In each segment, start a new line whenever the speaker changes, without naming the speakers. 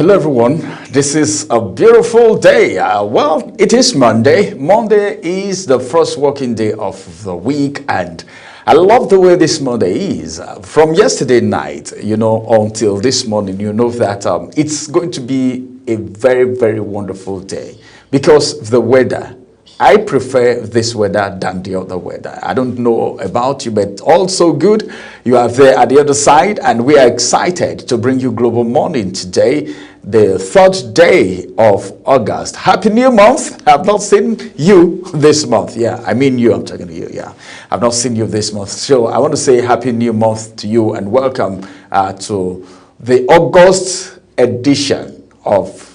Hello, everyone. This is a beautiful day. Well, it is Monday. Monday is the first working day of the week, and I love the way this Monday is. From yesterday night, until this morning, that it's going to be a very, very wonderful day because the weather. I prefer this weather than the other weather. I don't know about you, but also good. You are there at the other side, and we are excited to bring you Global Morning today, the third day of August. Happy New Month. I've not seen you this month. Yeah, I mean you. I'm talking to you. Yeah, I've not seen you this month. So I want to say Happy New Month to you and welcome to the August edition of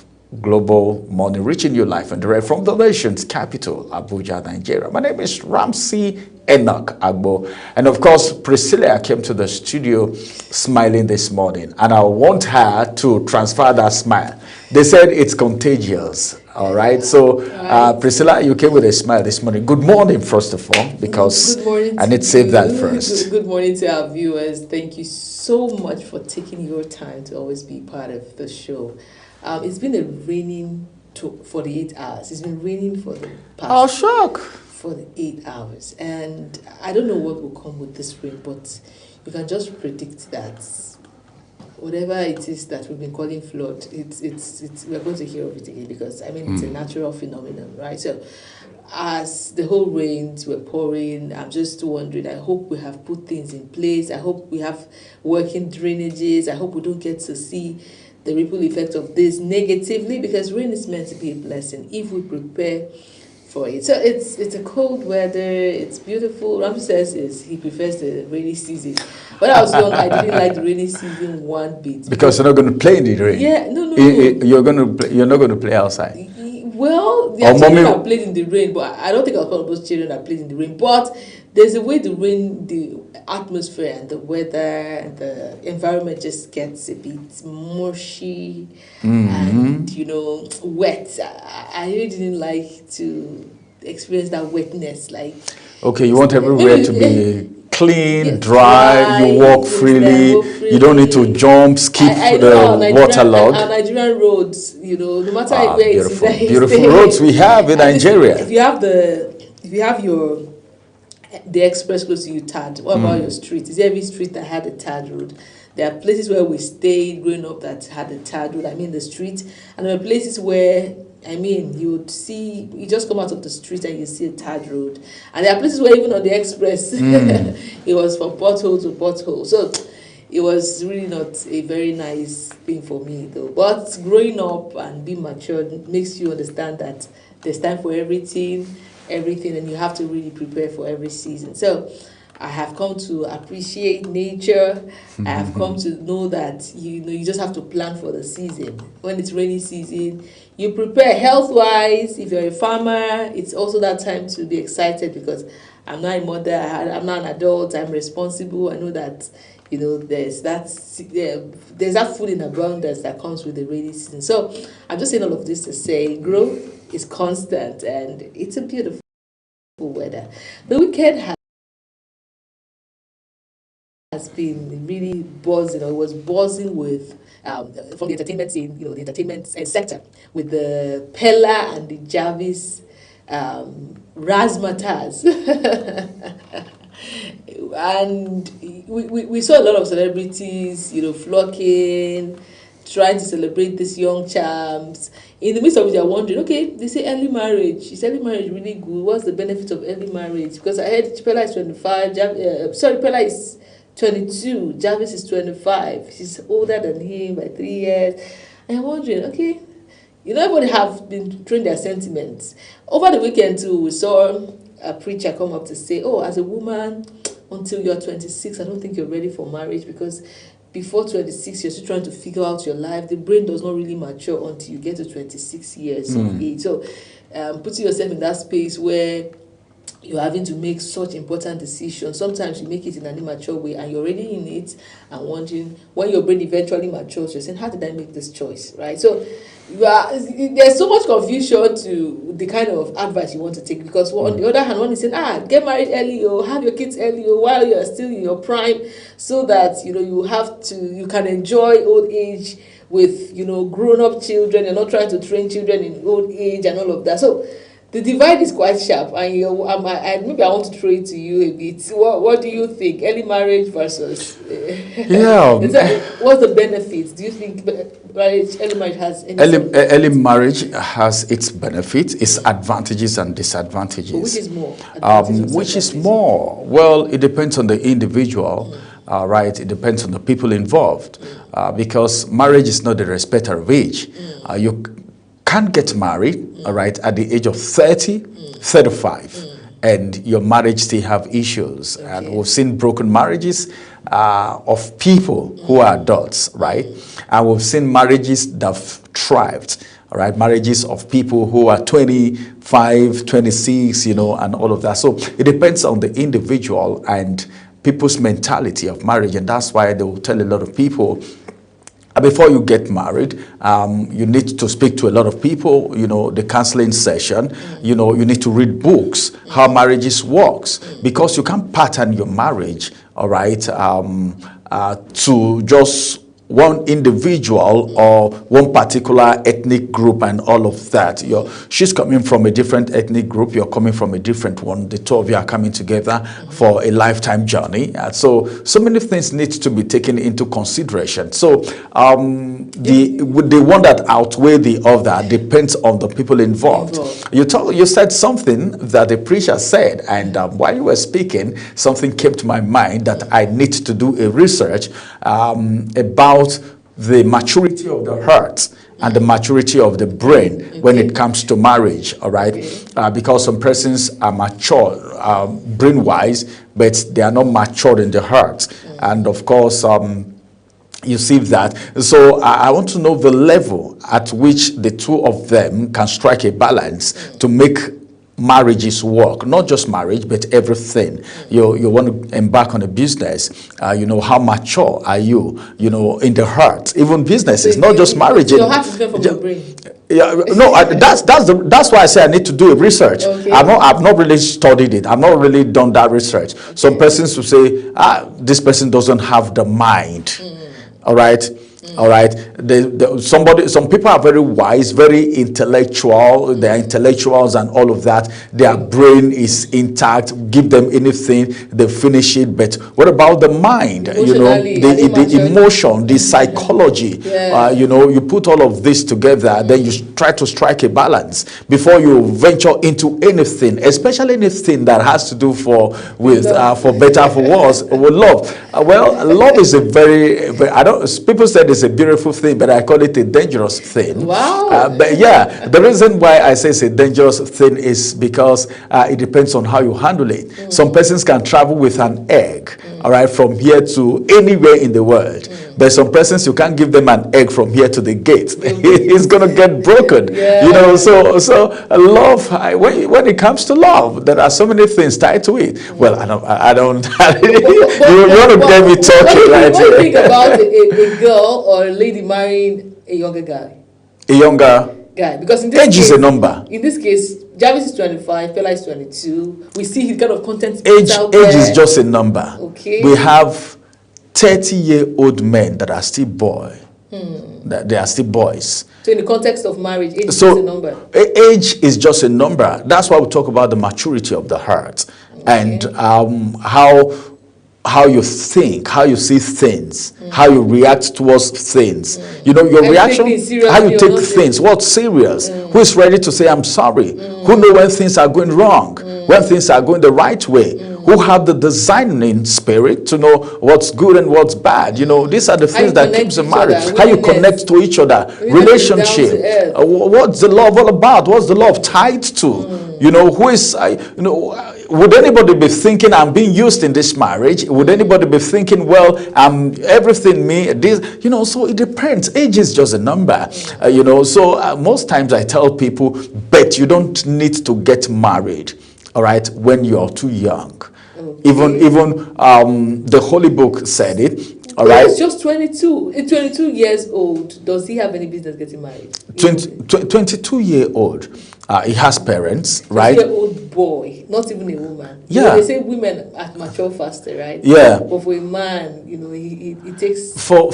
Global Morning, reaching you live and direct from the nation's capital, Abuja, Nigeria. My name is Ramsey Enoch Agbo. And of course, Priscilla came to the studio smiling this morning. And I want her to transfer that smile. They said it's contagious. All right. So, Priscilla, you came with a smile this morning. Good morning, first of all, because I need to say that first.
Good morning to our viewers. Thank you so much for taking your time to always be part of the show. It's been a raining 48 hours. It's been raining for the past 48 hours. And I don't know what will come with this rain, but you can just predict that whatever it is that we've been calling flood, we're going to hear of it again because, it's a natural phenomenon, right? So as the whole rains were pouring, I'm just wondering, I hope we have put things in place. I hope we have working drainages. I hope we don't get to see the ripple effect of this negatively, because rain is meant to be a blessing if we prepare for it. So it's a cold weather, it's beautiful. Ramsey says he prefers the rainy season. When I was young, I didn't like the rainy season one bit.
Because you're not going to play in the rain.
Yeah, no.
You're not going to play outside.
Well, the children have played in the rain, but I don't think I'll call those children that played in the rain. But there's a way the atmosphere and the weather and the environment just gets a bit mushy and, wet. I really didn't like to experience that wetness.
Okay, you want everywhere to be clean, dry, you walk freely, you don't need to jump, skip the waterlog.
Our Nigerian roads, no matter where
beautiful,
it's
beautiful roads we have in Nigeria.
If you have the express close to you tarred, what about your street? Is every street that had a tarred road? There are places where we stayed growing up that had a tarred road, the street, and there are places where you'd see, you just come out of the street and you see a tarred road. And there are places where even on the express, it was from pothole to pothole. So it was really not a very nice thing for me, though. But growing up and being matured makes you understand that there's time for everything, and you have to really prepare for every season. So I have come to appreciate nature. I have come to know that you just have to plan for the season. When it's rainy season, you prepare health-wise. If you're a farmer, it's also that time to be excited because I'm not a mother, I'm not an adult, I'm responsible. I know that there's that food in abundance that comes with the rainy season. So I'm just saying all of this to say growth is constant and it's a beautiful weather. The weekend has been really buzzing, or it was buzzing with from the entertainment scene, the entertainment sector, with the Pella and the Jarvis razzmatazz. And we saw a lot of celebrities, flocking, trying to celebrate these young champs. In the midst of it, they're wondering, okay, they say early marriage. Is early marriage really good? What's the benefit of early marriage? Because I heard Pella is 25, Pella is 22, Jarvis is 25. She's older than him by 3 years. And I'm wondering, okay, everybody have been throwing their sentiments. Over the weekend too, we saw a preacher come up to say, as a woman, until you're 26, I don't think you're ready for marriage because before 26, you're still trying to figure out your life. The brain does not really mature until you get to 26 years of age. So putting yourself in that space where you're having to make such important decisions. Sometimes you make it in an immature way and you're already in it and wondering when your brain eventually matures, you're saying, how did I make this choice, right? So there's so much confusion to the kind of advice you want to take, because on the other hand, one is saying, get married early or have your kids early or while you're still in your prime, so that you can enjoy old age with, you know, grown-up children. You're not trying to train children in old age and all of that. So the divide is quite sharp, and maybe I want to throw it to you a bit. What do you think? Early marriage versus
Yeah.
What's the benefits? Do you think early marriage has any
early marriage has its benefits, its advantages and disadvantages.
But which is more?
Which is more? Well, it depends on the individual. Right, it depends on the people involved, because marriage is not the respecter of age. You can't get married, all right, at the age of 30, 35, and your marriage still have issues. Okay. And we've seen broken marriages of people who are adults, right? And we've seen marriages that have thrived, all right, marriages of people who are 25, 26, you know, and all of that. So it depends on the individual and people's mentality of marriage, and that's why they will tell a lot of people, before you get married, you need to speak to a lot of people, you know, the counseling session, you know, you need to read books, how marriages works, because you can't pattern your marriage, all right, to just one individual or one particular ethnic group and all of that. She's coming from a different ethnic group, you're coming from a different one. The two of you are coming together for a lifetime journey. So many things need to be taken into consideration. So the one that outweigh the other depends on the people involved. You said something that the preacher said, and while you were speaking, something came to my mind that I need to do a research about the maturity of the heart and the maturity of the brain when it comes to marriage, all right? Because some persons are mature brain-wise, but they are not matured in the heart. And of course, you see that. So I want to know the level at which the two of them can strike a balance to make marriages work. Not just marriage, but everything. You want to embark on a business, you know, how mature are you, you know, in the heart? Even businesses, not just marriage.
Your heart is from your brain.
Yeah, no, that's why I say I need to do a research. Okay. I've not really studied it. I've not really done that research. Okay. Some persons will say, this person doesn't have the mind. All right. All right. Some people are very wise, very intellectual. They're intellectuals and all of that. Their brain is intact. Give them anything, they finish it. But what about the mind? You know, the emotion, the psychology. Yeah. You know, you put all of this together, then you try to strike a balance before you venture into anything, especially anything that has to do for better, for worse, with love. Well, love is a very people said it's a beautiful thing, but I call it a dangerous thing. Wow. But yeah, the reason why I say it's a dangerous thing is because it depends on how you handle it. Some persons can travel with an egg, all right, from here to anywhere in the world. But some persons, you can't give them an egg from here to the gate. It's going to get broken. Yeah. You know, so love, when it comes to love, there are so many things tied to it. Well, I don't you want to get me talking right here. What do you think about
a girl or a lady marrying a younger guy?
A younger
guy? Because in this
age is a number.
In this case, Jarvis is 25, Fela is 22. We see his kind of content.
Age is just a number. Okay. We have 30-year-old men that are still boys. That they are still boys.
So in the context of marriage, age is just a number.
Age is just a number. That's why we talk about the maturity of the heart. Okay. And how you think, how you see things, how you react towards things. You know, your reaction, how you take things, what's serious, who is ready to say, I'm sorry, who know when things are going wrong, when things are going the right way, who have the discerning spirit to know what's good and what's bad. You know, these are the things that keeps a marriage. How you connect to each other, relationship. What's the love all about? What's the love tied to? You know, who is, you know, would anybody be thinking I'm being used in this marriage? Would anybody be thinking, well, everything me, this, you know, so it depends. Age is just a number, you know, so most times I tell people, but you don't need to get married, all right, when you're too young. Okay. Even the Holy Book said it. All right. He's
just 22. 22 years old. Does he have any business getting married?
22-year-old. He has parents, right?
22-year-old boy, not even a woman.
Yeah.
You know, they say women mature faster, right?
Yeah.
But for a man, you know, he takes.
For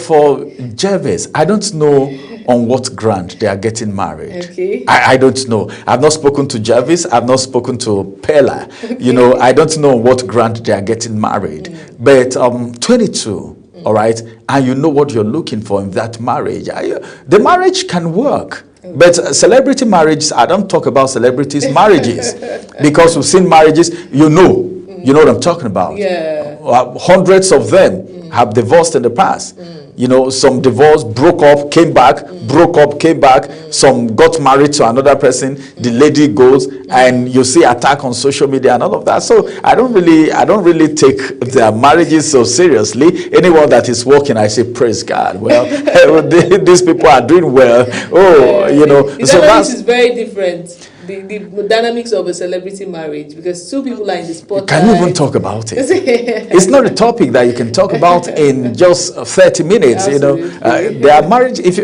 Jervis, I don't know on what ground they are getting married.
Okay.
I don't know. I've not spoken to Jervis. I've not spoken to Pella.
Okay.
You know, I don't know on what ground they are getting married. But 22. All right, and you know what you're looking for in that marriage. The marriage can work. But celebrity marriages, I don't talk about celebrities' marriages because we've seen marriages, you know what I'm talking about.
Yeah.
Hundreds of them have divorced in the past. You know, some divorced, broke up, came back, broke up, came back. Some got married to another person. The lady goes, and you see attack on social media and all of that. So I don't really take their marriages so seriously. Anyone that is working, I say praise God. Well, these people are doing well. Oh, you know,
so that's is very different. The dynamics of a celebrity marriage, because two people are in the spotlight.
Can you even talk about it? It's not a topic that you can talk about in just 30 minutes.
Absolutely.
You know, their marriage. If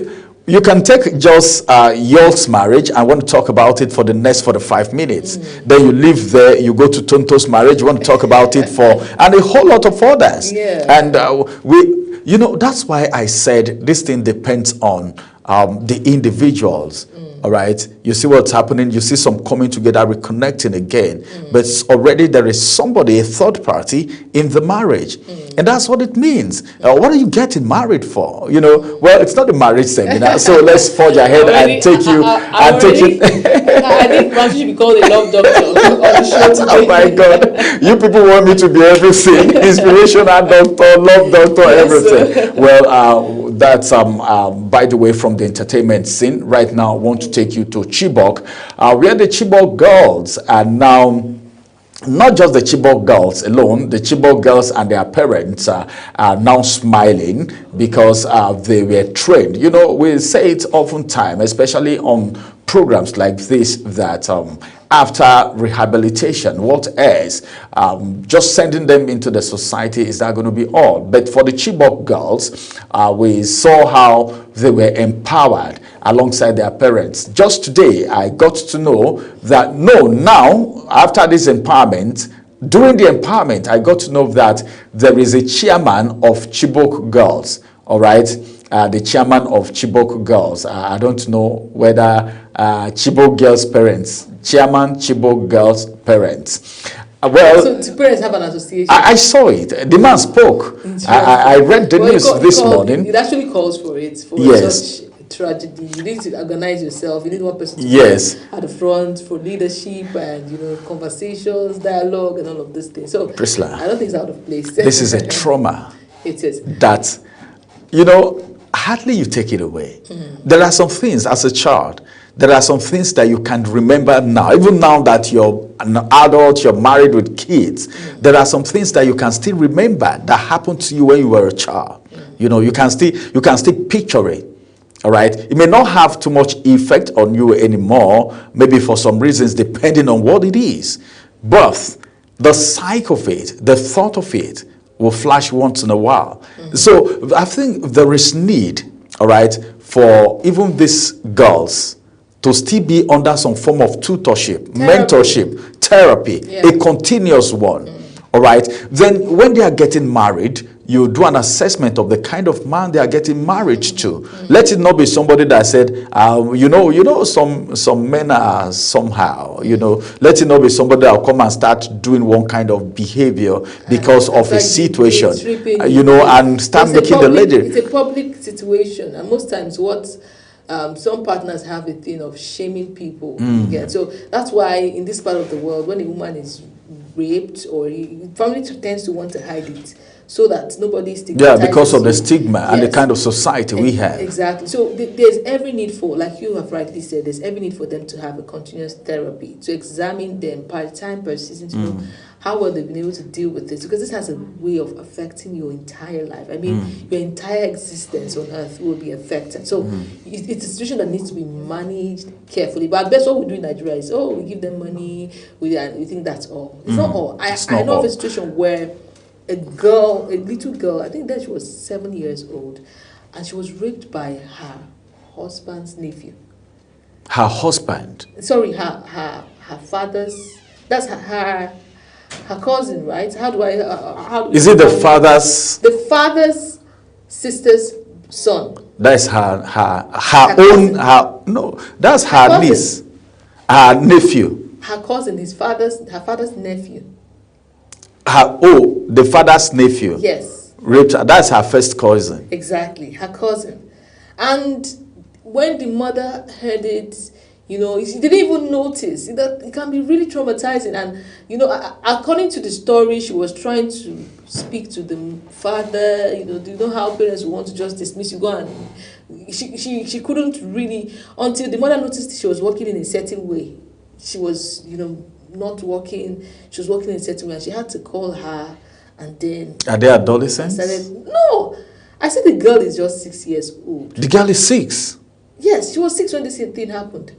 you can take just Yol's marriage and want to talk about it for the next 45 minutes. Then you leave there, you go to Tonto's marriage, you want to talk about it for, and a whole lot of others.
Yeah.
And you know, that's why I said this thing depends on the individuals. All right, you see what's happening. You see some coming together, reconnecting again, but already there is somebody, a third party, in the marriage, and that's what it means. What are you getting married for? You know, well, it's not a marriage seminar, so let's forge ahead and take you and take you.
I think Ramsey should be called a love doctor on the show today.
Oh my God, you people want me to be everything: inspirational doctor, love doctor, everything. Well, that's by the way, from the entertainment scene. Right now, I want to take you to Chibok, where the Chibok girls are now, not just the Chibok girls alone, the Chibok girls and their parents are now smiling because they were trained. You know, we say it oftentimes, especially on programs like this, that after rehabilitation, what else? Just sending them into the society, is that going to be all? But for the Chibok girls, we saw how they were empowered alongside their parents. Just today, I got to know that now, after this empowerment, during the empowerment, I got to know that there is a chairman of Chibok girls, all right? The chairman of Chibok girls. I don't know whether Chibok girls' parents, chairman Chibok girls' parents. Well,
so the parents have an association.
I saw it. The man spoke. I read the news this morning.
It actually calls for it. For
yes.
Such tragedy, you need to organize yourself. You need one person to
yes.
be at the front for leadership and, you know, conversations, dialogue, and all of these things. So
Priscilla,
I don't think it's out of place.
This is a trauma.
It is.
That, you know, hardly you take it away. There are some things as a child, there are some things that you can remember now. Even now that you're an adult, you're married with kids, there are some things that you can still remember that happened to you when you were a child. You know, you can still picture it. All right. It may not have too much effect on you anymore, maybe for some reasons, depending on what it is. But the psyche of it, the thought of it, will flash once in a while. So I think there is need, all right, for even these girls to still be under some form of tutorship, mentorship, therapy, a continuous one. All right. Then when they are getting married, you do an assessment of the kind of man they are getting married to. Let it not be somebody that said, you know, some men are somehow, you know. Let it not be somebody that will come and start doing one kind of behavior because of a situation, you know, and start making the lady.
It's a public situation, and most times what some partners have a thing of shaming people. Again. So that's why in this part of the world, when a woman is raped, or family tends to want to hide it, so that nobody stigmatizes.
Yeah, because of the stigma and the kind of society we have.
Exactly. So there's every need for, like you have rightly said, there's every need for them to have a continuous therapy, to examine them part-time, per season, to know how well they've been able to deal with this, because this has a way of affecting your entire life. I mean, your entire existence on earth will be affected. So it's a situation that needs to be managed carefully. But I guess what we do in Nigeria is, we give them money, we think that's all. It's not all. I know of a situation where a little girl, I think that she was 7 years old, and she was raped by her husband's nephew.
Her husband?
Sorry, her father's That's her cousin, right? How do I? How do
Is it the father's?
The father's sister's son.
That's her
cousin.
own. Her no. That's her
cousin.
niece, her nephew.
Her cousin, her father's nephew.
The father's nephew.
Yes.
Raped her. That's her first cousin.
Exactly, her cousin. And when the mother heard it, she didn't even notice. It can be really traumatizing. And, according to the story, she was trying to speak to the father. Do you know how parents want to just dismiss you? Go and she couldn't really, until the mother noticed she was walking in a certain way. She was, not walking. She was walking in a certain way. And she had to call her. And then...
Are they adolescents?
No. I said the girl is just 6 years old.
The girl is 6?
Yes, she was 6 when this thing happened.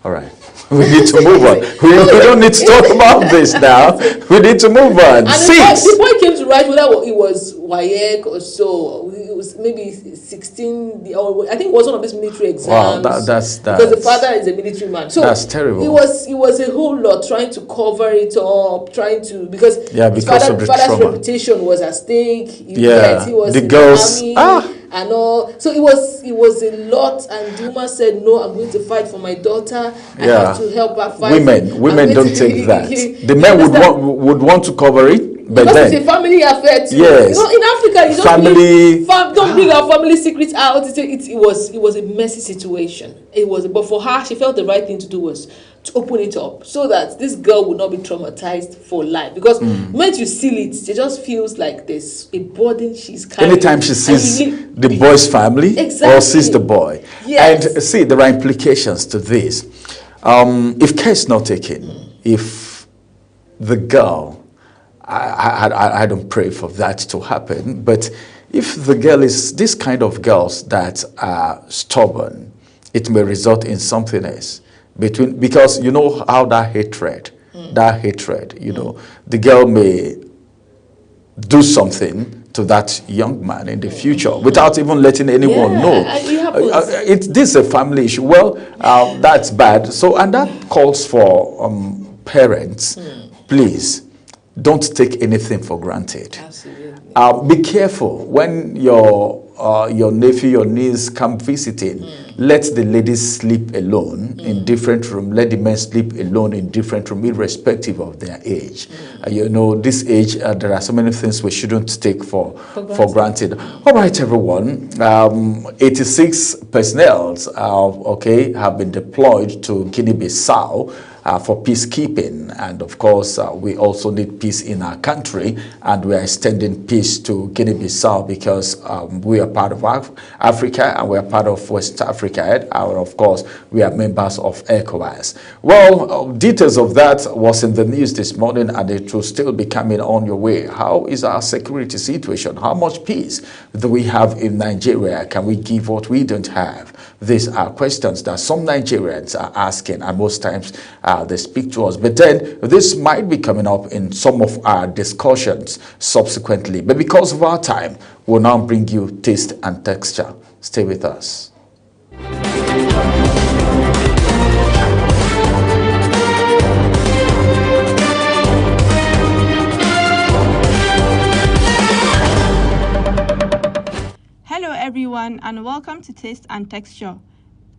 All right. We need to move on. We don't need to talk about this now. We need to move on.
And
6.
The boy came to write whether it was WAEC or so. It was maybe 16, or I think it was one of these military exams.
Wow, that's
because the father is a military man. So
that's terrible.
It was a whole lot, trying to cover it up, because
of the
father's
trauma.
Reputation was at stake. He was
the
in
girls.
the army. And all, so it was a lot, and the woman said, "No, I'm going to fight for my daughter. I have to help her fight."
Women don't take that. The men would want to cover it, but
because
then
it's a family affair too.
Yes,
in Africa, you don't bring our family secrets out. It was a messy situation. But for her, she felt the right thing to do was to open it up so that this girl would not be traumatized for life. Because when you seal it, it just feels like there's a burden she's carrying.
Anytime she sees the boy's family or sees the boy.
Yes.
And see, there are implications to this. If care is not taken, if the girl, I don't pray for that to happen, but if the girl is this kind of girls that are stubborn, it may result in something else. Because you know how that hatred, the girl may do something to that young man in the future without even letting anyone know. This is a family issue. Well, that's bad. So, and that calls for parents, please, don't take anything for granted.
Absolutely.
Be careful when your nephew, your niece come visiting. Let the ladies sleep alone in different room. Let the men sleep alone in different room, irrespective of their age. This age, there are so many things we shouldn't take for granted. All right, everyone. 86 personnel, have been deployed to Guinea-Bissau for peacekeeping, and of course we also need peace in our country, and we are extending peace to Guinea-Bissau because we are part of Africa and we are part of West Africa, and of course we are members of ECOWAS. Well, details of that was in the news this morning, and it will still be coming on your way. How is our security situation? How much peace do we have in Nigeria? Can we give what we don't have? These are questions that some Nigerians are asking, and most times they speak to us. But then this might be coming up in some of our discussions subsequently. But because of our time, we'll now bring you Taste and Texture. Stay with us.
Hello everyone, and welcome to Taste and Texture.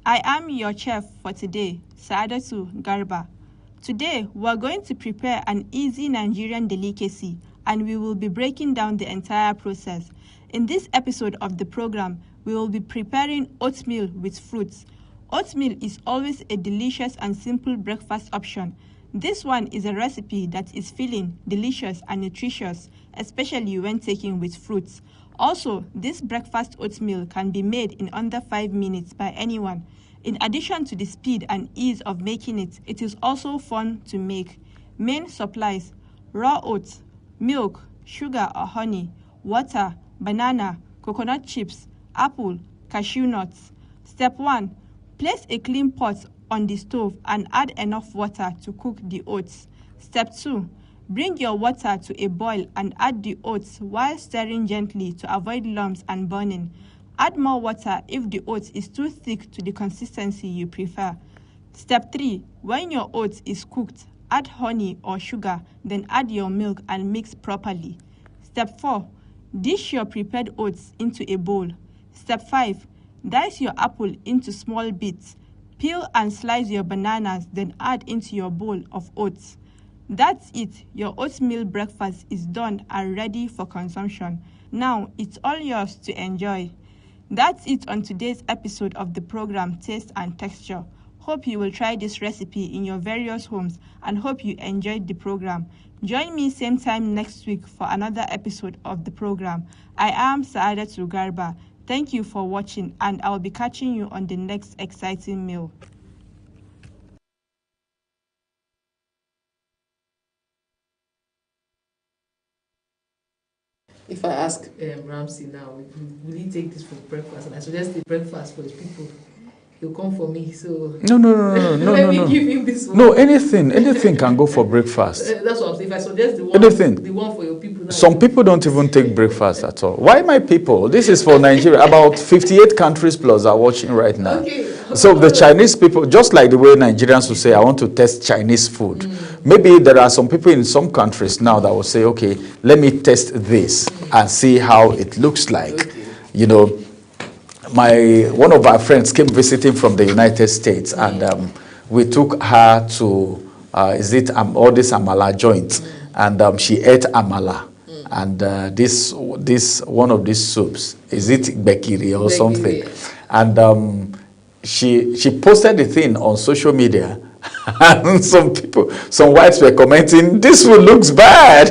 I am your chef for today, Saadatu Garba. Today, we're going to prepare an easy Nigerian delicacy, and we will be breaking down the entire process. In this episode of the program, we will be preparing oatmeal with fruits. Oatmeal is always a delicious and simple breakfast option. This one is a recipe that is filling, delicious, and nutritious, especially when taken with fruits. Also, this breakfast oatmeal can be made in under 5 minutes by anyone. In addition to the speed and ease of making it, it is also fun to make. Main supplies: raw oats, milk, sugar or honey, water, banana, coconut chips, apple, cashew nuts. Step 1. Place a clean pot on the stove and add enough water to cook the oats. Step 2. Bring your water to a boil and add the oats while stirring gently to avoid lumps and burning. Add more water if the oats is too thick to the consistency you prefer. Step 3. When your oats is cooked, Add honey or sugar, then add your milk and mix properly. Step 4. Dish your prepared oats into a bowl. Step 5. Dice your apple into small bits. Peel and slice your bananas, then add into your bowl of oats. That's it. Your oatmeal breakfast is done and ready for consumption. Now it's all yours to enjoy. That's it on today's episode of the program Taste and Texture. Hope you will try this recipe in your various homes and hope you enjoyed the program. Join me same time next week for another episode of the program. I am Saadatu Garba. Thank you for watching and I'll be catching you on the next exciting meal.
If I ask Ramsey now, will he take this for breakfast? And I suggest the breakfast for his people. He'll come for me. So
No.
let me give him this one.
No, anything can go for breakfast.
That's what I'm saying. If I suggest the one,
Anything.
the one for your people now.
Some people don't even take breakfast at all. Why my people? This is for Nigeria. About 58 countries plus are watching right now.
Okay.
So the Chinese people, just like the way Nigerians will say, I want to test Chinese food. Maybe there are some people in some countries now that will say, okay, let me test this and see how it looks like.
Okay.
You know, one of our friends came visiting from the United States, and we took her to all this amala joint, and she ate amala, and this one of these soups, is it bekiri or something, and she posted the thing on social media. And some whites were commenting, this one looks bad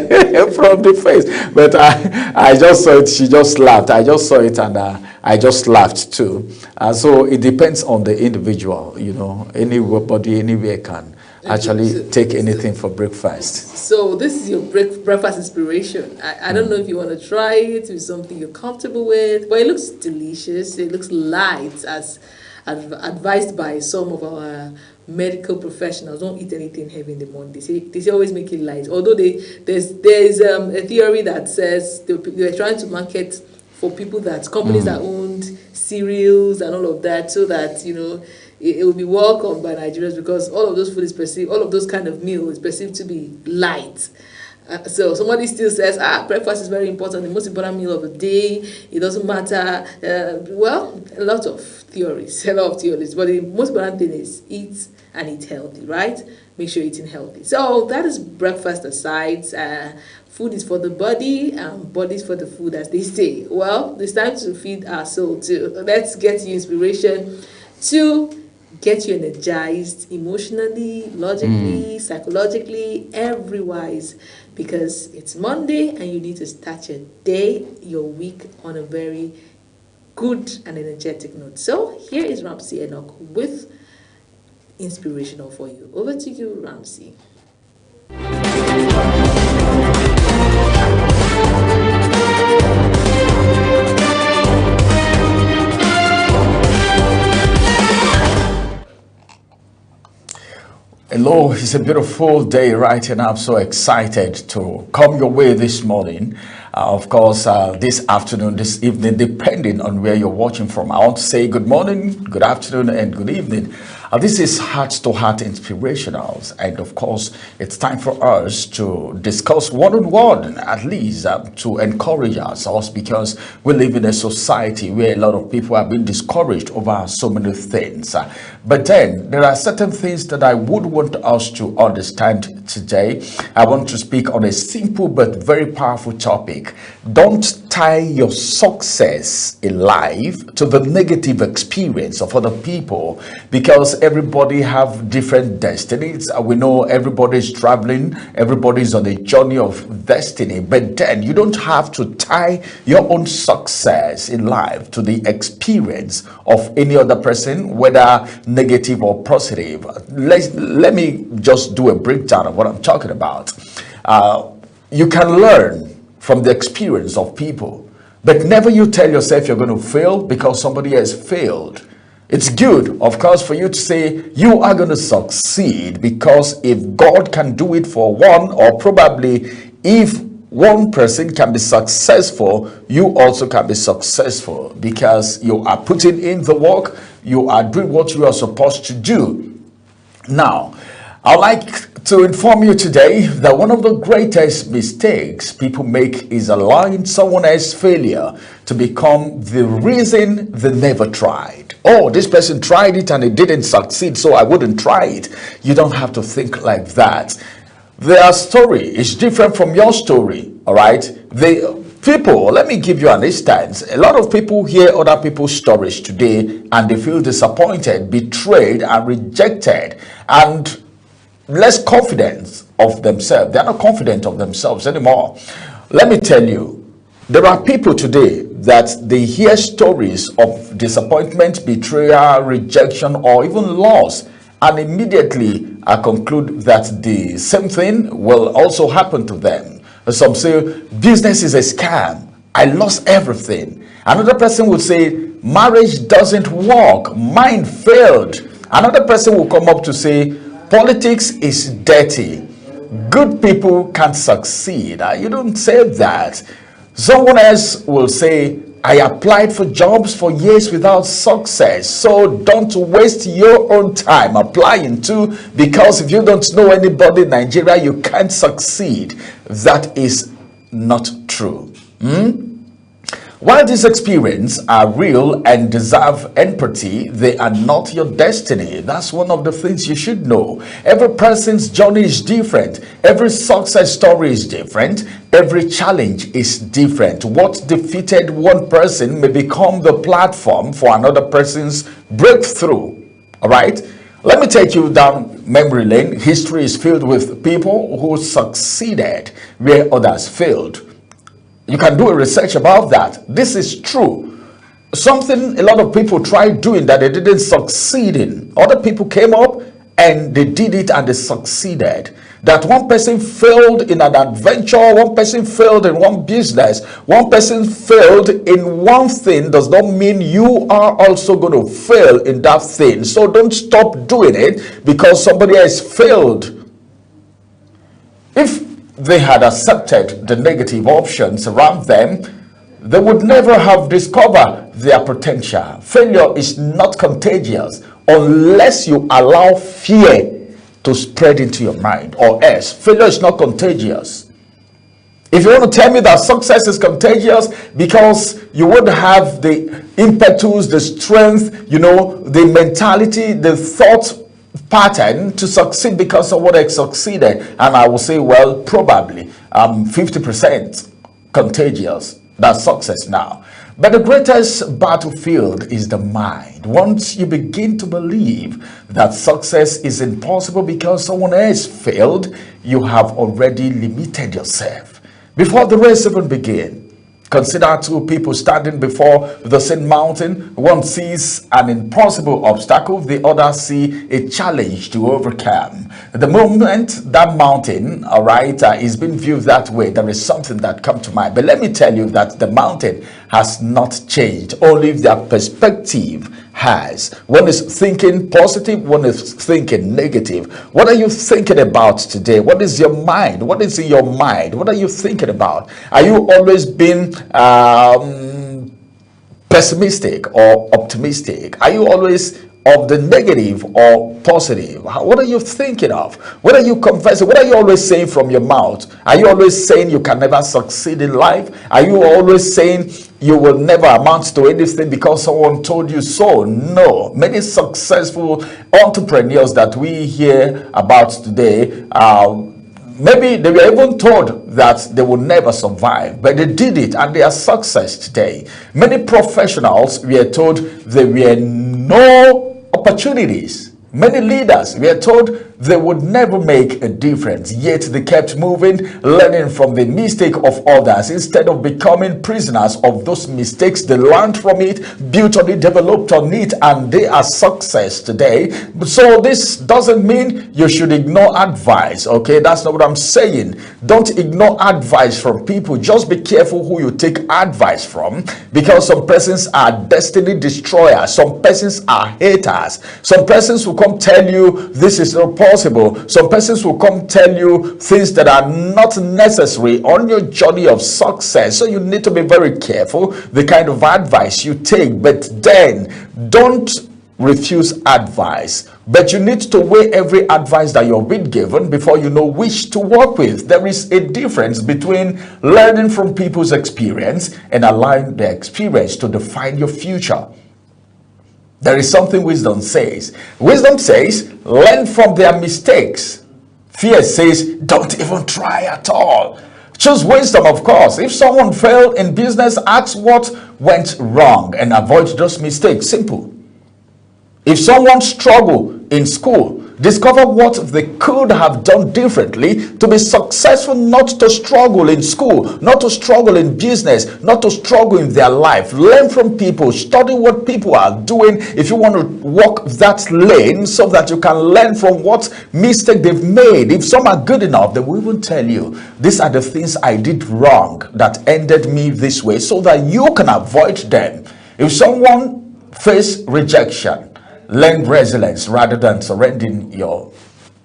from the face. But I just saw it, she just laughed. I just saw it and I just laughed too. So it depends on the individual, you know. Anybody, anywhere can actually take anything for breakfast.
So this is your breakfast inspiration. I don't know if you want to try it with something you're comfortable with, but it looks delicious. It looks light, as advised by some of our medical professionals. Don't eat anything heavy in the morning. They say always make it light. Although there's a theory that says they're trying to market for people that companies that owned cereals and all of that, so that it will be welcomed by Nigerians, because all of those food is perceived, all of those kind of meal is perceived to be light. So somebody still says, breakfast is very important, the most important meal of the day. It doesn't matter. Well, a lot of theories. But the most important thing is eat and eat healthy, right? Make sure you're eating healthy. So that is breakfast aside. Food is for the body, body is for the food, as they say. Well, it's time to feed our soul too. Let's get you inspiration to get you energized emotionally, logically, psychologically, every-wise, because it's Monday and you need to start your day, your week on a very good and energetic note. So here is Ramsey Enoch with Inspirational for You. Over to you, Ramsey.
Hello, it's a beautiful day right here, and I'm so excited to come your way this morning. Of course, this afternoon, this evening, depending on where you're watching from. I want to say good morning, good afternoon, and good evening. This is Heart to Heart Inspirationals, and of course, it's time for us to discuss one-on-one, at least to encourage ourselves, because we live in a society where a lot of people have been discouraged over so many things. But then, there are certain things that I would want us to understand today. I want to speak on a simple but very powerful topic. Don't tie your success in life to the negative experience of other people, because everybody have different destinies. We know everybody's traveling, everybody's on a journey of destiny, but then you don't have to tie your own success in life to the experience of any other person, whether negative or positive. Let me just do a breakdown of what I'm talking about. You can learn from the experience of people, but never you tell yourself you're going to fail because somebody has failed. It's good, of course, for you to say you are going to succeed, because if God can do it for one, or probably if one person can be successful, you also can be successful, because you are putting in the work, you are doing what you are supposed to do. Now, I'd like to inform you today that one of the greatest mistakes people make is allowing someone else's failure to become the reason they never tried. Oh, this person tried it and it didn't succeed, so I wouldn't try it. You don't have to think like that. Their story is different from your story, all right? People, let me give you an instance. A lot of people hear other people's stories today and they feel disappointed, betrayed, and rejected, and less confidence of themselves. They're not confident of themselves anymore. Let me tell you, there are people today that they hear stories of disappointment, betrayal, rejection, or even loss, and immediately conclude that the same thing will also happen to them. Some say, business is a scam. I lost everything. Another person would say, marriage doesn't work. Mine failed. Another person will come up to say, politics is dirty. Good people can't succeed. You don't say that. Someone else will say, I applied for jobs for years without success. So don't waste your own time applying too, because if you don't know anybody in Nigeria, you can't succeed. That is not true. While these experiences are real and deserve empathy, they are not your destiny. That's one of the things you should know. Every person's journey is different. Every success story is different. Every challenge is different. What defeated one person may become the platform for another person's breakthrough. All right? Let me take you down memory lane. History is filled with people who succeeded where others failed. You can do a research about that. This is true. Something a lot of people tried doing that they didn't succeed in. Other people came up and they did it and they succeeded. That one person failed in an adventure, one person failed in one business, one person failed in one thing does not mean you are also going to fail in that thing. So don't stop doing it because somebody else failed. If they had accepted the negative options around them, they would never have discovered their potential. Failure is not contagious unless you allow fear to spread into your mind, or else failure is not contagious. If you want to tell me that success is contagious because you would have the impetus, the strength, the mentality, the thought pattern to succeed because of what I succeeded, and I will say, well, probably 50% contagious. That's success now. But the greatest battlefield is the mind. Once you begin to believe that success is impossible because someone else failed, you have already limited yourself. Before the race even begins, consider two people standing before the same mountain. One sees an impossible obstacle, the other sees a challenge to overcome. The moment that mountain, is being viewed that way, there is something that comes to mind. But let me tell you that the mountain has not changed, only their perspective has. One is thinking positive, one is thinking negative. What are you thinking about today? What is your mind? What is in your mind? What are you thinking about? Are you always being pessimistic or optimistic? Are you always of the negative or positive? What are you thinking of? What are you confessing? What are you always saying from your mouth? Are you always saying you can never succeed in life? Are you always saying you will never amount to anything because someone told you so? No. Many successful entrepreneurs that we hear about today, maybe they were even told that they would never survive, but they did it and they are success today. Many professionals were told there were no opportunities. Many leaders were told they would never make a difference, yet they kept moving, learning from the mistake of others. Instead of becoming prisoners of those mistakes, they learned from it, built on it, developed on it, and they are success today. So this doesn't mean you should ignore advice, okay? That's not what I'm saying. Don't ignore advice from people. Just be careful who you take advice from, because some persons are destiny destroyers. Some persons are haters. Some persons will come tell you this is not possible. Some persons will come tell you things that are not necessary on your journey of success. So you need to be very careful the kind of advice you take. But then don't refuse advice, but you need to weigh every advice that you're being given before you know which to work with. There is a difference between learning from people's experience and allowing their experience to define your future. There is something wisdom says. Wisdom says, learn from their mistakes. Fear says, don't even try at all. Choose wisdom, of course. If someone failed in business, ask what went wrong and avoid those mistakes. Simple. If someone struggled in school, discover what they could have done differently to be successful, not to struggle in school, not to struggle in business, not to struggle in their life. Learn from people, study what people are doing if you want to walk that lane so that you can learn from what mistake they've made. If some are good enough, they will even tell you, these are the things I did wrong that ended me this way, so that you can avoid them. If someone faced rejection, learn resilience rather than surrendering your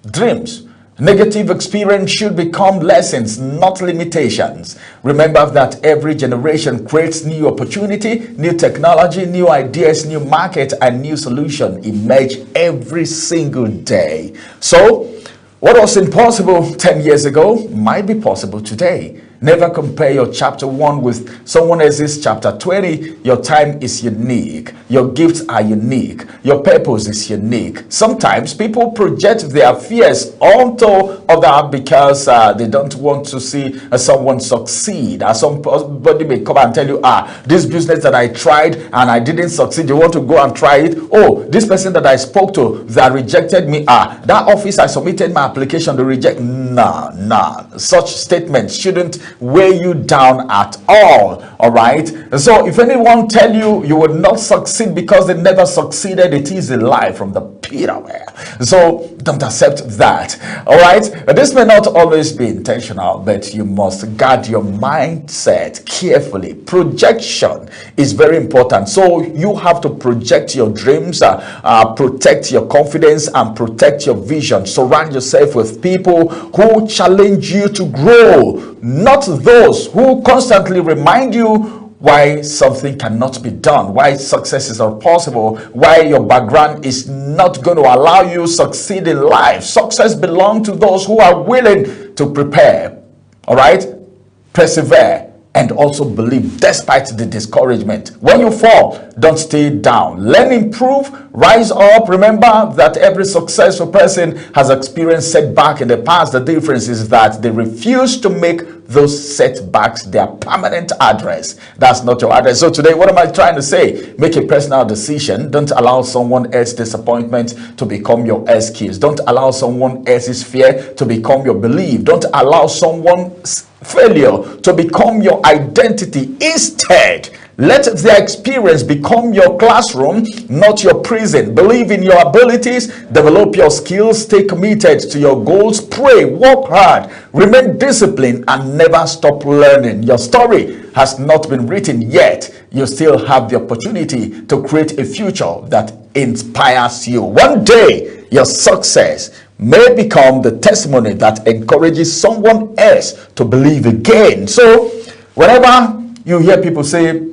dreams. Negative experience should become lessons, not limitations. Remember that every generation creates new opportunity, new technology, new ideas, new market, and new solution emerge every single day. So, what was impossible 10 years ago might be possible today. Never compare your chapter 1 with someone else's chapter 20. Your time is unique. Your gifts are unique. Your purpose is unique. Sometimes people project their fears onto others because they don't want to see someone succeed. Somebody may come and tell you, this business that I tried and I didn't succeed, you want to go and try it? Oh, this person that I spoke to that rejected me, that office I submitted my application to reject. Nah. Such statements shouldn't weigh you down at all. Right? So if anyone tell you you will not succeed because they never succeeded, it is a lie from the pit of hell. So don't accept that. All right? This may not always be intentional, but you must guard your mindset carefully. Projection is very important. So you have to project your dreams, protect your confidence, and protect your vision. Surround yourself with people who challenge you to grow, not those who constantly remind you why something cannot be done, why success is not possible, why your background is not going to allow you succeed in life. Success belongs to those who are willing to prepare, all right, persevere, and also believe despite the discouragement. When you fall, don't stay down. Learn, improve, rise up. Remember that every successful person has experienced setback in the past. The difference is that they refuse to make those setbacks their permanent address. That's not your address. So today, what am I trying to say? Make a personal decision. Don't allow someone else's disappointment to become your excuse. Don't allow someone else's fear to become your belief. Don't allow someone's failure to become your identity. Instead, let their experience become your classroom, not your prison. Believe in your abilities, develop your skills, stay committed to your goals, pray, work hard, remain disciplined, and never stop learning. Your story has not been written yet. You still have the opportunity to create a future that inspires you. One day, your success may become the testimony that encourages someone else to believe again. So, whenever you hear people say,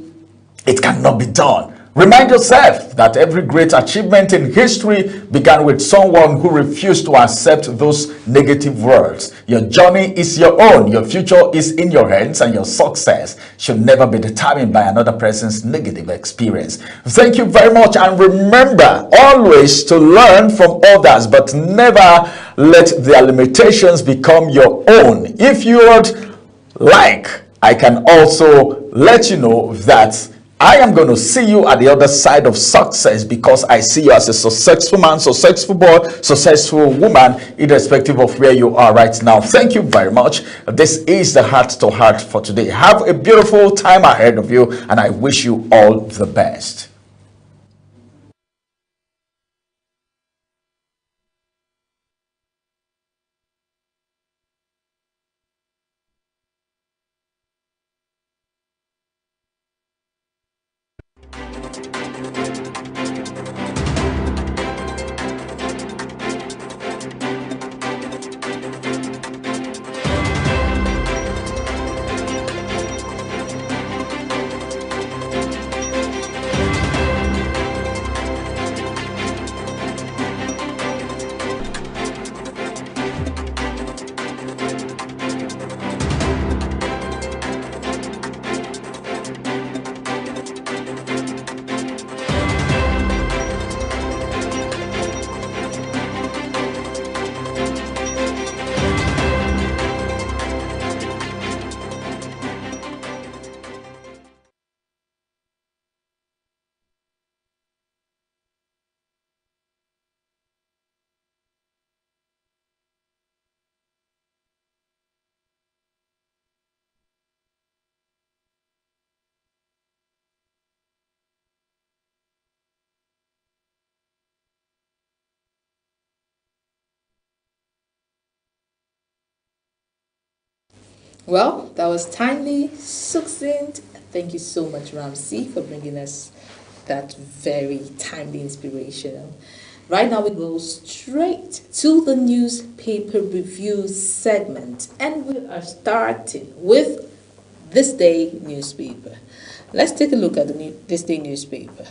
it cannot be done, remind yourself that every great achievement in history began with someone who refused to accept those negative words. Your journey is your own, your future is in your hands, and your success should never be determined by another person's negative experience. Thank you very much, and remember always to learn from others, but never let their limitations become your own. If you would like, I can also let you know that I am going to see you at the other side of success, because I see you as a successful man, successful boy, successful woman, irrespective of where you are right now. Thank you very much. This is the Heart to Heart for today. Have a beautiful time ahead of you, and I wish you all the best.
Well, that was timely, succinct. Thank you so much, Ramsey, for bringing us that very timely inspirational. Right now, we go straight to the newspaper review segment, and we are starting with This Day newspaper. Let's take a look at the This Day newspaper.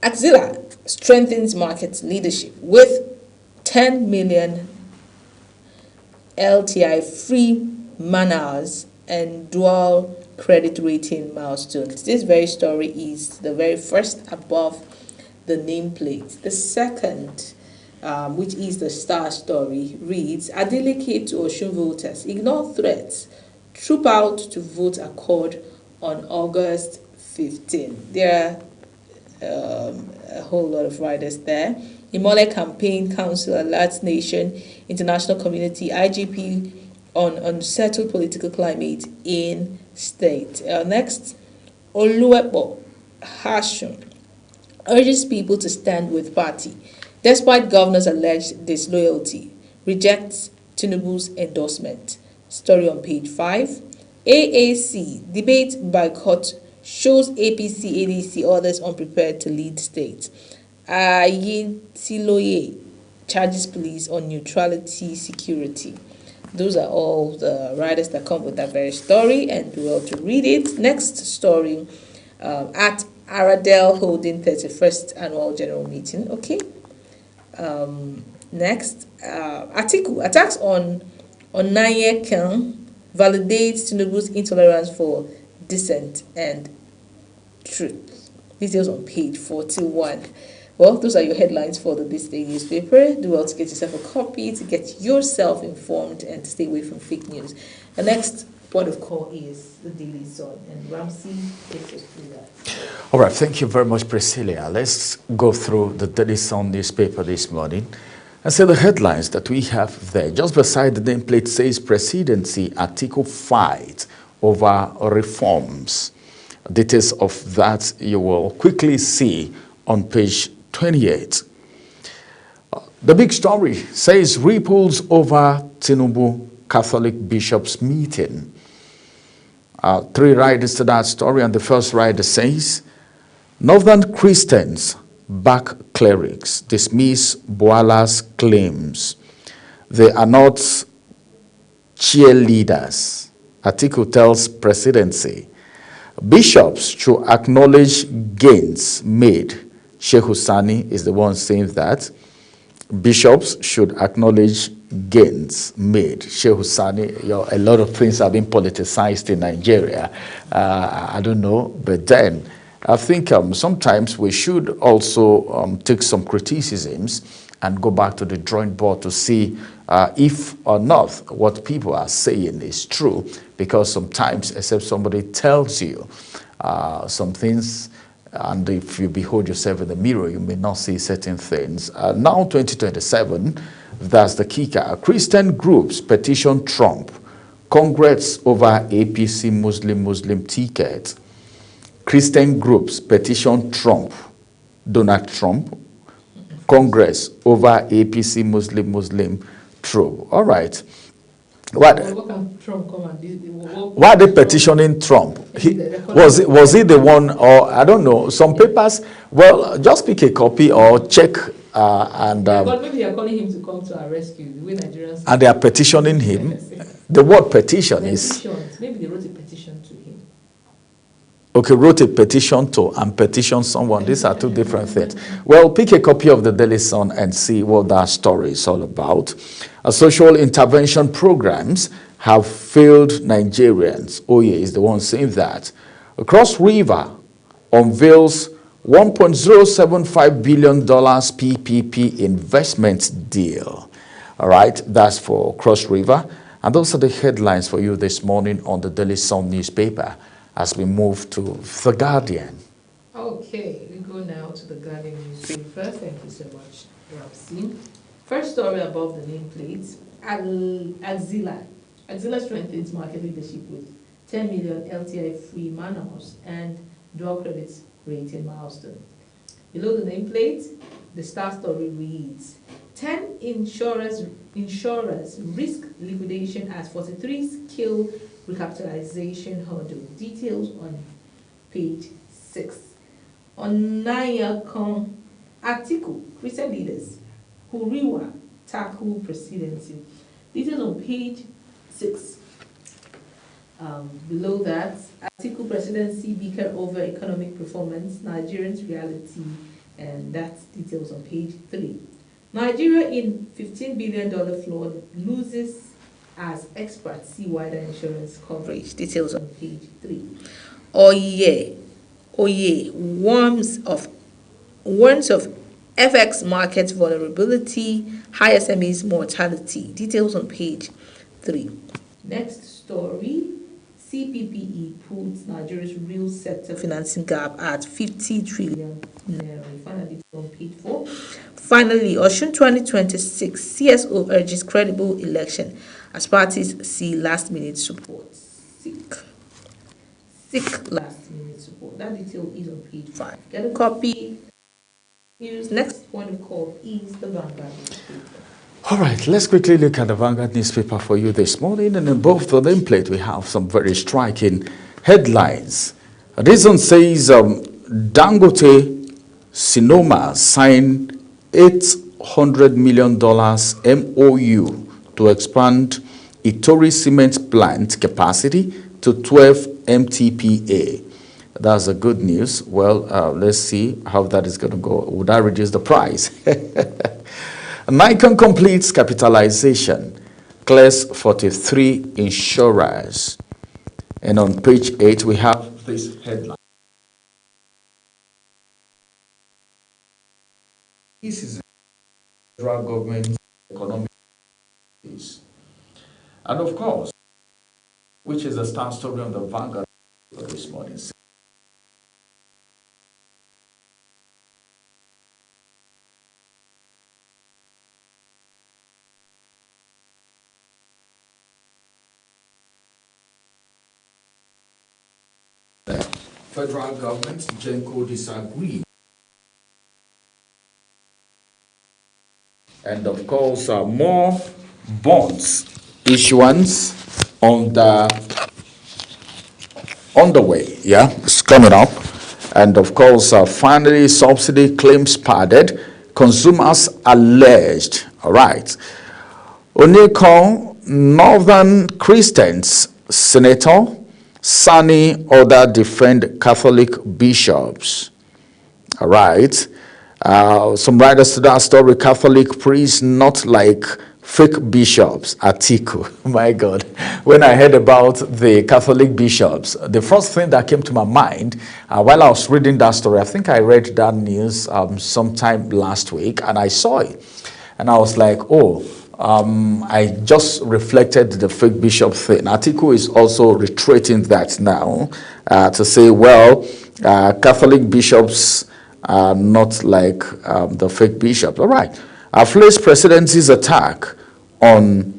Axilla strengthens market leadership with 10 million LTI free man-hours and dual credit rating milestones. This very story is the very first above the nameplate. The second, which is the star story, reads, Adeleke to Osun voters, ignore threats, troop out to vote accord on August 15. There are a whole lot of riders there. Imole Campaign Council alerts nation, international community, IGP on unsettled political climate in state. Next, Oluwepo Hashim urges people to stand with party. Despite governor's alleged disloyalty, rejects Tinubu's endorsement. Story on page 5. AAC, debate boycott shows APC, ADC, others unprepared to lead state. Ayintiloye charges police on neutrality security. Those are all the writers that come with that very story, and we will to read it. Next story, at Aradel holding 31st annual general meeting. Okay. Next, Atiku attacks on Naye Khan validates Tinubu's intolerance for dissent and truth. Details on page 41. Well, those are your headlines for the This Day newspaper. Do well to get yourself a copy, to get yourself informed, and to stay away from fake news. The next point of call is the Daily Sun, and Ramsey takes us through that.
All right, thank you very much, Priscilla. Let's go through the Daily Sun newspaper this morning and see the headlines that we have there. Just beside the nameplate says Presidency Atiku fight over reforms. Details of that you will quickly see on page 28. The big story says ripples over Tinubu Catholic bishops meeting. Three riders to that story, and the first rider says Northern Christians back clerics, dismiss Boala's claims. They are not cheerleaders. Atiku tells Presidency bishops should acknowledge gains made. Sheikh Husani is the one saying that. Bishops should acknowledge gains made. Sheikh Husani, a lot of things have been politicized in Nigeria. I don't know, but then I think sometimes we should also take some criticisms and go back to the drawing board to see if or not what people are saying is true, because sometimes, except somebody tells you some things, and if you behold yourself in the mirror, you may not see certain things. Now 2027, that's the kicker. Christian groups petition Trump. Congress over APC Muslim ticket. Christian groups petition Trump, Donald Trump. Congress over APC Muslim troop. All right. What can Trump come and do? Why are they petitioning Trump? Was he the one, or I don't know? Some papers. Well, just pick a copy or check and.
But maybe they are calling him to come to our rescue. The way Nigerians.
And they are petitioning him. The word petition is.
Maybe they wrote a petition to him.
Okay, wrote a petition to and petition someone. These are two different things. Well, pick a copy of the Daily Sun and see what that story is all about. Social intervention programs have failed Nigerians. Oye is the one saying that. Cross River unveils $1.075 billion PPP investment deal. All right, that's for Cross River. And those are the headlines for you this morning on the Daily Sun newspaper as we move to The Guardian.
Okay, we go now to The Guardian newspaper. Thank you so much, Ramsey. First story above the nameplate, Axilla. Axilla strengthens market leadership with 10 million LTI free man-hours and dual credit rating milestone. Below the nameplate, the star story reads, 10 insurers risk liquidation as 43 scale recapitalization hurdle. Details on page 6. On Nayakon Atiku, Christian leaders, Huriwa tackle presidency. Details on page 6. Below that, Atiku presidency beacon over economic performance, Nigerians reality, and that's details on page 3. Nigeria in $15 billion flood loses as experts see wider insurance coverage. Details on page 3. Oye, warns of FX market vulnerability, high SMEs mortality. Details on page 3. Next story. CPPE puts Nigeria's real sector financing gap at 50 trillion naira. Finally, on page 4. Finally, Osun 2026 CSO urges credible election as parties see last-minute support. Seek last-minute support. That detail is on page 5. Get a copy. News. Next point of call is the Vanguard newspaper.
All right, let's quickly look at the Vanguard newspaper for you this morning. And in both the nameplate, we have some very striking headlines. This one says Dangote Sinoma signed $800 million MOU to expand Itori cement plant capacity to 12 MTPA. That's a good news. Well, let's see how that is going to go. Would that reduce the price? Nikon completes capitalization, clears 43 insurers. And on page 8, we have this headline. This is the federal government's economic policies. And of course, which is the star story on the Vanguard this morning. Federal government, Genco disagreed. And of course, more bonds issuance on the way. Yeah, it's coming up. And of course, finally, subsidy claims padded. Consumers alleged. All right. Onekon, Northern Christians Senator Sani order defend Catholic bishops. All right. Some writers to that story, Catholic priests not like fake bishops. Atiku. My God. When I heard about the Catholic bishops, the first thing that came to my mind while I was reading that story, I think I read that news sometime last week and I saw it. And I was like, oh, I just reflected the fake bishop thing. Atiku is also reiterating that now to say, well, Catholic bishops are not like the fake bishops. All right. Afle's presidency's attack on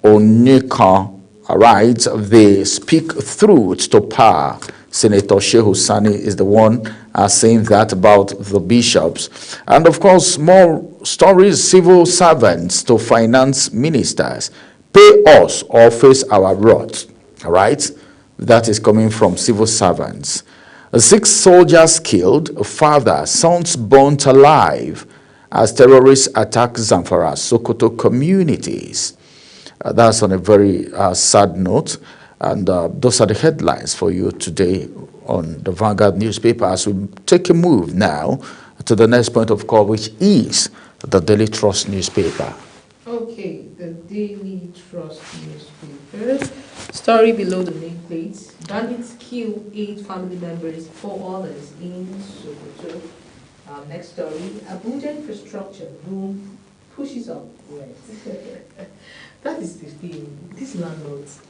Onyeka, all right, they speak through to power. Senator Shehu Sani is the one saying that about the bishops. And of course, more stories, civil servants to finance ministers. Pay us or face our wrath. All right? That is coming from civil servants. 6 soldiers killed, a father, sons burnt alive as terrorists attack Zamfara, Sokoto communities. That's on a very sad note. And those are the headlines for you today on the Vanguard newspaper as we take a move now to the next point of call, which is the Daily Trust newspaper.
Okay, the Daily Trust newspaper. Story below the nameplate. Bandits kill 8 family members, 4 others in Sokoto. Next story. Abuja infrastructure boom pushes up rent. That is the thing. These landlords.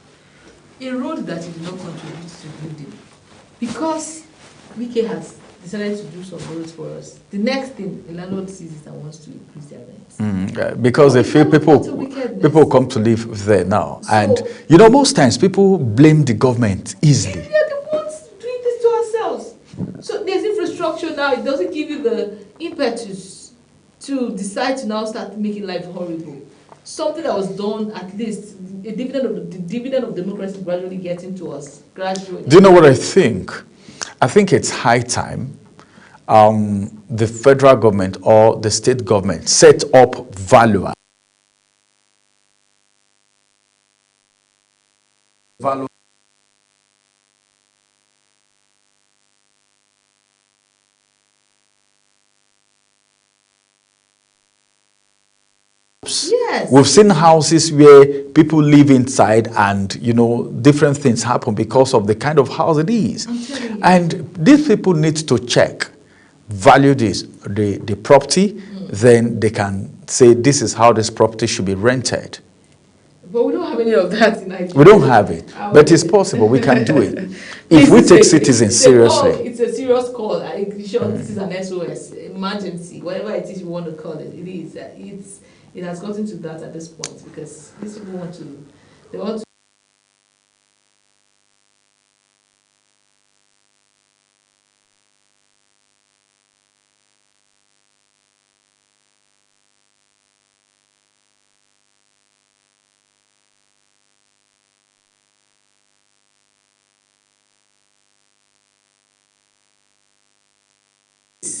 A road that is not contribute to building. Because Wike has decided to do some roads for us, the next thing the landlord sees is and wants to increase their rents.
Because they feel people come to live there now. So, and you know, most times people blame the government easily.
We are the ones doing this to ourselves. So there's infrastructure now, it doesn't give you the impetus to decide to now start making life horrible. Something that was done, at least a dividend of democracy gradually getting to us. Gradually.
Do you know what I think? I think it's high time the federal government or the state government set up value.
Yes.
We've seen houses where people live inside and, you know, different things happen because of the kind of house it is.
I'm telling you.
And these people need to check, value the property, then they can say this is how this property should be rented.
But we don't have any of that in Nigeria.
We don't have it, but it's possible. We can do it. If we take citizens seriously.
It's a serious call. I'm sure this is an SOS, emergency, whatever it is you want to call it. It is. It has gotten to that at this point because these people want to.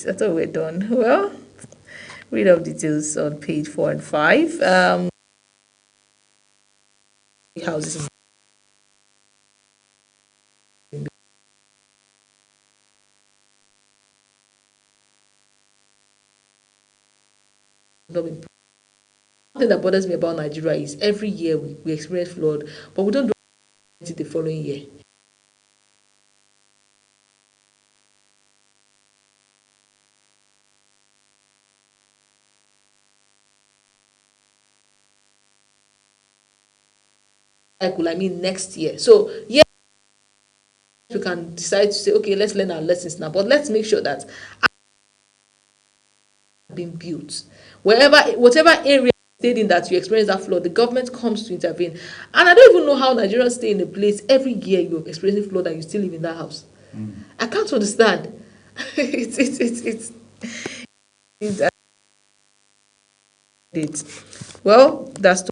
I thought we're done. Well, read up details on page 4 and 5. Houses. One thing that bothers me about Nigeria is every year we experience flood, but we don't do it the following year. I mean next year. So yeah, we can decide to say, okay, let's learn our lessons now, but let's make sure that being built whatever area stayed in that you experience that flood, the government comes to intervene. And I don't even know how Nigerians stay in a place every year you're experiencing flood and you still live in that house. I can't understand. Well, that's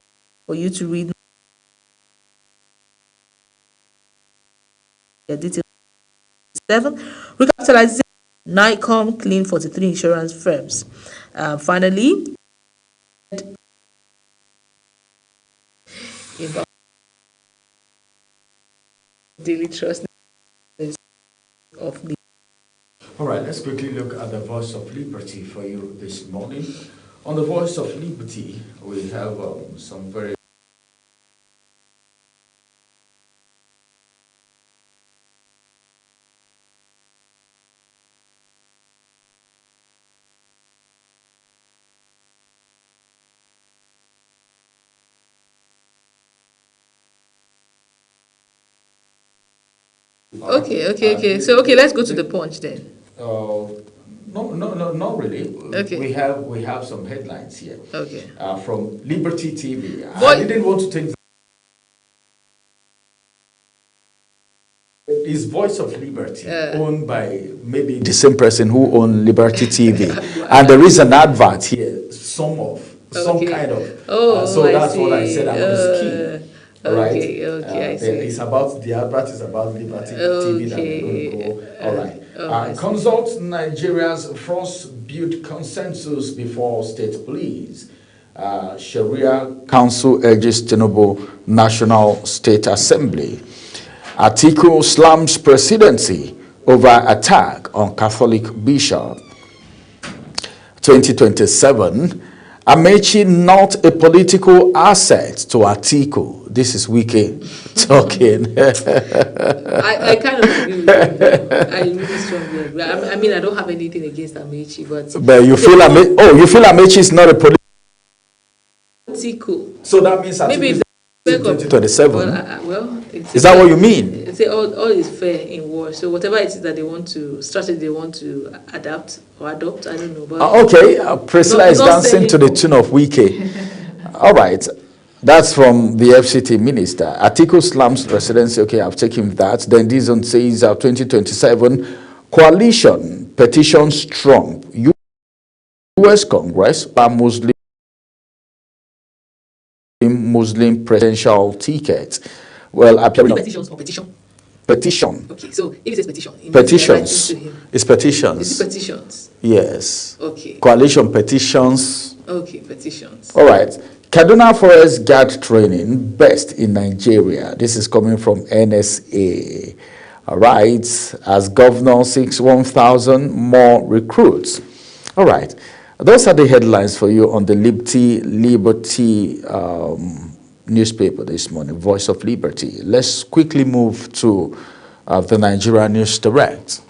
for you to read. Details 7. Recapitalization. NICOM clean 43 insurance firms. Finally, daily trust of the.
All right, let's quickly look at the Voice of Liberty for you this morning. On the Voice of Liberty, we have some very
Okay. So let's go to the Punch then.
No, not really.
Okay.
We have some headlines here.
Okay.
From Liberty TV.
But
I didn't want to take. Is Voice of Liberty owned by maybe the same person who owned Liberty TV? And there is an advert here, some kind of. So that's what I said. I'm going to skip. Right?
Okay, I see.
It's about the advert is about Liberty TV that we're going to go. All right. Consult Nigeria's first build consensus before state police. Sharia Council urges Tinubu National State Assembly. Atiku slams presidency over attack on Catholic bishop. 2027. Amechi not a political asset to Atiku. This is Wike talking.
I kind of agree with you. I really strongly agree. I mean, I don't have anything against Amechi,
but you feel Amechi is not a
political.
So that means
maybe
2027.
Is
that what you mean?
Say all is fair in war. So whatever it is that they want to strategy they want to adapt or adopt, I don't know. But
Priscilla is dancing to the tune of Wike. All right. That's from the FCT minister. Atiku slams presidency. Okay, I've taken that. Then this one says 2027 coalition petitions Trump. US Congress by Muslim presidential ticket. Well, appearing
petitions or petition?
Petition.
Okay, so if it is petition, it means
Petitions.
they're writing to him.
It's petitions.
Is it petitions?
Yes.
Okay.
Coalition petitions.
Okay, petitions.
All right. Kaduna Forest Guard training best in Nigeria. This is coming from NSA. All right. As governor seeks 1,000 more recruits. All right. Those are the headlines for you on the Liberty newspaper this morning, Voice of Liberty. Let's quickly move to the Nigeria News Direct.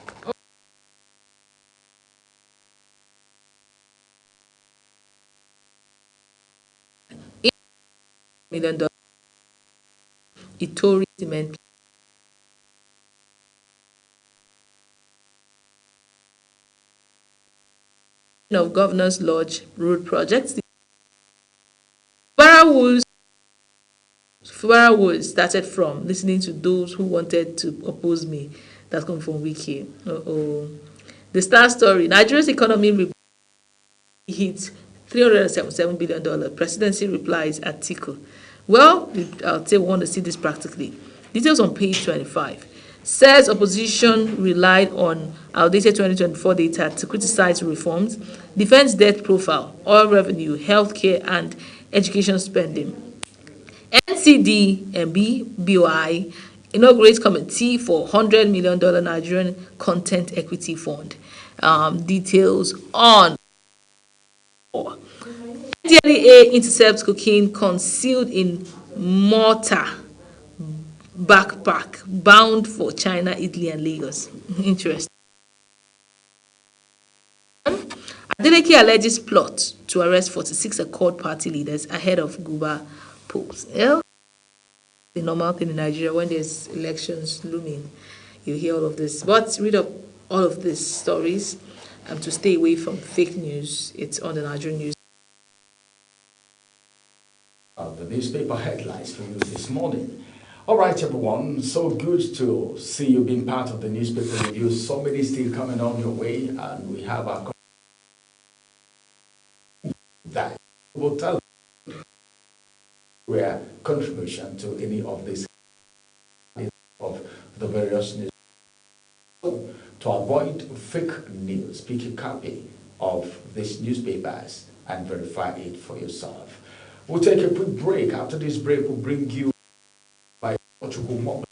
$1 million Itori cement of Governor's Lodge road projects. Fubara Woods started from listening to those who wanted to oppose me. That's coming from Wiki. The Star Story. Nigeria's economy hit $377 billion. Presidency replies article. Well, I'll say we want to see this practically. Details on page 25. Says opposition relied on outdated 2024 data to criticize reforms, defense debt profile, oil revenue, healthcare, and education spending. NCD BOI inaugurates committee for $100 million Nigerian Content Equity Fund. Details on. NDLEA intercepts cocaine concealed in mortar backpack bound for China, Italy, and Lagos. Interesting. Adeleke alleges plot to arrest 46 Accord party leaders ahead of Guba polls. The normal thing in Nigeria when there's elections looming, you hear all of this. But read up all of these stories to stay away from fake news. It's on the Nigerian News.
The newspaper headlines for you this morning. All right, everyone. So good to see you being part of the newspaper review. So many still coming on your way, and we have our that will tell where contribution to any of this of the various news. So, to avoid fake news, pick a copy of these newspapers and verify it for yourself. We'll take a quick break. After this break, we'll bring you by Portugal.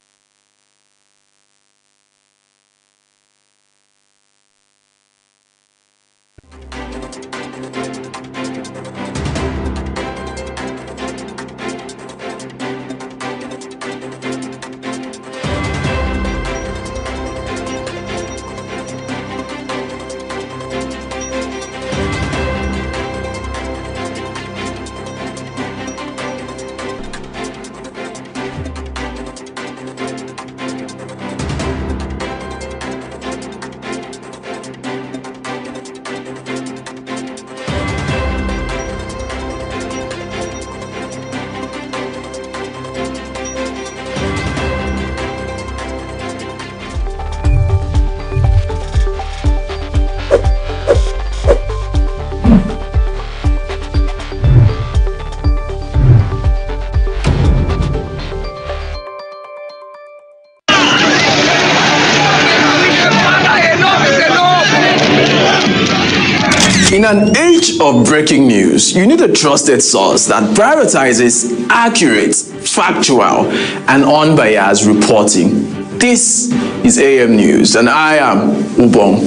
In an age of breaking news, you need a trusted source that prioritizes accurate, factual, and unbiased reporting. This is AM News, and I am Ubong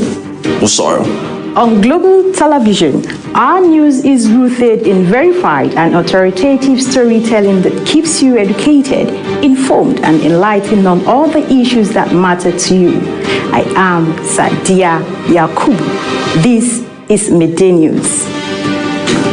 Osoro.
On global television, our news is rooted in verified and authoritative storytelling that keeps you educated, informed, and enlightened on all the issues that matter to you. I am Sadia Yakubu. This is Midday News.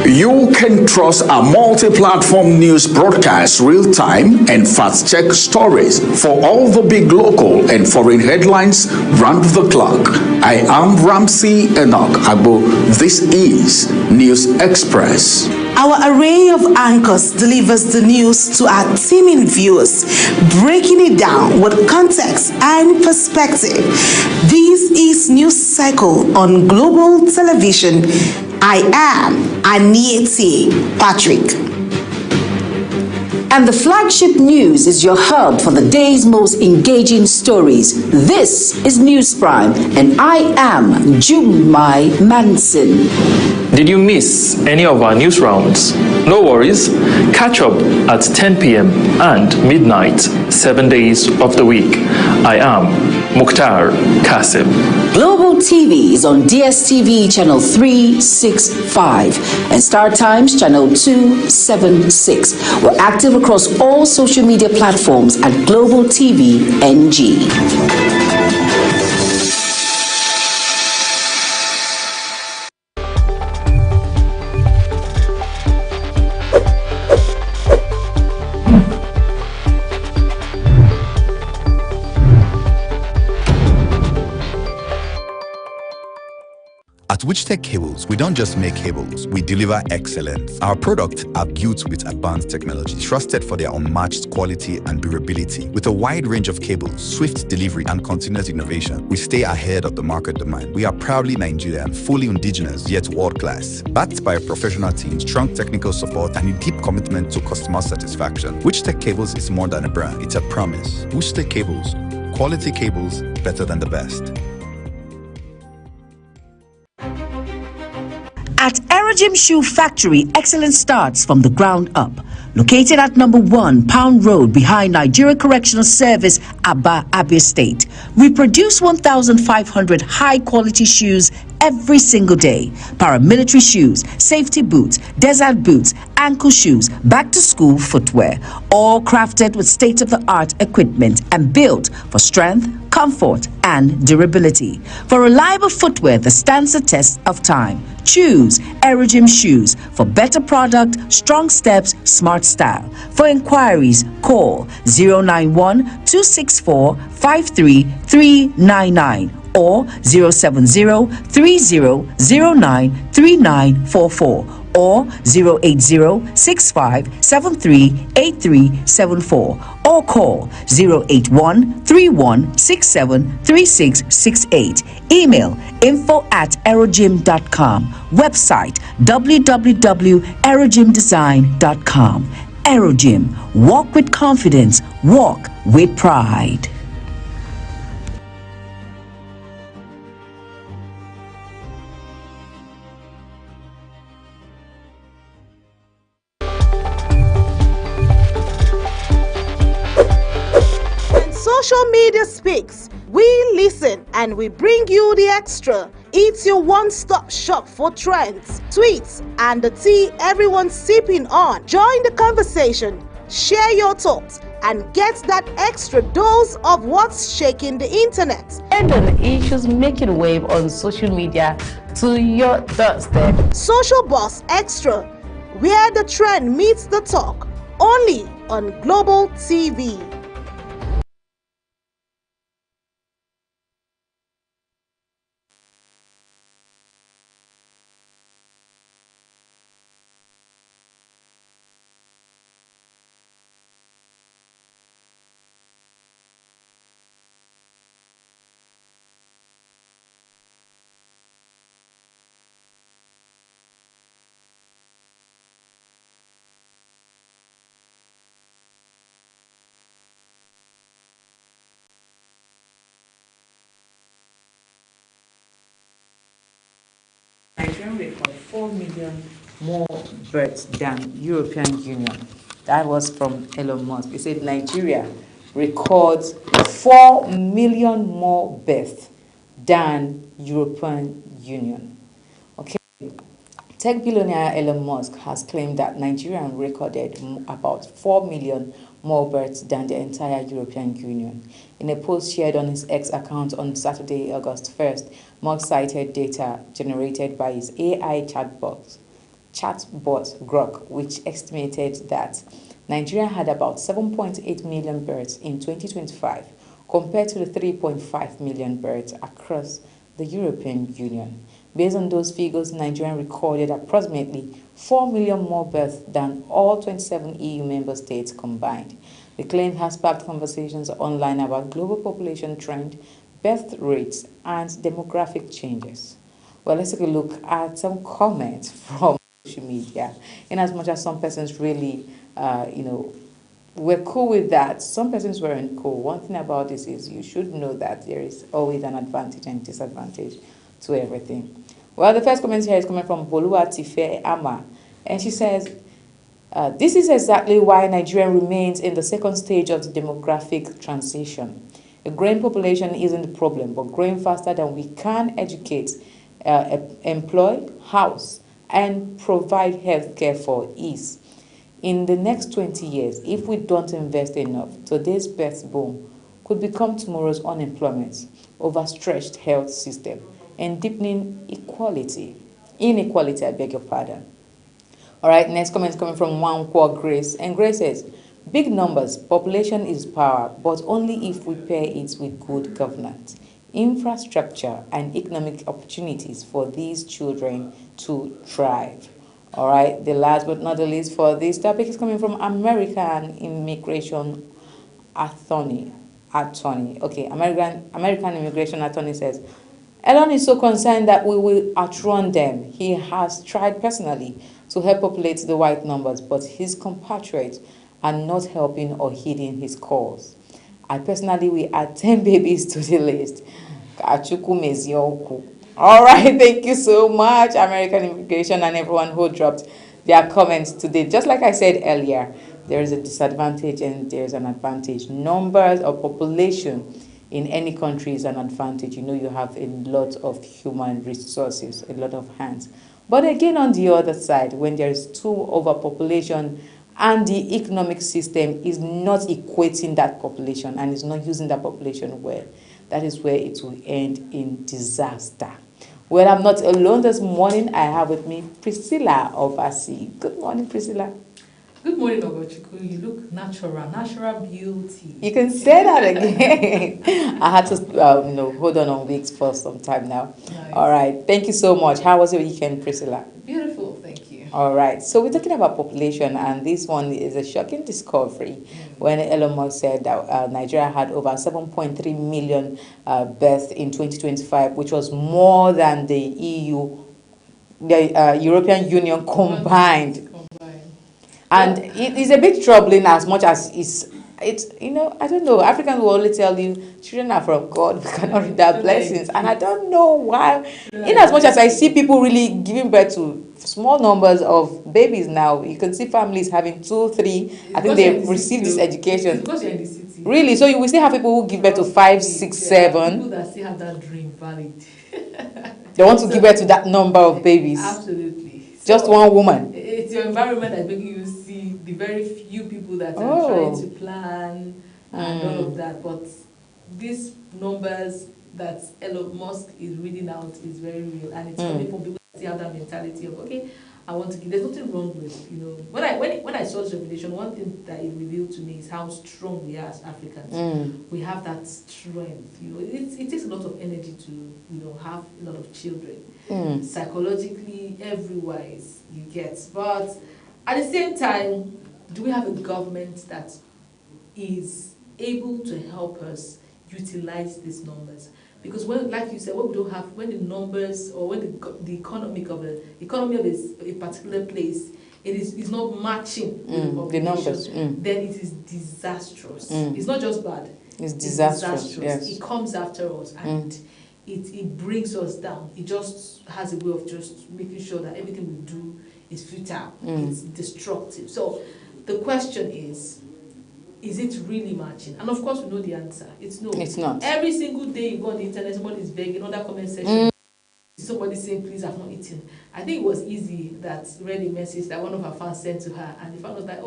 You can trust a multi-platform news broadcast, real-time and fast-check stories for all the big local and foreign headlines round the clock. I am Ramsey Enoch Agbo. This is News Express.
Our array of anchors delivers the news to our teeming viewers, breaking it down with context and perspective. This is News Cycle on Global Television. I am Anieti Patrick. And the flagship news is your hub for the day's most engaging stories. This is News Prime, and I am Jumai Manson.
Did you miss any of our news rounds? No worries. Catch up at 10 p.m. and midnight, 7 days of the week. I am Mukhtar Kasim.
Global TV is on DSTV channel 365 and Star Times channel 276. We're active across all social media platforms at Global TV NG.
At Witchtech Cables, we don't just make cables, we deliver excellence. Our products are built with advanced technology, trusted for their unmatched quality and durability. With a wide range of cables, swift delivery, and continuous innovation, we stay ahead of the market demand. We are proudly Nigerian, fully indigenous, yet world-class. Backed by a professional team, strong technical support, and a deep commitment to customer satisfaction. Witchtech Cables is more than a brand, it's a promise. Witchtech Cables, quality cables better than the best.
At Aerogym Shoe Factory, excellence starts from the ground up. Located at number 1 Pound Road behind Nigeria Correctional Service, Aba, Abia State. We produce 1,500 high-quality shoes every single day. Paramilitary shoes, safety boots, desert boots, ankle shoes, back-to-school footwear. All crafted with state-of-the-art equipment and built for strength, comfort, and durability. For reliable footwear that stands the test of time, choose Aerogym Shoes for better product, strong steps, smart style. For inquiries, call 091-264-53399 or 070-3009-3944 or 080-6573-8374 or call 081-3167-3668. Email info@aerogym.com. Website www.aerogymdesign.com. Aerogym. Walk with confidence. Walk with pride.
Social media speaks. We listen and we bring you the extra. It's your one-stop shop for trends, tweets, and the tea everyone's sipping on. Join the conversation, share your thoughts, and get that extra dose of what's shaking the internet.
And the issues making wave on social media to your doorstep.
Social Boss Extra, where the trend meets the talk, only on Global TV.
Nigeria record 4 million more births than European Union. That was from Elon Musk. He said Nigeria records 4 million more births than European Union. Okay. Tech billionaire Elon Musk has claimed that Nigeria recorded about 4 million more births than the entire European Union. In a post shared on his X account on Saturday, August 1st, Musk cited data generated by his AI chatbot Grok, which estimated that Nigeria had about 7.8 million births in 2025, compared to the 3.5 million births across the European Union. Based on those figures, Nigeria recorded approximately 4 million more births than all 27 EU member states combined. The claim has sparked conversations online about global population trend, birth rates, and demographic changes. Well, let's take a look at some comments from social media. In as much as some persons really, we're cool with that. Some persons weren't cool. One thing about this is you should know that there is always an advantage and disadvantage to everything. Well, the first comment here is coming from Boluwatife Ama, and she says, this is exactly why Nigeria remains in the second stage of the demographic transition. A growing population isn't the problem, but growing faster than we can educate, employ, house, and provide healthcare for is. In the next 20 years, if we don't invest enough, today's birth boom could become tomorrow's unemployment, overstretched health system, and deepening inequality, I beg your pardon. All right, next comment is coming from Wankwa Grace, and Grace says, big numbers, population is power, but only if we pair it with good governance, infrastructure, and economic opportunities for these children to thrive. All right, the last but not the least for this topic is coming from American Immigration Attorney. Okay, American Immigration Attorney says, Elon is so concerned that we will outrun them. He has tried personally to help populate the white numbers, but his compatriots are not helping or heeding his calls. I personally will add 10 babies to the list. All right, thank you so much, American Immigration, and everyone who dropped their comments today. Just like I said earlier, there is a disadvantage and there is an advantage. Numbers or population in any country is an advantage. You know, you have a lot of human resources, a lot of hands. But again, on the other side, when there is too overpopulation and the economic system is not equating that population and is not using that population well, that is where it will end in disaster. Well, I'm not alone this morning. I have with me Priscilla of Asi. Good morning, Priscilla.
Good morning, Ogochukwu. You look natural beauty.
You can say that again. I had to hold on wigs for some time now.
Nice.
All right. Thank you so much. How was your weekend, Priscilla?
Beautiful, thank you.
All right. So we're talking about population, and this one is a shocking discovery when Elon Musk said that Nigeria had over 7.3 million births in 2025, which was more than the European Union combined. And it is a bit troubling as much as it's I don't know, Africans will only tell you, children are from God, we cannot read their blessings. And I don't know why, in as much as I see people really giving birth to small numbers of babies now, you can see families having 2, 3, I think they've received this education.
Because you're in the city.
Really, so you will still have people who give birth to 5, 6, 7.
People that still have that dream valid.
They want to give birth to that number of babies.
Absolutely.
Just one woman.
It's your environment that's making you see the very few people that are trying to plan and all of that. But these numbers that Elon Musk is reading out is very real, and it's coming from people that still have that mentality of, okay, I want to give. There's nothing wrong with, when I saw this revelation, one thing that it revealed to me is how strong we are as Africans. We have that strength. It takes a lot of energy to have a lot of children. Psychologically, everywise you get. But at the same time, do we have a government that is able to help us utilize these numbers? Because when, like you said, what we don't have, when the numbers or when the economy of a particular place, it is not matching with the numbers, then it is disastrous. It's not just bad.
It's disastrous. Yes.
It comes after us and it brings us down. It just has a way of just making sure that everything we do is futile. It's destructive. So the question is it really matching? And of course, we know the answer. It's no.
It's not.
Every single day you go on the internet, somebody is begging, other comment section, somebody saying, please, I've not eaten. I think it was Easy that read a message that one of her fans sent to her, and the fan was like,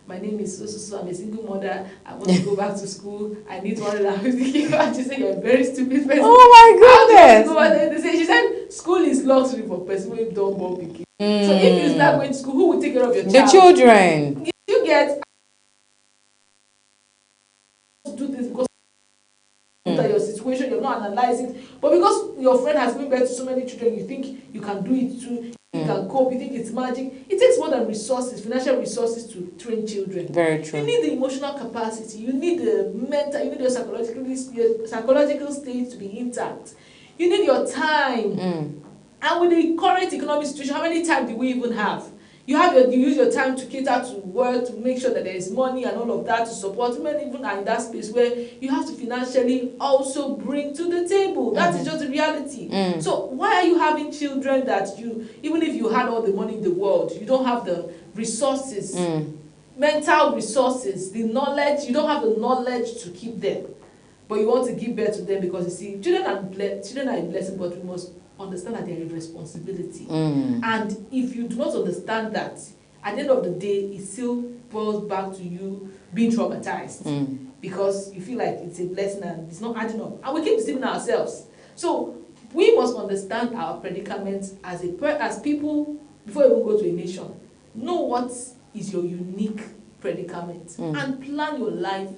my name is so, I'm a single mother, I want to go back to school, I need 150 kilos. And she said, you're a very stupid person.
Oh my goodness!
She said, school is luxury for person who don't born pikin. So if you start going to school, who will take care of your child?
The children.
You get do this because your situation, you're not analyzing, but because your friend has given birth to so many children, you think you can do it too, you can cope, you think it's magic. It takes more than resources, financial resources to train children.
Very true.
You need the emotional capacity, you need the mental, you need your psychological state to be intact. You need your time. And with the current economic situation, how many time do we even have? You use your time to cater to work, to make sure that there is money and all of that to support women, even in that space where you have to financially also bring to the table. That is just the reality. So why are you having children that you, even if you had all the money in the world, you don't have the resources, mental resources, the knowledge, you don't have the knowledge to keep them, but you want to give birth to them because you see, children are a blessing, but we must understand that they are a responsibility. And if you do not understand that, at the end of the day, it still boils back to you being traumatized because you feel like it's a blessing and it's not adding up. And we keep deceiving ourselves. So we must understand our predicament as people before we even go to a nation. Know what is your unique predicament and plan your life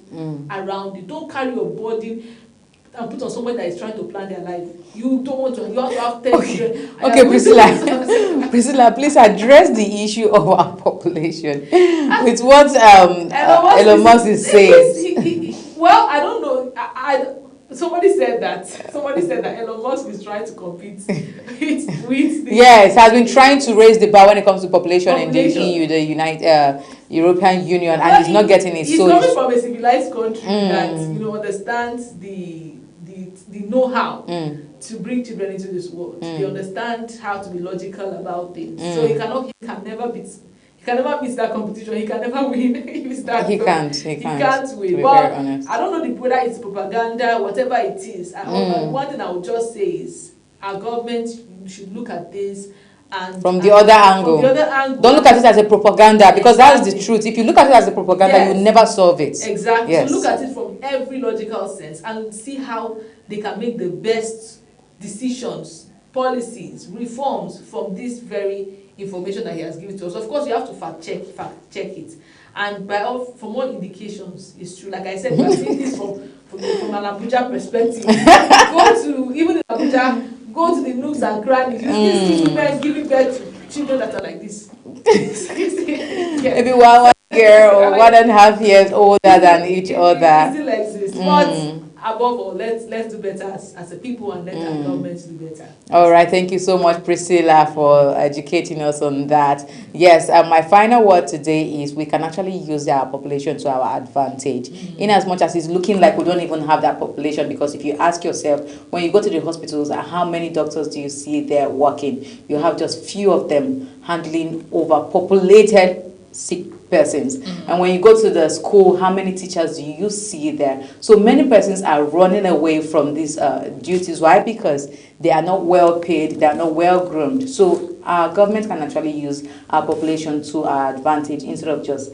around it. Don't carry your body and put on someone that is trying to plan their life. You don't want to. You have 10 children.
Okay, Priscilla. Priscilla, please address the issue of our population with what Elon Musk is saying.
Well, I don't know. Somebody said that Elon Musk is trying to compete with the
yes, has been trying to raise the bar when it comes to population in the EU, the European Union, and he's not getting it.
He's coming from a civilized country that understands the know-how to bring children into this world. They understand how to be logical about things. So he can never beat that competition. He can never win. He can't win. But I don't know whether it's propaganda, whatever it is. One thing I would just say is our government should look at this
from the other angle. Don't look at it as a propaganda, because that's the truth. If you look at it as a propaganda, you will never solve it.
Exactly. Yes. So look at it from every logical sense and see how they can make the best decisions, policies, reforms from this very information that he has given to us. Of course, you have to fact check it. And from all indications, it's true. Like I said, we are seeing this from an Abuja perspective. Even in Abuja, go to the nooks and crannies. You see these women giving birth to children that are like this.
Maybe one girl or 1.5 years older than each other.
It still exists. But above all, let's do better as a people and let our governments do better.
All right, thank you so much, Priscilla, for educating us on that. Yes, my final word today is we can actually use our population to our advantage, in as much as it's looking like we don't even have that population, because if you ask yourself, when you go to the hospitals, how many doctors do you see there working? You have just few of them handling overpopulated sick persons. And when you go to the school, how many teachers do you see there? So many persons are running away from these duties. Why? Because they are not well paid, they are not well groomed. So our government can actually use our population to our advantage, instead of just,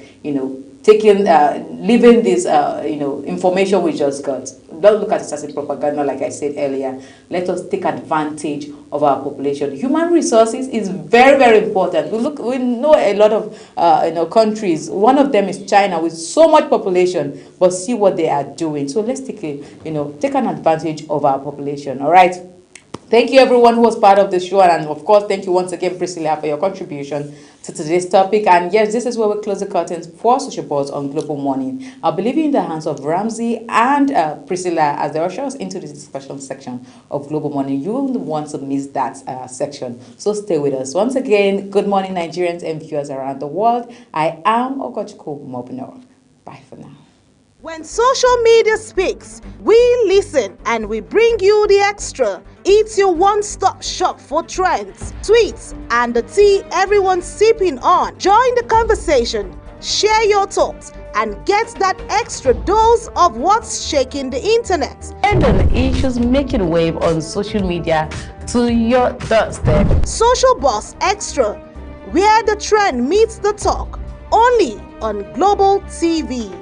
taking, leaving this, information we just got. Don't look at it as a propaganda, like I said earlier. Let us take advantage of our population. Human resources is very, very important. We know a lot of countries. One of them is China, with so much population, but see what they are doing. So let's take an advantage of our population. All right. Thank you, everyone who was part of the show, and of course, thank you once again, Priscilla, for your contribution to today's topic. And yes, this is where we close the curtains for Social Buzz on Global Morning. I'll be leaving in the hands of Ramsey and Priscilla as they usher us into this discussion section of Global Morning. You won't want to miss that section, so stay with us. Once again, good morning, Nigerians and viewers around the world. I am Ogochukwu Mobno. Bye for now.
When social media speaks, we listen and we bring you the extra. It's your one-stop shop for trends, tweets, and the tea everyone's sipping on. Join the conversation, share your thoughts, and get that extra dose of what's shaking the internet.
And on the issues making wave on social media to your doorstep.
Social Buzz Extra, where the trend meets the talk, only on Global TV.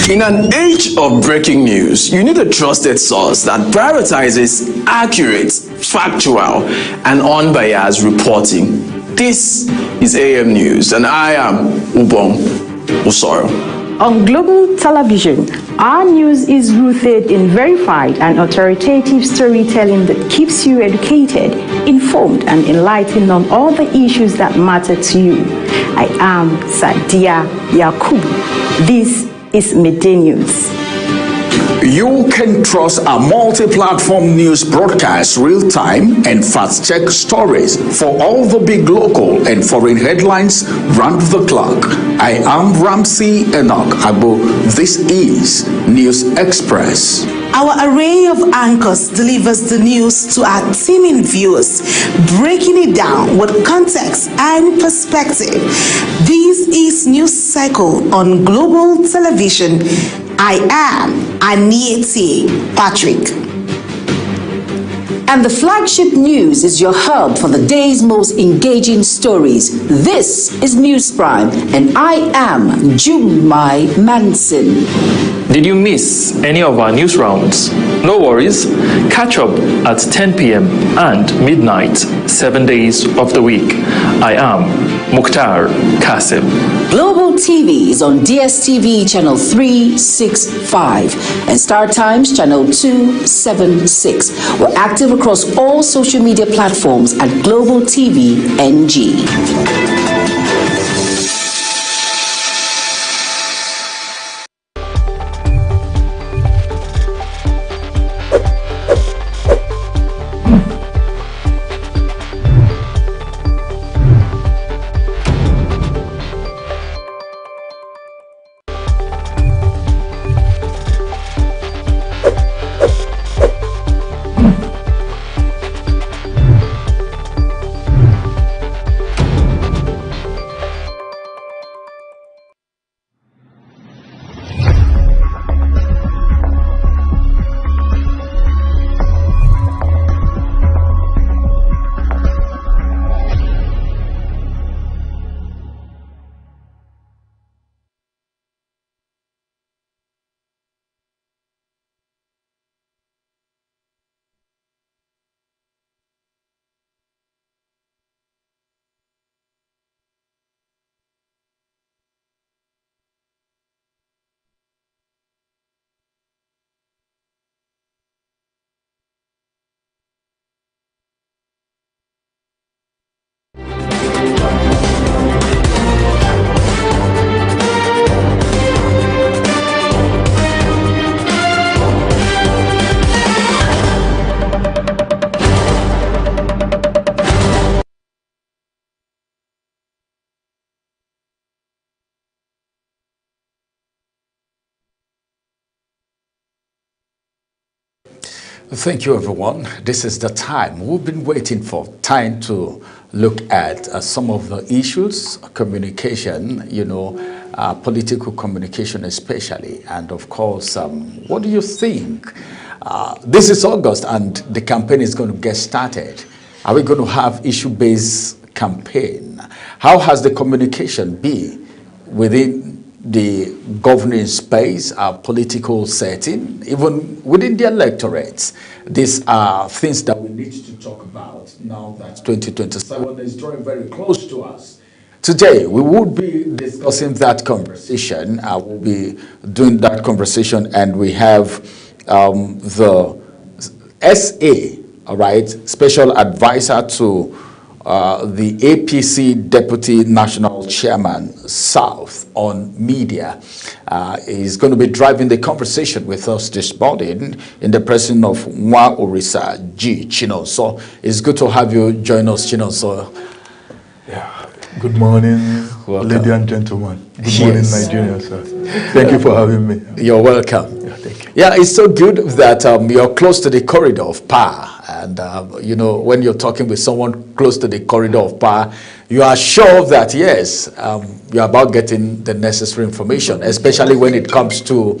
In an age of breaking news, you need a trusted source that prioritizes accurate, factual, and unbiased reporting. This is AM News, and I am Ubong Usoro.
On global television, our news is rooted in verified and authoritative storytelling that keeps you educated, informed, and enlightened on all the issues that matter to you. I am Sadia Yakubu. This is Midday News.
You can trust our multi-platform news broadcast real-time and fast-check stories for all the big local and foreign headlines round the clock. I am Ramsey Enoch Agbo. This is News Express.
Our array of anchors delivers the news to our teeming viewers, breaking it down with context and perspective. This is News Cycle on global television. I am Anieti Patrick.
And the flagship news is your hub for the day's most engaging stories. This is News Prime, and I am Jumai Manson.
Did you miss any of our news rounds? No worries. Catch up at 10 p.m. and midnight, 7 days of the week. I am Mukhtar Kasim.
Global TV is on DSTV channel 365 and Star Times channel 276. We're active across all social media platforms at Global TV NG.
Thank you, everyone. This is the time we've been waiting for, time to look at some of the issues, communication, political communication especially, and of course, what do you think? This is August and the campaign is going to get started. Are we going to have issue-based campaign? How has the communication been within the governing space, our political setting, even within the electorates? These are things that we need to talk about now that 2027 is drawing very close to us. Today, we will be discussing that conversation. I will be doing that conversation, and we have the SA, all right, Special Advisor to the APC Deputy National Chairman South on Media. Is going to be driving the conversation with us this morning in the person of Nwa Orisa G. Chinonso. It's good to have you join us, Chinonso.
Yeah. Good morning, ladies and gentlemen. Good morning, Nigeria, sir. Thank you for having me.
You're welcome.
Yeah, thank you.
Yeah, it's so good that you're close to the corridor of power. And, when you're talking with someone close to the corridor of power, you are sure that, yes, you're about getting the necessary information, especially when it comes to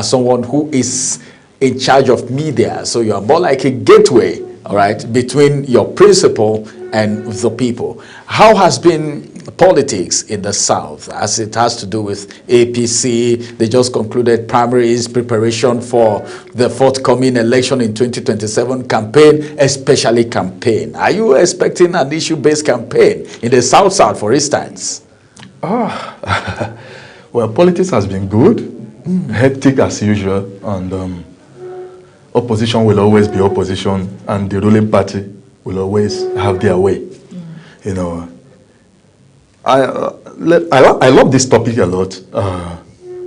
someone who is in charge of media. So you are more like a gateway, all right, between your principal and the people. How has been politics in the South as it has to do with APC? They just concluded primaries, preparation for the forthcoming election in 2027, campaign, especially campaign. Are you expecting an issue-based campaign in the South, for instance?
Well, politics has been good, hectic as usual, and opposition will always be opposition, and the ruling party will always have their way. You know, I love this topic a lot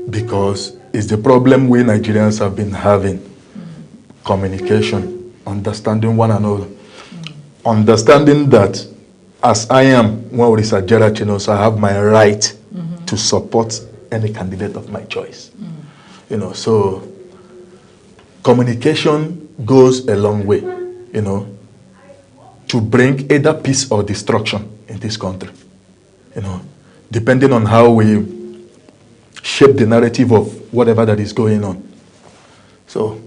because it's the problem we Nigerians have been having: communication, understanding one another, understanding that as I am Nwaorisa Gerald Chinonso, I have my right to support any candidate of my choice. You know, so communication goes a long way, you know, to bring either peace or destruction in this country. You know, depending on how we shape the narrative of whatever that is going on. So,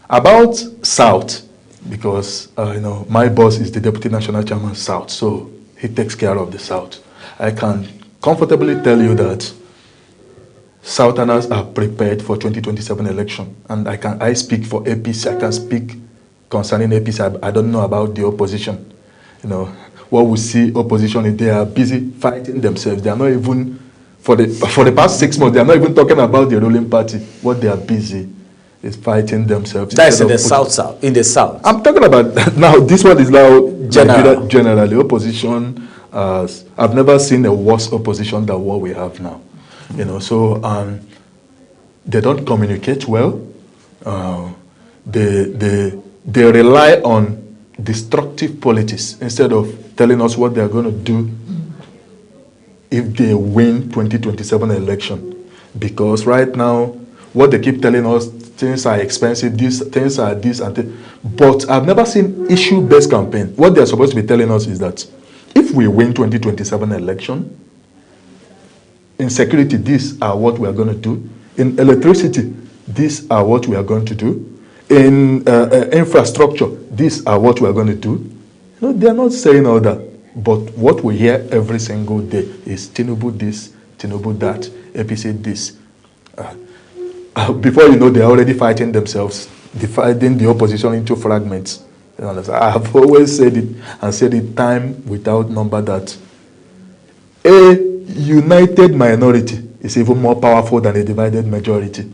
about South, because you know, my boss is the Deputy National Chairman South, so he takes care of the South. I can comfortably tell you that Southerners are prepared for 2027 election, and I speak for APC. I can speak concerning APC. I don't know about the opposition. You know, what we see opposition is they are busy fighting themselves. They are not even for the past 6 months. They are not even talking about the ruling party. What they are busy is fighting themselves.
That's in the South. In the South.
I'm talking about now. This one is now generally opposition. I've never seen a worse opposition than what we have now. You know, so they don't communicate well. They rely on destructive politics instead of telling us what they are going to do if they win 2027 election. Because right now, what they keep telling us, things are expensive, things are this and that. But I've never seen issue-based campaign. What they're supposed to be telling us is that if we win 2027 election, in security, these are what we are going to do. In electricity, these are what we are going to do. In infrastructure, these are what we are going to do. No, they are not saying all that. But what we hear every single day is Tinubu this, Tinubu that, APC this. Before you know, they are already fighting themselves, dividing the opposition into fragments. You know, I have always said it and said it time without number that a united minority is even more powerful than a divided majority.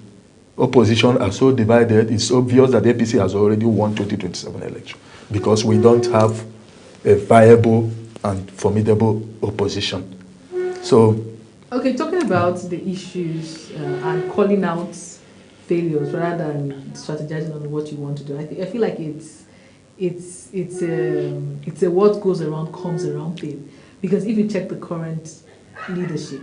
Opposition are so divided, it's obvious that APC has already won 2027 election because we don't have a viable and formidable opposition. So,
okay, talking about the issues and calling out failures rather than strategizing on what you want to do, I feel like it's a what goes around comes around thing. Because if you check the current leadership,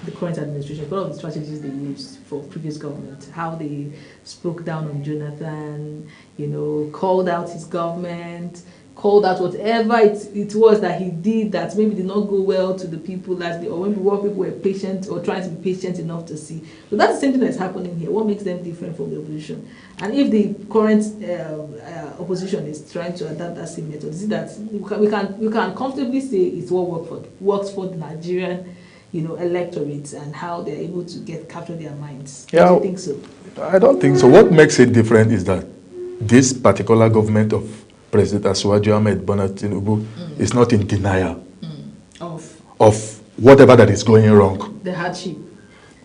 the current administration, all of the strategies they used for previous government, how they spoke down on Jonathan, you know, called out his government, called out whatever it was that he did that maybe did not go well to the people or when people were patient or trying to be patient enough to see. So that's the same thing that's happening here. What makes them different from the opposition? And if the current opposition is trying to adapt that same method, is it that we can comfortably say it's what works for the Nigerian, you know, electorate and how they're able to capture their minds?
Yeah,
do you think so?
I don't think so. What makes it different is that this particular government of President Asiwaju Ahmed Bola Tinubu is not in denial of whatever that is going wrong.
The hardship.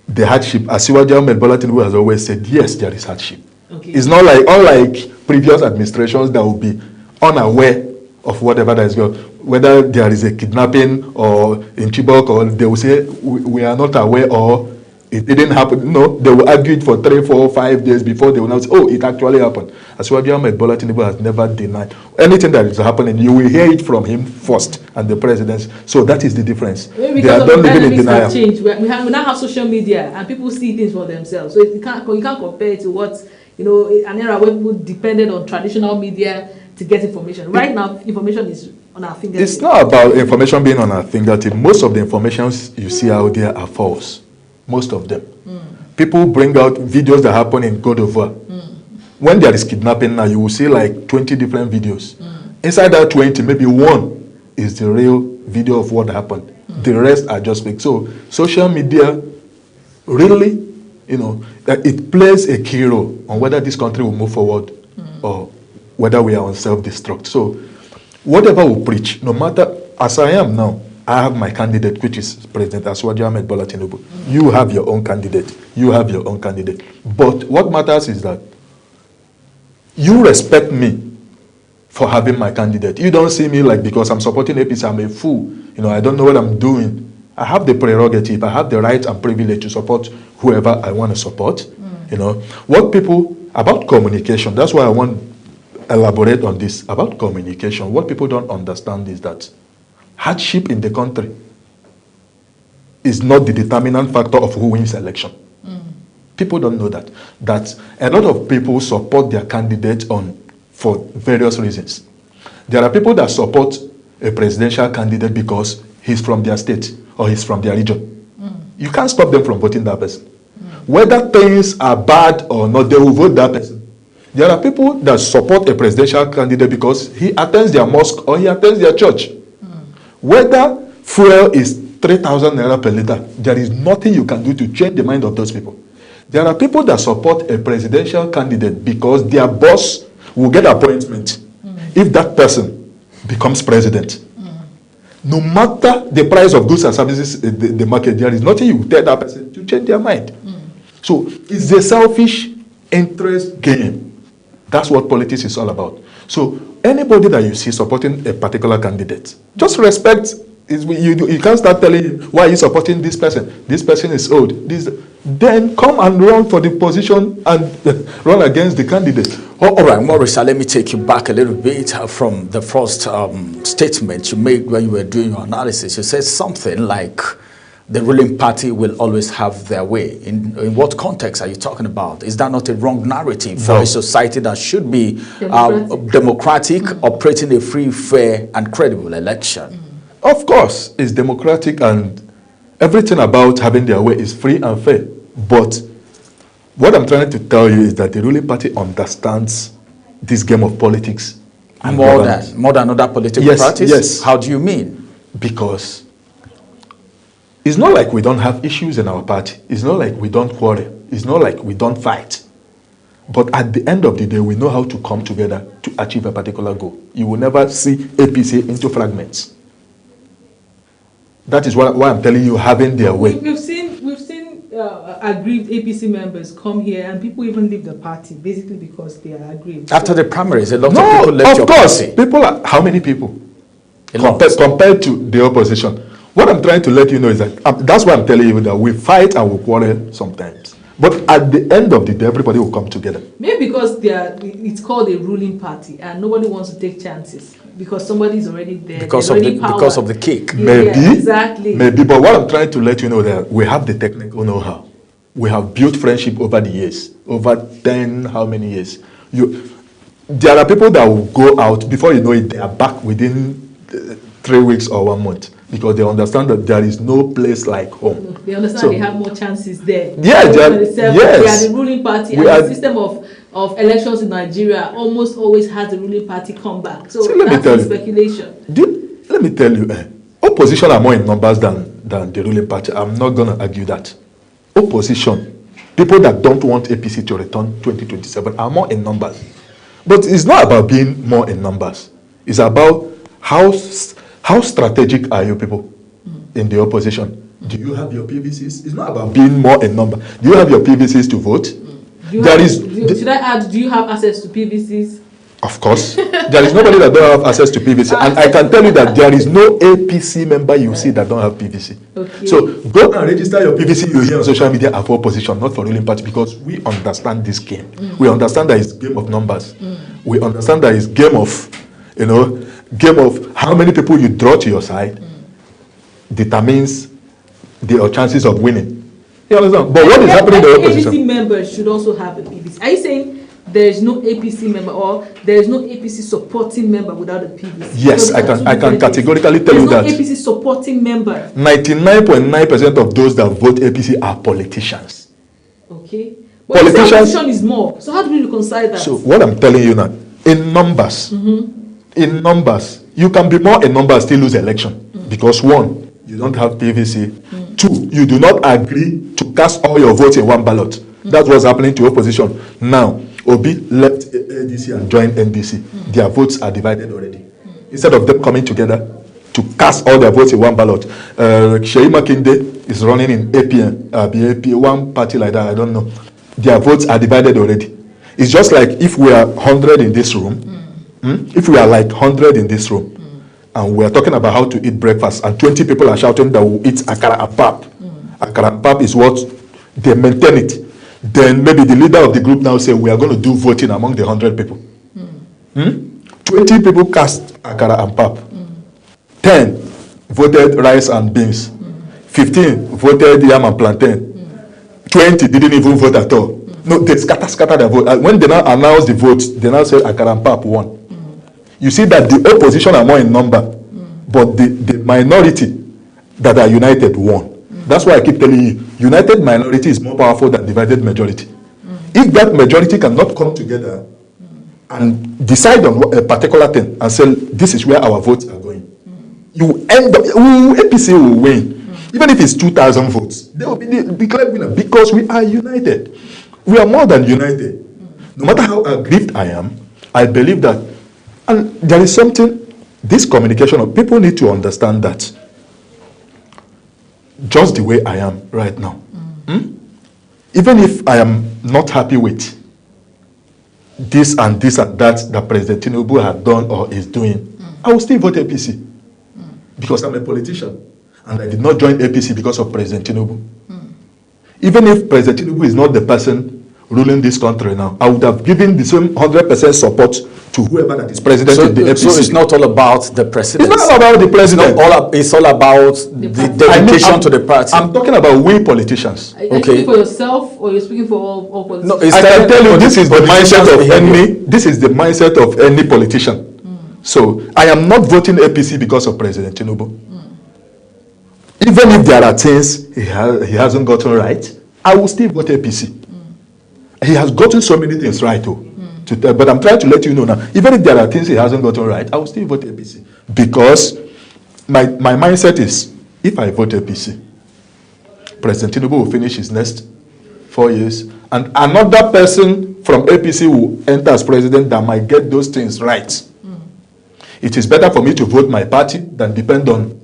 The hardship. Asiwaju Ahmed Bola Tinubu has always said, yes, there is hardship.
Okay.
It's not like, unlike previous administrations that will be unaware of whatever that is going on. Whether there is a kidnapping or in Chibok, or they will say, we are not aware, or it didn't happen. No, they will argue it for 3, 4, 5 days before they will now say, oh, it actually happened. Asiwaju Ahmed Bola Tinubu has never denied anything that is happening. You will hear it from him first and the presidency. So that is the difference.
Maybe
they are not living in denial.
Changed. We now have social media and people see things for themselves. So you can't compare it to what, you know, an era where people depended on traditional media to get information. Right now, information is on our fingertips.
It's not about information being on our fingertips. Most of the information you see out there are false. Most of them. People bring out videos that happen in Côte d'Ivoire. When there is kidnapping now, you will see like 20 different videos. Inside that 20, maybe one is the real video of what happened. The rest are just fake. So social media really, it plays a key role on whether this country will move forward or whether we are on self-destruct. So whatever we preach, no matter, as I am now, I have my candidate, which is President Asiwaju Ahmed Bola Tinubu. You have your own candidate. You have your own candidate. But what matters is that you respect me for having my candidate. You don't see me like because I'm supporting APC, I'm a fool. I don't know what I'm doing. I have the prerogative, I have the right and privilege to support whoever I want to support. What people, about communication, that's why I want to elaborate on this, about communication. What people don't understand is that hardship in the country is not the determinant factor of who wins election. People don't know that. That a lot of people support their candidate for various reasons. There are people that support a presidential candidate because he's from their state or he's from their region. You can't stop them from voting that person. Whether things are bad or not, they will vote that person. There are people that support a presidential candidate because he attends their mosque or he attends their church. Whether fuel is 3,000 naira per liter, there is nothing you can do to change the mind of those people. There are people that support a presidential candidate because their boss will get appointment if that person becomes president. No matter the price of goods and services in the market, there is nothing you will tell that person to change their mind. So it's a selfish interest game. That's what politics is all about. So anybody that you see supporting a particular candidate, just respect. You can't start telling him, why are you supporting this person? This person is old. Then come and run for the position and run against the candidate.
All right, Maurisa, let me take you back a little bit from the first statement you made when you were doing your analysis. You said something like the ruling party will always have their way. In what context are you talking about? Is that not a wrong narrative for a society that should be democratic, operating a free, fair, and credible election?
Of course, it's democratic and everything about having their way is free and fair. But what I'm trying to tell you is that the ruling party understands this game of politics. And
more than other political parties?
Yes.
How do you mean?
Because it's not like we don't have issues in our party. It's not like we don't quarrel. It's not like we don't fight. But at the end of the day, we know how to come together to achieve a particular goal. You will never see APC into fragments. That is why I'm telling you, having their way.
We've seen aggrieved APC members come here, and people even leave the party basically because they are aggrieved.
After the primaries, a lot of people left your party.
People are, how many people? Compared to the opposition. What I'm trying to let you know is that that's why I'm telling you that we fight and we quarrel sometimes. But at the end of the day, everybody will come together.
Maybe because it's called a ruling party and nobody wants to take chances because somebody is already there.
Because of the kick.
Maybe.
Yeah, exactly.
Maybe. But what I'm trying to let you know that we have the technical know-how. We have built friendship over the years. Over 10, how many years? There are people that will go out, before you know it, they are back within 3 weeks or 1 month. Because they understand that there is no place like home.
They understand they have more chances there.
Yeah,
they are the ruling party, and the system of elections in Nigeria almost always has the ruling party come back. So that's speculation.
Let me tell you, opposition are more in numbers than the ruling party. I'm not going to argue that. Opposition, people that don't want APC to return 2027 are more in numbers. But it's not about being more in numbers. It's about how strategic are you people in the opposition? Do you have your PVCs? It's not about being more in number. Do you have your PVCs to vote?
Should I add, do you have access to PVCs?
Of course. There is nobody that don't have access to PVC. And I can tell you that there is no APC member you see that don't have PVC.
Okay.
So go and register your PVC you hear on social media are for opposition, not for ruling party, because we understand this game. We understand that it's game of numbers. We understand that it's game of how many people you draw to your side determines your chances of winning. You understand? But what is happening in the opposition?
APC members should also have a PVC. Are you saying there is no APC member or there is no APC supporting member without a PVC?
Yes,
so
I can categorically tell you that.
There's no APC supporting member.
99.9% of those that vote APC are politicians.
Okay. But opposition is more. So how do we reconcile that?
So what I'm telling you now, in numbers, you can be more in number and still lose election. Because one, you don't have PVC. Two, you do not agree to cast all your votes in one ballot. That's what's happening to opposition. Now, Obi left ADC and joined NDC. Their votes are divided already. Instead of them coming together to cast all their votes in one ballot, Sheyi Makinde is running in APN, one party like that, I don't know. Their votes are divided already. It's just like if we are 100 in this room, if we are like 100 in this room, and we are talking about how to eat breakfast, and 20 people are shouting that we'll eat akara and pap. Akara and pap is what they maintain it. Then maybe the leader of the group now say we are going to do voting among the 100 people. 20 people cast akara and pap. 10 voted rice and beans. 15 voted yam and plantain. 20 didn't even vote at all. No, they scatter their vote. When they now announce the votes, they now say akara and pap won. You see that the opposition are more in number, but the minority that are united won. That's why I keep telling you, united minority is more powerful than divided majority. If that majority cannot come together and decide on a particular thing and say, this is where our votes are going, you end up, APC will win. Even if it's 2,000 votes, they will be declared winner because we are united. We are more than united. No matter how aggrieved I am, I believe that, and there is something, this communication of people need to understand that just the way I am right now, even if I am not happy with this and that President Tinubu has done or is doing, I will still vote APC because I'm a politician and I did not join APC because of President Tinubu. Even if President Tinubu is not the person ruling this country now, I would have given the same 100% support to whoever that is president in the APC.
So it's not all about the president.
It's not about the president.
It's all about the dedication to the party.
I'm talking about we politicians.
Are you speaking for yourself or you're speaking for all politicians?
No, I can tell you this is the mindset of any. This is the mindset of any politician. So I am not voting APC because of President Tinubu. Even if there are things he hasn't gotten right, I will still vote APC. He has gotten so many things right, but I'm trying to let you know now, even if there are things he hasn't gotten right, I will still vote APC. Because my mindset is, if I vote APC, President Tinubu will finish his next 4 years, and another person from APC will enter as president that might get those things right. It is better for me to vote my party than depend on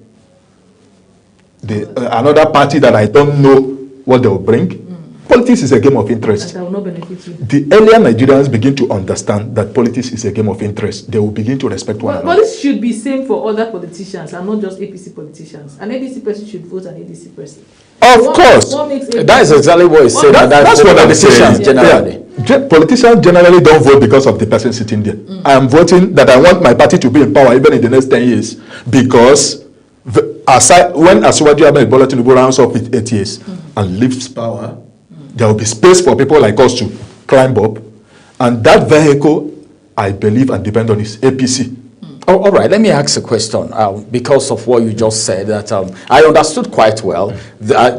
another party that I don't know what they will bring. Politics is a game of interest.
That will not benefit you.
The earlier Nigerians begin to understand that politics is a game of interest, they will begin to respect one another.
Politics should be same for other politicians and not just APC politicians. An APC person should vote an ADC person.
Of course.
That is exactly what he said.
That's what politicians
generally.
Yeah. Politicians generally don't vote because of the person sitting there. I am voting that I want my party to be in power even in the next 10 years. Because when Asiwaju Ahmed Bola Tinubu rounds up with 8 years and leaves power, there will be space for people like us to climb up. And that vehicle, I believe and depend on, is APC.
Oh, all right, let me ask a question because of what you just said that I understood quite well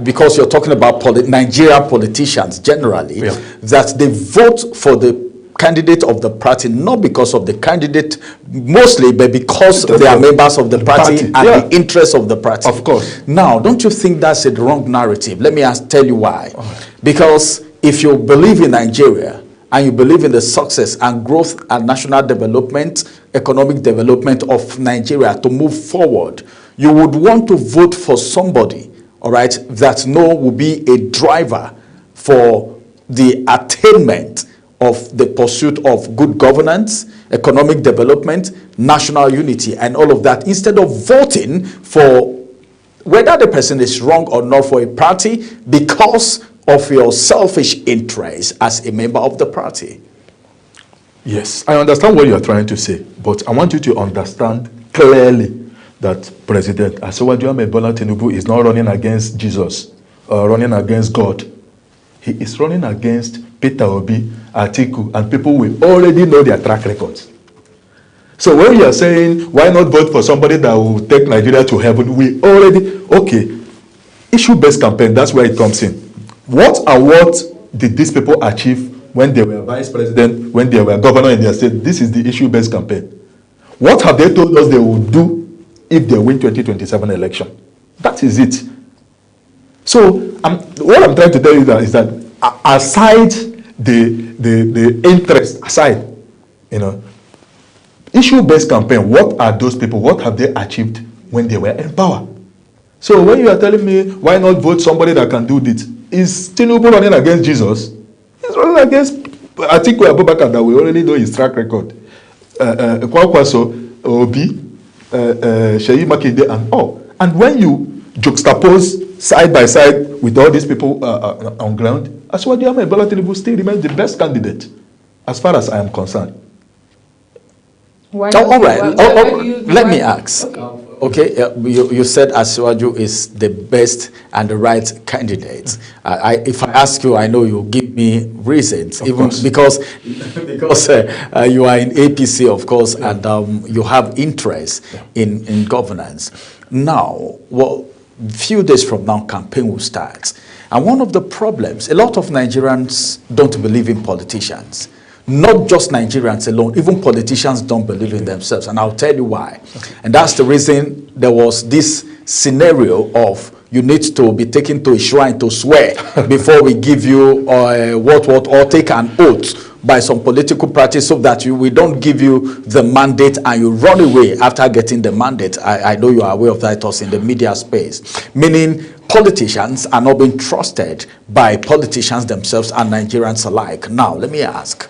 because you're talking about Nigerian politicians generally, that they vote for the candidate of the party, not because of the candidate mostly, but because they are members of the party and the interests of the party.
Of course.
Now, don't you think that's a wrong narrative? Let me tell you why. Because if you believe in Nigeria and you believe in the success and growth and national development, economic development of Nigeria to move forward, you would want to vote for somebody, all right, that will be a driver for the attainment of the pursuit of good governance, economic development, national unity, and all of that, instead of voting for whether the person is wrong or not for a party because of your selfish interest as a member of the party.
Yes, I understand what you are trying to say, but I want you to understand clearly that President Asiwaju Ahmed Bola Tinubu is not running against Jesus or running against God. He is running against Peter Obi, Atiku, and people will already know their track records. So when you are saying, why not vote for somebody that will take Nigeria to heaven, we already, okay, issue-based campaign, that's where it comes in. What did these people achieve when they were vice president, when they were governor in their state? This is the issue-based campaign. What have they told us they will do if they win 2027 election? That is it. So what I'm trying to tell you is that aside the interest aside, issue-based campaign, what are those people, what have they achieved when they were in power? So when you are telling me why not vote somebody that can do this, is Tinubu running against Jesus? He's running against Atiku Abubakar that we already know his track record. Kwakwaso, Obi, Sheyi Makinde, and all. And when you juxtapose side by side with all these people on ground, Asiwaju Bola Tinubu still remains the best candidate, as far as I am concerned.
All right. Let me ask. Okay, you said Asiwaju is the best and the right candidate. If I ask you, I know you'll give me reasons, even because you are in APC, of course, and you have interest in governance. Now, few days from now, campaign will start. And one of the problems, a lot of Nigerians don't believe in politicians. Not just Nigerians alone, even politicians don't believe in themselves. And I'll tell you why. And that's the reason there was this scenario of you need to be taken to a shrine to swear before we give you or take an oath by some political party so that we don't give you the mandate and you run away after getting the mandate. I know you are aware of that. It was in the media space. Meaning politicians are not being trusted by politicians themselves and Nigerians alike. Now, let me ask.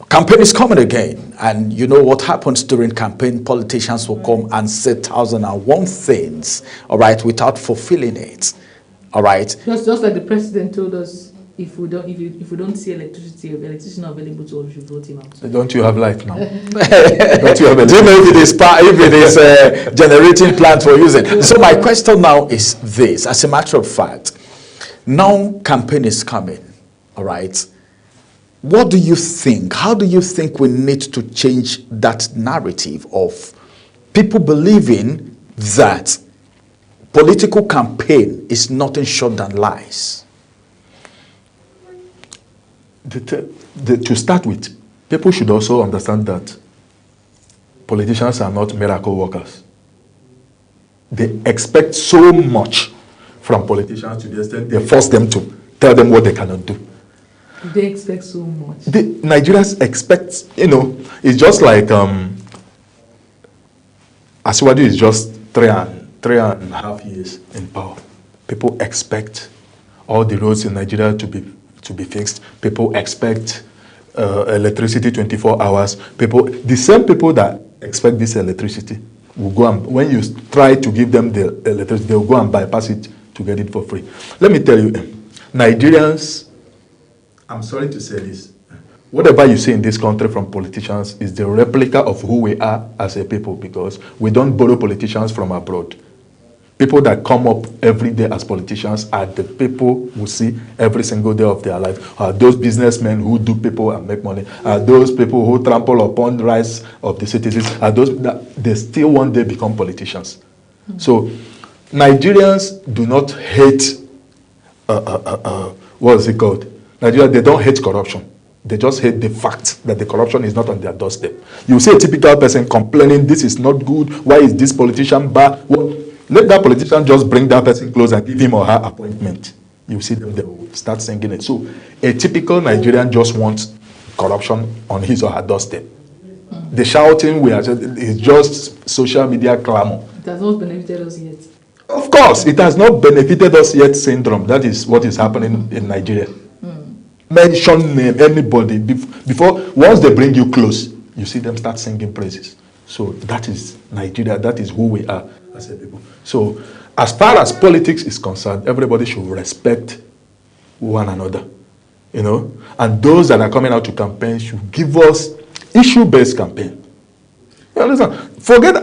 Campaign is coming again, and you know what happens during campaign. Politicians will come and say 1,001 things, all right, without fulfilling it, all right.
Just like the president told us, if we don't see electricity, if electricity not available to us, we should vote him out.
Don't you have light now?
Don't you have electricity? Do you know if it is generating plant for using? So my question now is this: as a matter of fact, now campaign is coming, all right. What do you think? How do you think we need to change that narrative of people believing that political campaign is nothing short than lies?
To start with, people should also understand that politicians are not miracle workers. They expect so much from politicians to the extent they force them to tell them what they cannot do.
They expect so much.
The Nigerians expect, it's just like Asiwaju is just three and a half years in power. People expect all the roads in Nigeria to be fixed. People expect electricity 24 hours. The same people that expect this electricity will go and, when you try to give them the electricity, they'll go and bypass it to get it for free. Let me tell you, Nigerians, I'm sorry to say this, whatever you see in this country from politicians is the replica of who we are as a people, because we don't borrow politicians from abroad. People that come up every day as politicians are the people who see every single day of their life, are those businessmen who do people and make money, are those people who trample upon the rights of the citizens, are those that they still one day become politicians. So Nigerians do not hate, what is it called? Nigeria, they don't hate corruption. They just hate the fact that the corruption is not on their doorstep. You see a typical person complaining, this is not good, why is this politician bad? Well, let that politician just bring that person close and give him or her appointment. You see them, they will start singing it. So a typical Nigerian just wants corruption on his or her doorstep. The shouting is just social media clamor.
It has not benefited us yet.
Of course, it has not benefited us yet syndrome. That is what is happening in Nigeria. Mention name, anybody. Before, once they bring you close, you see them start singing praises. So that is Nigeria. That is who we are as a people. So as far as politics is concerned, everybody should respect one another. And those that are coming out to campaign should give us issue-based campaign. You understand?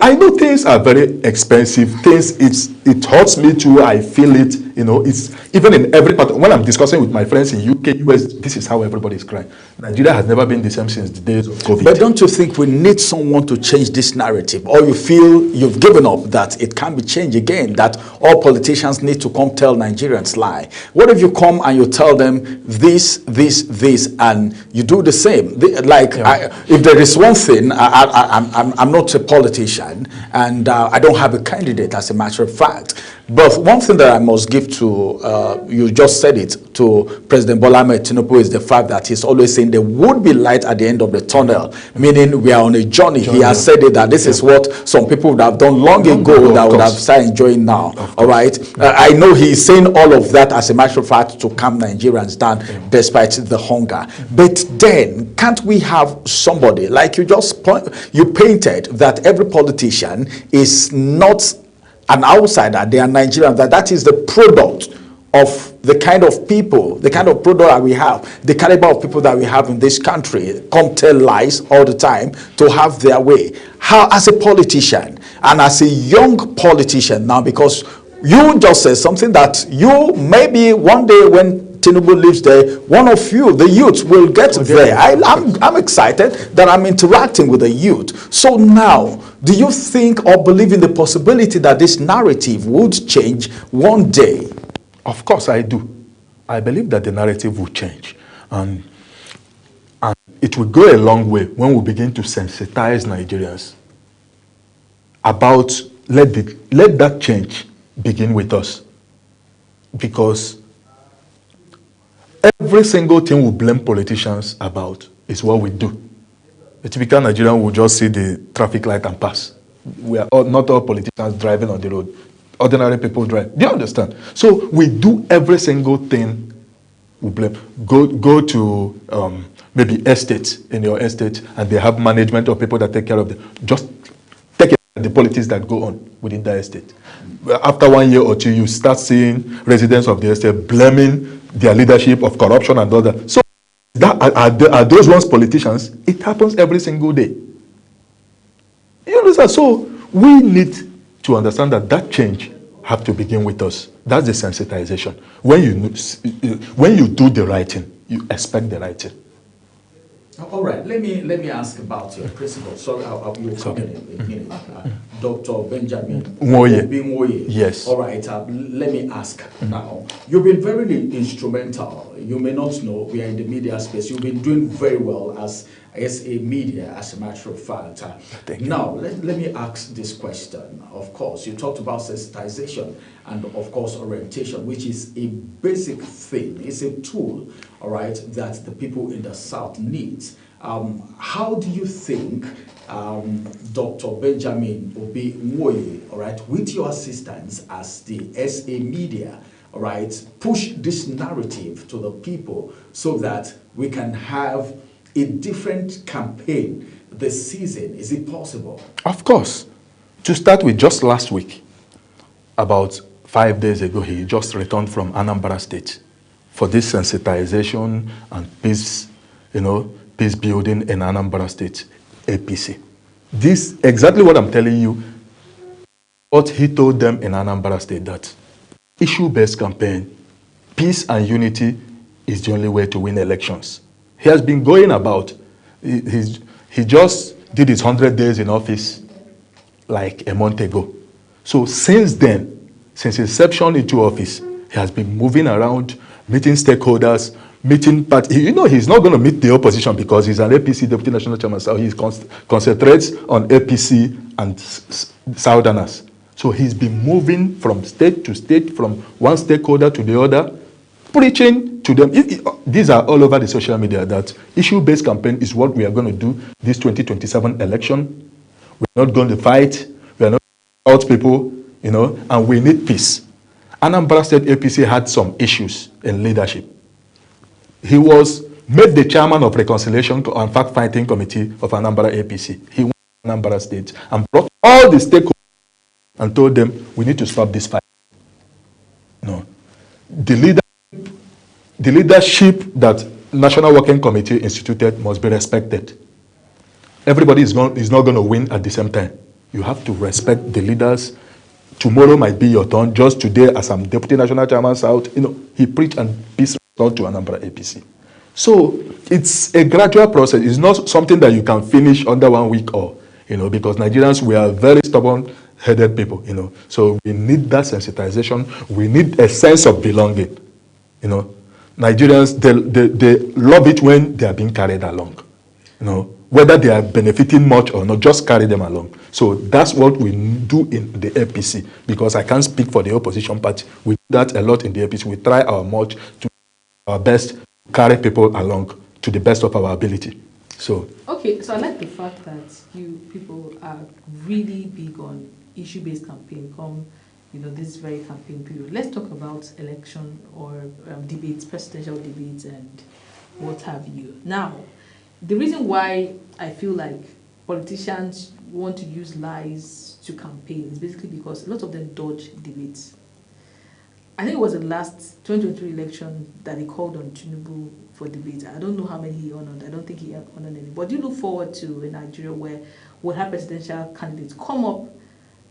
I know things are very expensive. It hurts me too. I feel it. It's even in every part. When I'm discussing with my friends in UK, US, this is how everybody is crying. Nigeria has never been the same since the days of COVID.
But don't you think we need someone to change this narrative? Or you feel you've given up that it can be changed again, that all politicians need to come tell Nigerians lie? What if you come and you tell them this, and you do the same? If there is one thing, I'm I'm not a politician, and I don't have a candidate, as a matter of fact. But one thing that I must give to, you just said it, to President Bola Ahmed Tinubu is the fact that he's always saying there would be light at the end of the tunnel, meaning we are on a journey. He has said it that this is what some people would have done long ago that would have started enjoying now. All right. I know he's saying all of that, as a matter of fact, to calm Nigerians down despite the hunger. But then, can't we have somebody, like you just painted, that every politician is not an outsider, they are Nigerians, that is the product of the kind of people, the kind of product that we have, the caliber of people that we have in this country, come tell lies all the time to have their way. How, as a politician, and as a young politician now, because you just said something that you, maybe one day when Tinubu lives there, one of you, the youth, will get there. I'm excited that I'm interacting with the youth. So now, do you think or believe in the possibility that this narrative would change one day?
Of course I do. I believe that the narrative will change. And it will go a long way when we begin to sensitize Nigerians about, let that change begin with us. Because every single thing we blame politicians about is what we do. A typical Nigerian will just see the traffic light and pass. Not all politicians driving on the road. Ordinary people drive. Do you understand? So we do every single thing we blame. Go to maybe estates, in your estate, and they have management or people that take care of them. Just take care of the politics that go on within the estate. After 1 year or two, you start seeing residents of the estate blaming their leadership of corruption and all that. So are those ones politicians? It happens every single day. You understand? So we need to understand that change have to begin with us. That's the sensitization. When you do the right thing, you expect the right thing.
All right, let me ask about your principal. Sorry, I'll be coming in a minute. Dr. Benjamin Nwoye.
Yes.
All right, let me ask now. You've been very instrumental. You may not know, we are in the media space. You've been doing very well as a media, as a matter of fact. Now, let me ask this question. Of course, you talked about sensitization and, of course, orientation, which is a basic thing. It's a tool, all right, that the people in the South need. How do you think Dr. Benjamin Obi Nwoye, all right, with your assistance as the SA media, all right, push this narrative to the people so that we can have a different campaign this season? Is it possible?
Of course. To start with, just last week, about 5 days ago, he just returned from Anambra State for this sensitization and peace building in Anambra State, APC. This, exactly what I'm telling you, what he told them in Anambra State, that issue-based campaign, peace and unity is the only way to win elections. He has been going about, he just did his 100 days in office like a month ago. So since then, since inception into office, he has been moving around, meeting stakeholders, meeting party. You know, he's not going to meet the opposition because he's an APC Deputy National Chairman, so he concentrates on APC and Southerners. So he's been moving from state to state, from one stakeholder to the other, preaching to them. These are all over the social media, that issue-based campaign is what we are going to do this 2027 election. We're not going to fight. We are not going to out people, and we need peace. Anambra State APC had some issues in leadership. He was made the chairman of Reconciliation and Fact-Finding Committee of Anambra APC. He went to Anambra State and brought all the stakeholders and told them, we need to stop this fight. No. The leadership that National Working Committee instituted must be respected. Everybody is not going to win at the same time. You have to respect the leaders. Tomorrow might be your turn. Just today, as I'm Deputy National Chairman South, he preached and peace restored to Anambra APC. So it's a gradual process. It's not something that you can finish under 1 week or, because Nigerians, we are very stubborn-headed people, So we need that sensitization. We need a sense of belonging, Nigerians, they love it when they are being carried along, whether they are benefiting much or not, just carry them along. So that's what we do in the APC, because I can't speak for the opposition party. We do that a lot in the APC. We try our much to our best to carry people along to the best of our ability. So
okay, so I like the fact that you people are really big on issue-based campaign come, this very campaign period. Let's talk about election or debates, presidential debates and what have you. Now, the reason why I feel like politicians want to use lies to campaign is basically because a lot of them dodge debates. I think it was the last 2023 election that he called on Tinubu for debate. I don't know how many he honored. I don't think he honored any. But you look forward to a Nigeria where we'll have presidential candidates come up,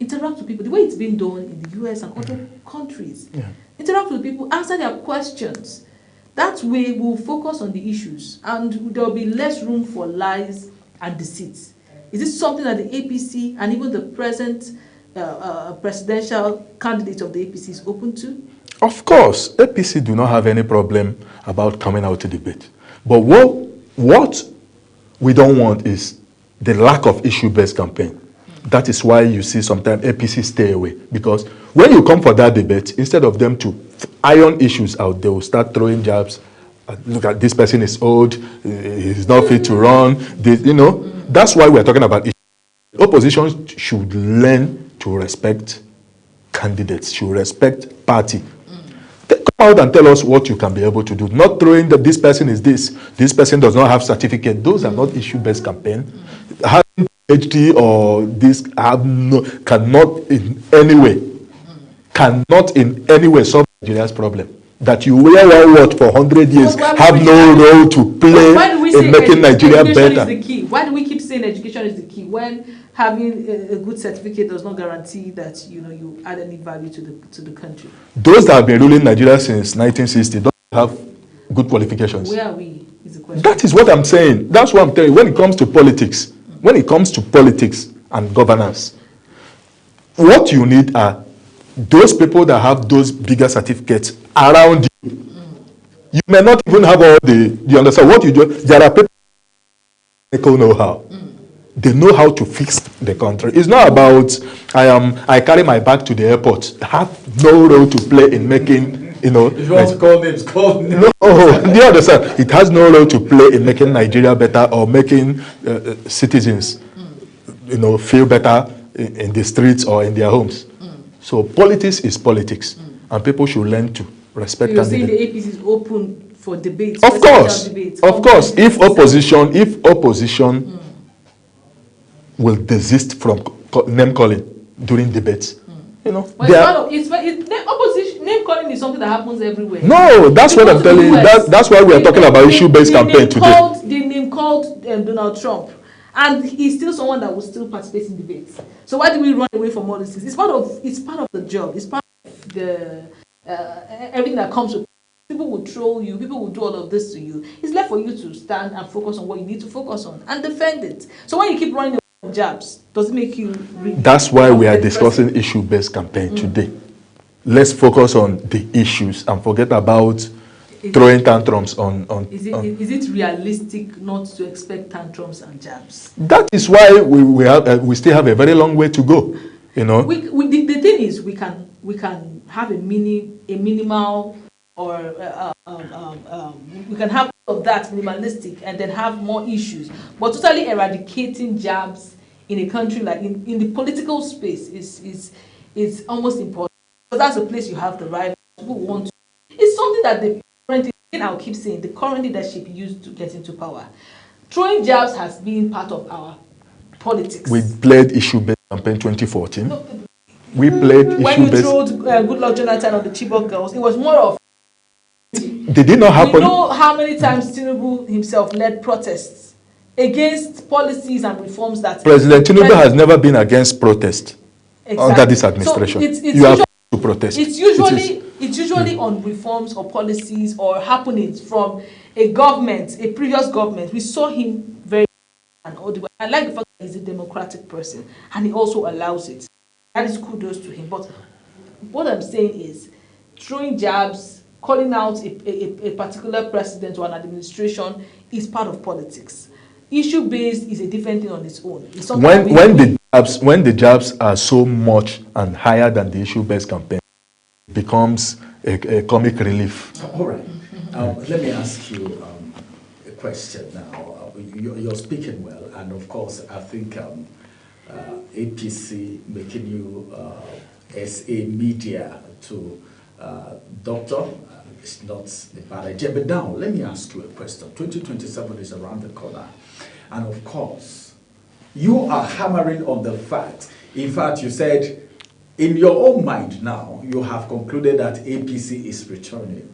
interact with people, the way it's been done in the US and other countries. Yeah. Interact with people, answer their questions. That way we'll focus on the issues and there'll be less room for lies and deceit. Is this something that the APC and even the present presidential candidate of the APC is open to?
Of course, APC do not have any problem about coming out to debate. But what we don't want is the lack of issue-based campaign. That is why you see sometimes APC stay away. Because when you come for that debate, instead of them to iron issues out, they will start throwing jabs. Look at this person is old, he's not fit to run. That's why we are talking about issues. Opposition should learn to respect candidates, should respect party. Come out and tell us what you can be able to do. Not throwing that this person is this person does not have certificate. Those are not issue-based campaign. Having PhD or this cannot in any way solve Nigeria's problem. That you wear one word for 100 years, have no role to play in making Nigeria better.
Is the key? Why do we keep saying education is the key when having a good certificate does not guarantee that you add any value to the country? Those
that have been ruling Nigeria since 1960 don't have good qualifications.
Where are we? Is the question.
That is what I'm saying. That's what I'm telling you. When it comes to politics, and governance, what you need are those people that have those bigger certificates around you. You may not even have all you understand what you do. There are people who know how. They know how to fix the country. It's not about I carry my bag to the airport. Have no role to play in making If you want to call names, call names. No, do you understand? It has no role to play in making Nigeria better or making citizens feel better in the streets or in their homes. So politics is politics, and people should learn to respect.
You're saying the APC is open for debates?
Of course, If opposition will desist from name calling during debates,
opposition name calling is something that happens everywhere.
No, that's what I'm telling you. That's why we are talking about issue-based campaign today.
They name called Donald Trump. And he's still someone that will still participate in debates. So why do we run away from all these things? It's part of the job. It's part of the everything that comes with. People will troll you. People will do all of this to you. It's left for you to stand and focus on what you need to focus on and defend it. So when you keep running away from jabs, does it make you?
That's why we are discussing issue-based campaign today. Let's focus on the issues and forget about throwing tantrums on.
Is it realistic not to expect tantrums and jabs?
That is why we still have a very long way to go.
The thing is, we can have a minimal or we can have all of that minimalistic and then have more issues. But totally eradicating jabs in a country like in the political space is almost impossible, because that's a place you have the right. People want to. It's something that the current, I'll keep saying, the current leadership used to get into power. Throwing jabs has been part of our politics.
We played issue-based campaign 2014. We played issue-based.
When you threw Goodluck Jonathan on the Chibok girls, it was more of.
Did it not happen?
We know how many times Tinubu himself led protests against policies and reforms that.
President Tinubu has never been against protest under this administration. So you have to protest.
It's usually on reforms or policies or happenings from a previous government. We saw him very and all the way. I like the fact that he's a democratic person and he also allows it. That is kudos to him. But what I'm saying is, throwing jabs, calling out a particular president or an administration is part of politics. issue-based is a different thing on its own. It's something
when the jabs are so much and higher than the issue-based campaign, it becomes a comic relief.
All right. Let me ask you a question now. You're speaking well, and of course, I think APC making you as a media to doctor is not a bad idea. But now, let me ask you a question. 2027 is around the corner, and of course, you are hammering on the fact. In fact, you said, in your own mind now, you have concluded that APC is returning.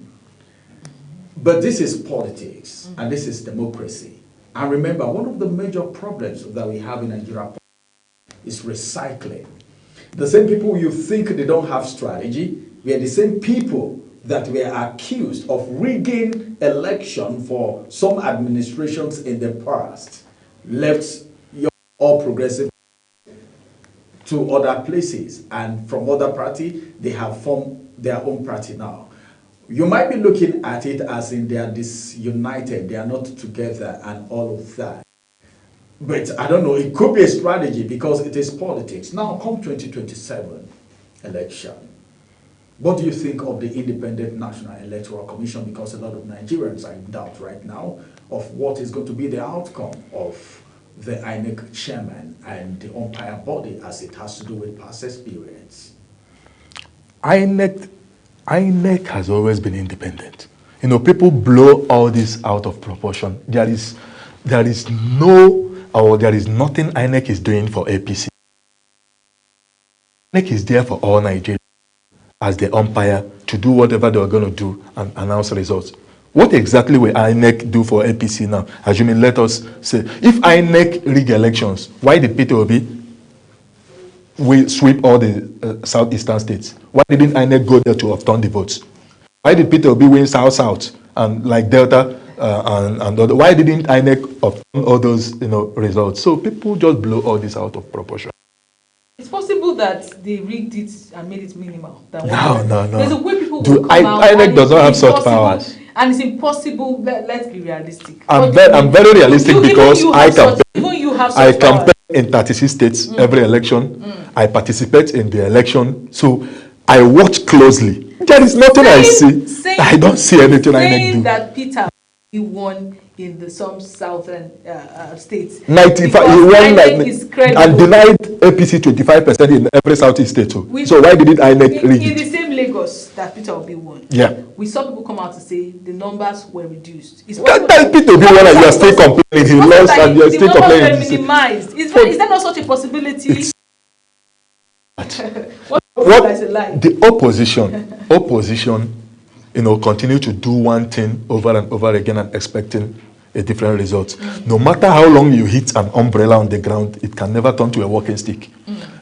But this is politics, and this is democracy. And remember, one of the major problems that we have in Nigeria is recycling. The same people you think they don't have strategy, we are the same people that were accused of rigging election for some administrations in the past, left your All Progressive to other places, and from other party, they have formed their own party now. You might be looking at it as in they are disunited, they are not together and all of that. But I don't know, it could be a strategy because it is politics. Now come 2027 election. What do you think of the Independent National Electoral Commission? Because a lot of Nigerians are in doubt right now of what is going to be the outcome of the INEC chairman and the umpire body as it has to do with past experience.
INEC has always been independent. You know, people blow all this out of proportion. There is nothing INEC is doing for APC. INEC is there for all Nigerians as the umpire to do whatever they are going to do and announce results. What exactly will INEC do for APC now? Assuming, let us say, if INEC rig elections, why did Peter Obi sweep all the southeastern states? Why didn't INEC go there to overturn the votes? Why did Peter Obi win South and like Delta and other? Why didn't INEC overturn all those results? So people just blow all this out of proportion.
It's possible that they rigged it and made it minimal.
No.
There's a way people will come out.
INEC does not have such powers.
And it's impossible. Let's be realistic.
I'm very realistic because I campaign in 36 states every election. I participate in the election, so I watch closely. There is nothing I see. I don't see anything INEC do.
That Peter won in some southern states.
95, he won and denied APC 25% in every southeast state too. So why didn't INEC rig it?
In the same Lagos that Peter Obi won.
Yeah.
We saw people come out to say the numbers were reduced.
That Peter Obi won and you are still complaining. He lost and you are still complaining.
The numbers were minimized. Is that not such a possibility?
The opposition, continue to do one thing over and over again and expecting a different result. No matter how long you hit an umbrella on the ground, it can never turn to a walking stick.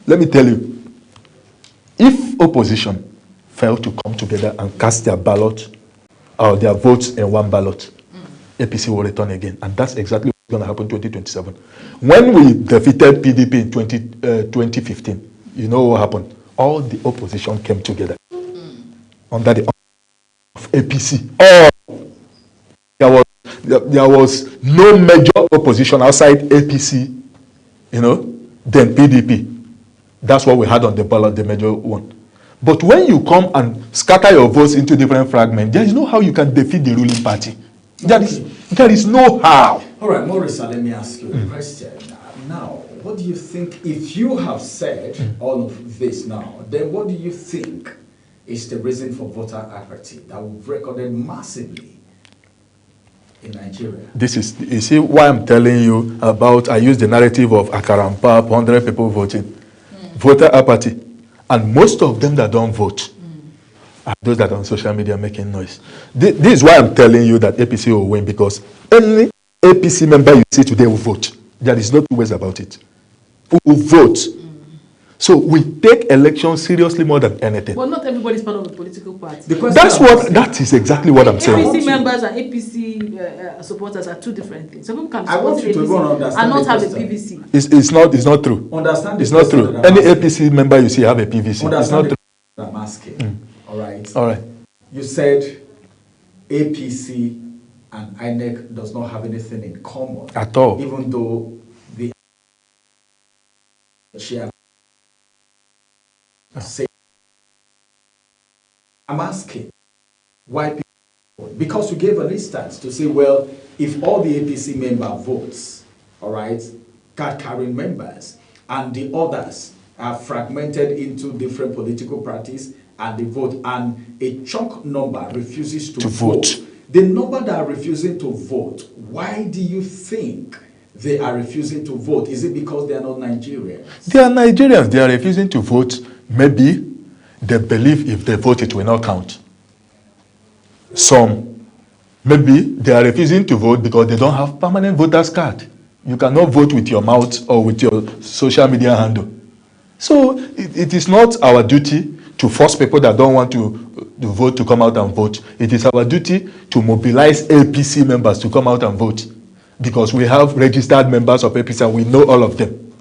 Let me tell you, if opposition fail to come together and cast their ballot or their votes in one ballot, APC will return again. And that's exactly what's going to happen in 2027. When we defeated PDP in 2015, you know what happened? All the opposition came together under the of APC. There was no major opposition outside APC, then PDP. That's what we had on the ballot, the major one. But when you come and scatter your votes into different fragments, there is no how you can defeat the ruling party. There is no how.
All right, Maurice, let me ask you a question. Now, what do you think, if you have said all of this now, then what do you think is the reason for voter apathy that we've recorded massively in Nigeria?
This is, you see why I'm telling you about, I use the narrative of Akarampa, 100 people voting. Voter apathy. And most of them that don't vote are those that are on social media making noise. This is why I'm telling you that APC will win, because any APC member you see today will vote. There is no two ways about it. We will vote. So we take elections seriously more than anything.
But not everybody is part of a political party.
That is exactly what I'm saying.
APC members and APC supporters are two different things. Some people can support APC and not have a PVC.
It's not true. It's not true. Any APC member you see have a PVC. It's not true.
I'm asking. All right. You said APC and INEC does not have anything in common.
At all.
Even though the chairman say, I'm asking why people, because you gave an instance to say, well, if all the APC member votes, all right, card-carrying members, and the others are fragmented into different political parties, and they vote, and a chunk number refuses to vote. The number that are refusing to vote, why do you think they are refusing to vote? Is it because they are not Nigerians?
They are Nigerians. They are refusing to vote. Maybe they believe if they vote, it will not count. Some, maybe they are refusing to vote because they don't have permanent voters card. You cannot vote with your mouth or with your social media handle. So it is not our duty to force people that don't want to vote to come out and vote. It is our duty to mobilize APC members to come out and vote, because we have registered members of APC and we know all of them.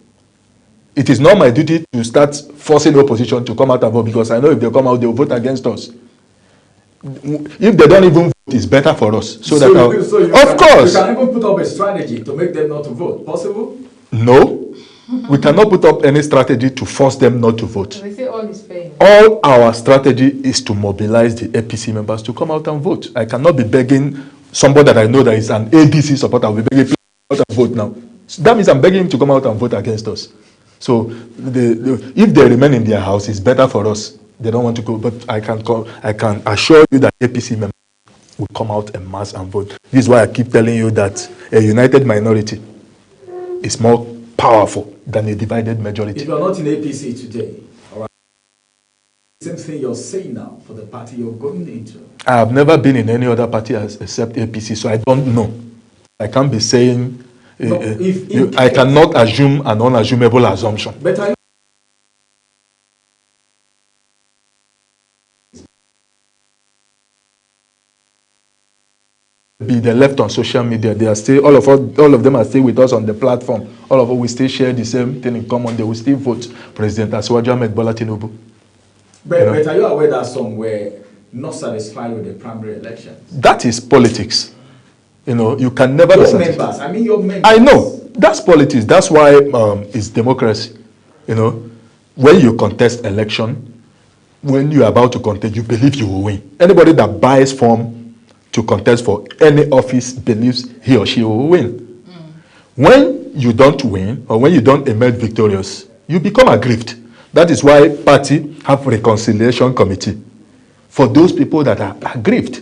It is not my duty to start forcing opposition to come out and vote, because I know if they come out, they will vote against us. If they don't even vote, it's better for us. Of course.
You can even put up a strategy to make them not to vote. Possible?
No. We cannot put up any strategy to force them not to vote.
They say all is fair.
All our strategy is to mobilize the APC members to come out and vote. I cannot be begging somebody that I know that is an ADC supporter, will be begging people to come out and vote now. So that means I'm begging him to come out and vote against us. So if they remain in their house, it's better for us. They don't want to go, but I can assure you that APC members will come out en masse and vote. This is why I keep telling you that a united minority is more powerful than a divided majority.
If you're not in APC today, all right, same thing you're saying now for the party you're going into.
I have never been in any other party except APC, so I don't know. I can't be saying, I cannot assume an unassumable assumption.
But I
They left on social media. They are still all of them are still with us on the platform. All of us we still share the same thing in common. They will still vote President Asiwaju Ahmed Bola Tinubu.
But are you aware that some were not satisfied with the primary elections?
That is politics. You can never be satisfied.
Members. I mean your members.
I know. That's politics. That's why it's democracy. When you contest election, when you are about to contest, you believe you will win. Anybody that buys form to contest for any office believes he or she will win. When you don't win, or when you don't emerge victorious, you become aggrieved. That is why party have reconciliation committee for those people that are aggrieved.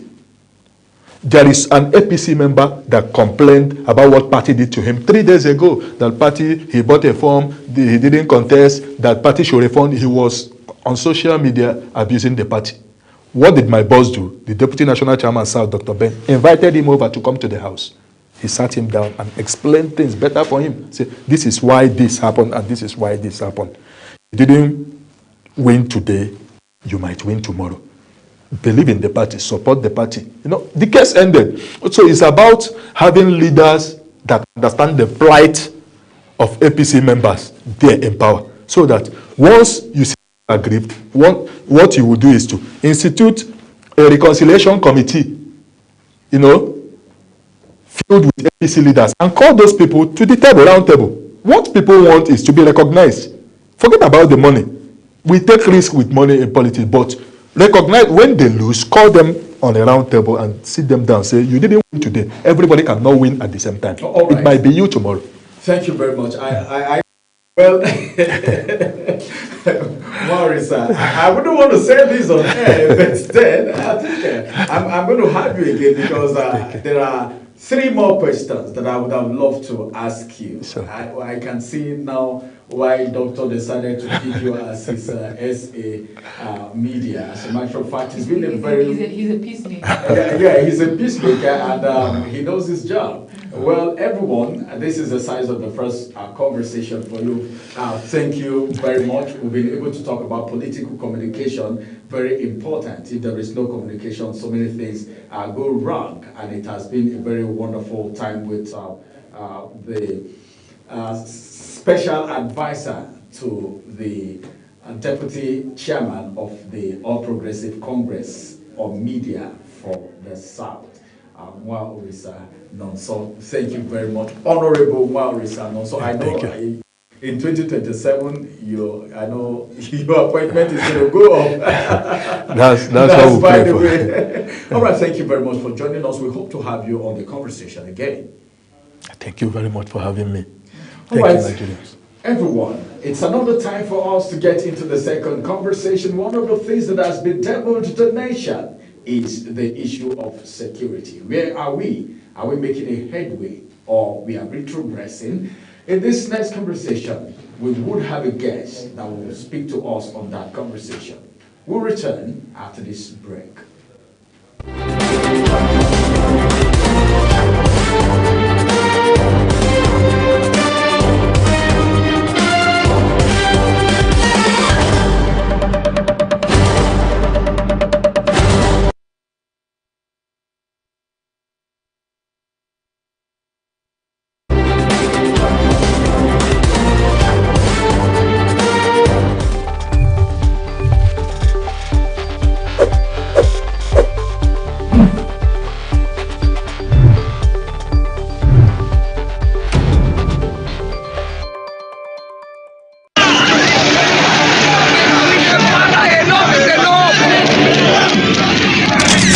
There is an APC member that complained about what party did to him 3 days ago. That party, he bought a form, he didn't contest, that party should refund. He was on social media abusing the party. What did my boss do? The Deputy National Chairman, Sir Dr. Ben, invited him over to come to the house. He sat him down and explained things better for him. Say, this is why this happened and this is why this happened. You didn't win today, you might win tomorrow. Believe in the party, support the party. The case ended. So it's about having leaders that understand the plight of APC members there in power. So that once you see aggrieved, what you will do is to institute a reconciliation committee, filled with APC leaders, and call those people to the table, round table. What people want is to be recognized. Forget about the money. We take risk with money in politics, but recognize when they lose, call them on a round table and sit them down. Say, you didn't win today. Everybody cannot win at the same time. Right. It might be you tomorrow.
Thank you very much. Well, Maurice, I wouldn't want to say this on air, but then I think I'm going to have you again because there are 3 more questions that I would have loved to ask you. Sure. I can see now why Doctor decided to give you as his SA media. As a matter of fact, he's been
he's a peacemaker.
Yeah, he's a peacemaker and he knows his job. Well, everyone, this is the size of the first conversation for you. Thank you very much. We've been able to talk about political communication, very important. If there is no communication, so many things go wrong. And it has been a very wonderful time with the special advisor to the deputy chairman of the All Progressive Congress of Media for the South. Mwa Orisa Nonso. Thank you very much. Honorable Mwa Orisa Nonso. I know in 2027, I know your appointment is going to go up.
That's what we
by
pray
the
for.
way. All right, thank you very much for joining us. We hope to have you on the conversation again.
Thank you very much for having me.
All
Thank
right,
you, Nigerians.
everyone, it's another time for us to get into the second conversation. One of the things that has bedeviled the nation is the issue of security. Where are we? Are we making a headway or we are retrogressing? In this next conversation, we would have a guest that will speak to us on that conversation. We'll return after this break.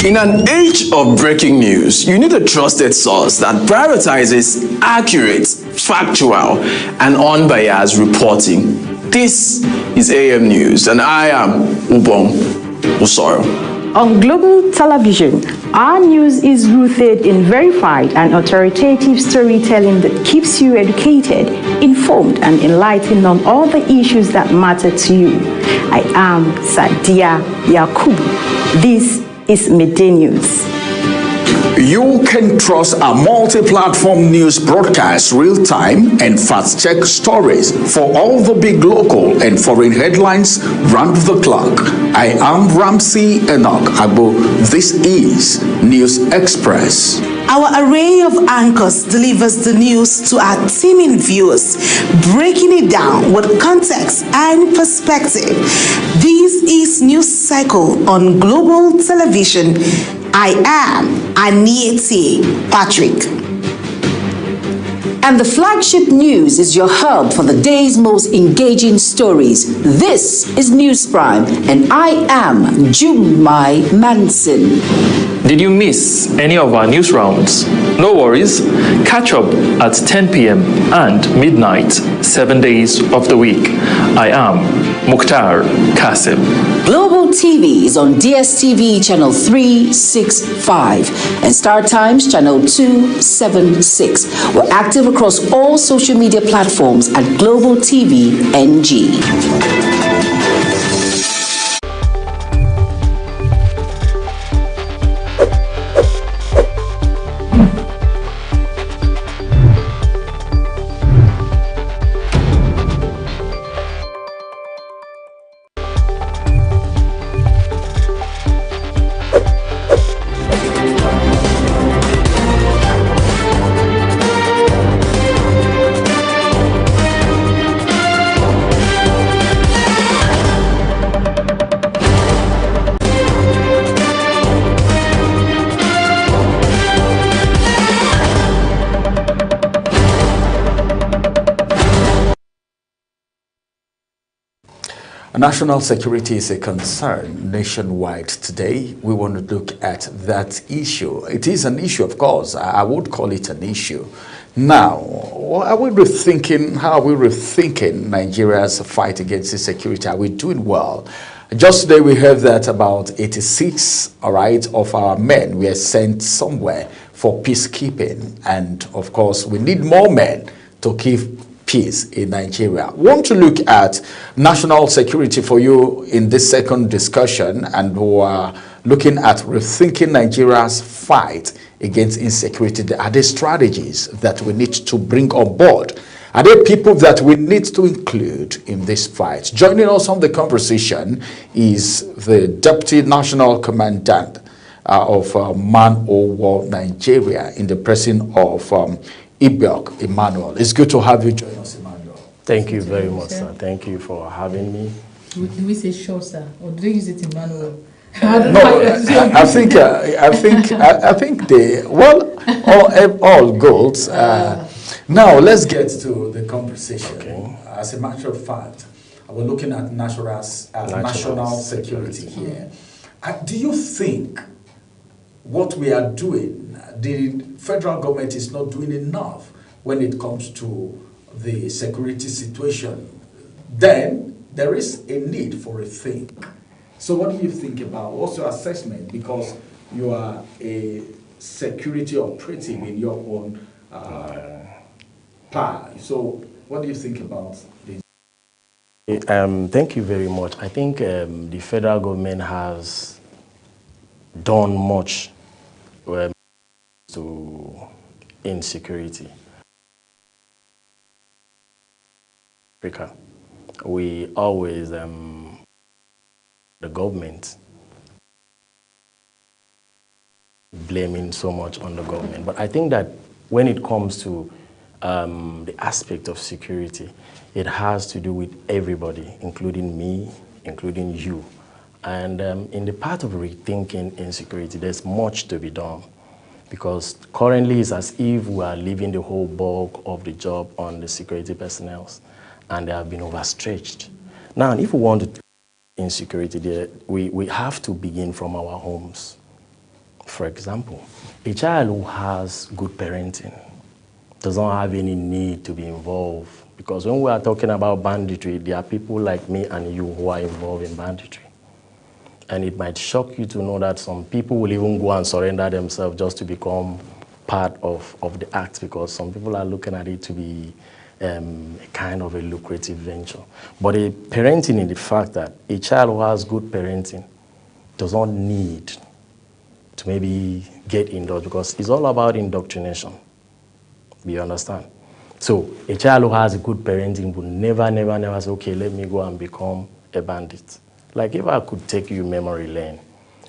In an age of breaking news, you need a trusted source that prioritizes accurate, factual, and unbiased reporting. This is AM News, and I am Ubong Usoro.
On global television, our news is rooted in verified and authoritative storytelling that keeps you educated, informed, and enlightened on all the issues that matter to you. I am Sadia Yakubu. This is Midday News.
You can trust our multi-platform news broadcast real-time and fast-check stories for all the big local and foreign headlines round the clock. I am Ramsey Enoch Agbo. This is News Express.
Our array of anchors delivers the news to our teeming viewers, breaking it down with context and perspective. This is News Cycle on global television. I am Anieti Patrick.
And the flagship news is your hub for the day's most engaging stories. This is News Prime, and I am Jumai Manson.
Did you miss any of our news rounds? No worries. Catch up at 10 p.m. and midnight, 7 days of the week. I am Mukhtar Kasim.
Global TV is on DSTV channel 365 and Star Times channel 276. We're active across all social media platforms at Global TV NG.
National security is a concern nationwide today. We want to look at that issue. It is an issue, of course. I would call it an issue. Now, how are we rethinking Nigeria's fight against insecurity? Are we doing well? Just today we heard that about 86, of our men were sent somewhere for peacekeeping. And of course, we need more men to keep peace in Nigeria. We want to look at national security for you in this second discussion, and we are looking at rethinking Nigeria's fight against insecurity. Are there strategies that we need to bring on board? Are there people that we need to include in this fight? Joining us on the conversation is the Deputy National Commandant of Man O' War Nigeria in the person of Ibok Emmanuel. It's good to have you join us, Emmanuel.
Thank you very much, sir. Thank you for having me.
Do we say sure, sir? Or do they use it, Emmanuel?
I think they all goals. Now let's get to the conversation.
Okay.
As a matter of fact, we're looking at national security here. Do you think what we are doing, the federal government is not doing enough when it comes to the security situation? Then there is a need for a think. So what do you think about, what's your assessment? Because you are a security operative in your own part. So what do you think about this?
Thank you very much. I think the federal government has done much to insecurity. Africa, we always the government blaming so much on the government, but I think that when it comes to the aspect of security, it has to do with everybody, including me, including you. And in the part of rethinking insecurity, there's much to be done, because currently it's as if we are leaving the whole bulk of the job on the security personnel, and they have been overstretched. Now, if we want to insecurity, we have to begin from our homes. For example, a child who has good parenting doesn't have any need to be involved, because when we are talking about banditry, there are people like me and you who are involved in banditry. And it might shock you to know that some people will even go and surrender themselves just to become part of the act, because some people are looking at it to be a kind of a lucrative venture. But a parenting in the fact that a child who has good parenting does not need to maybe get indulged, because it's all about indoctrination. You understand? So a child who has a good parenting will never say, okay, let me go and become a bandit. Like if I could take you memory lane,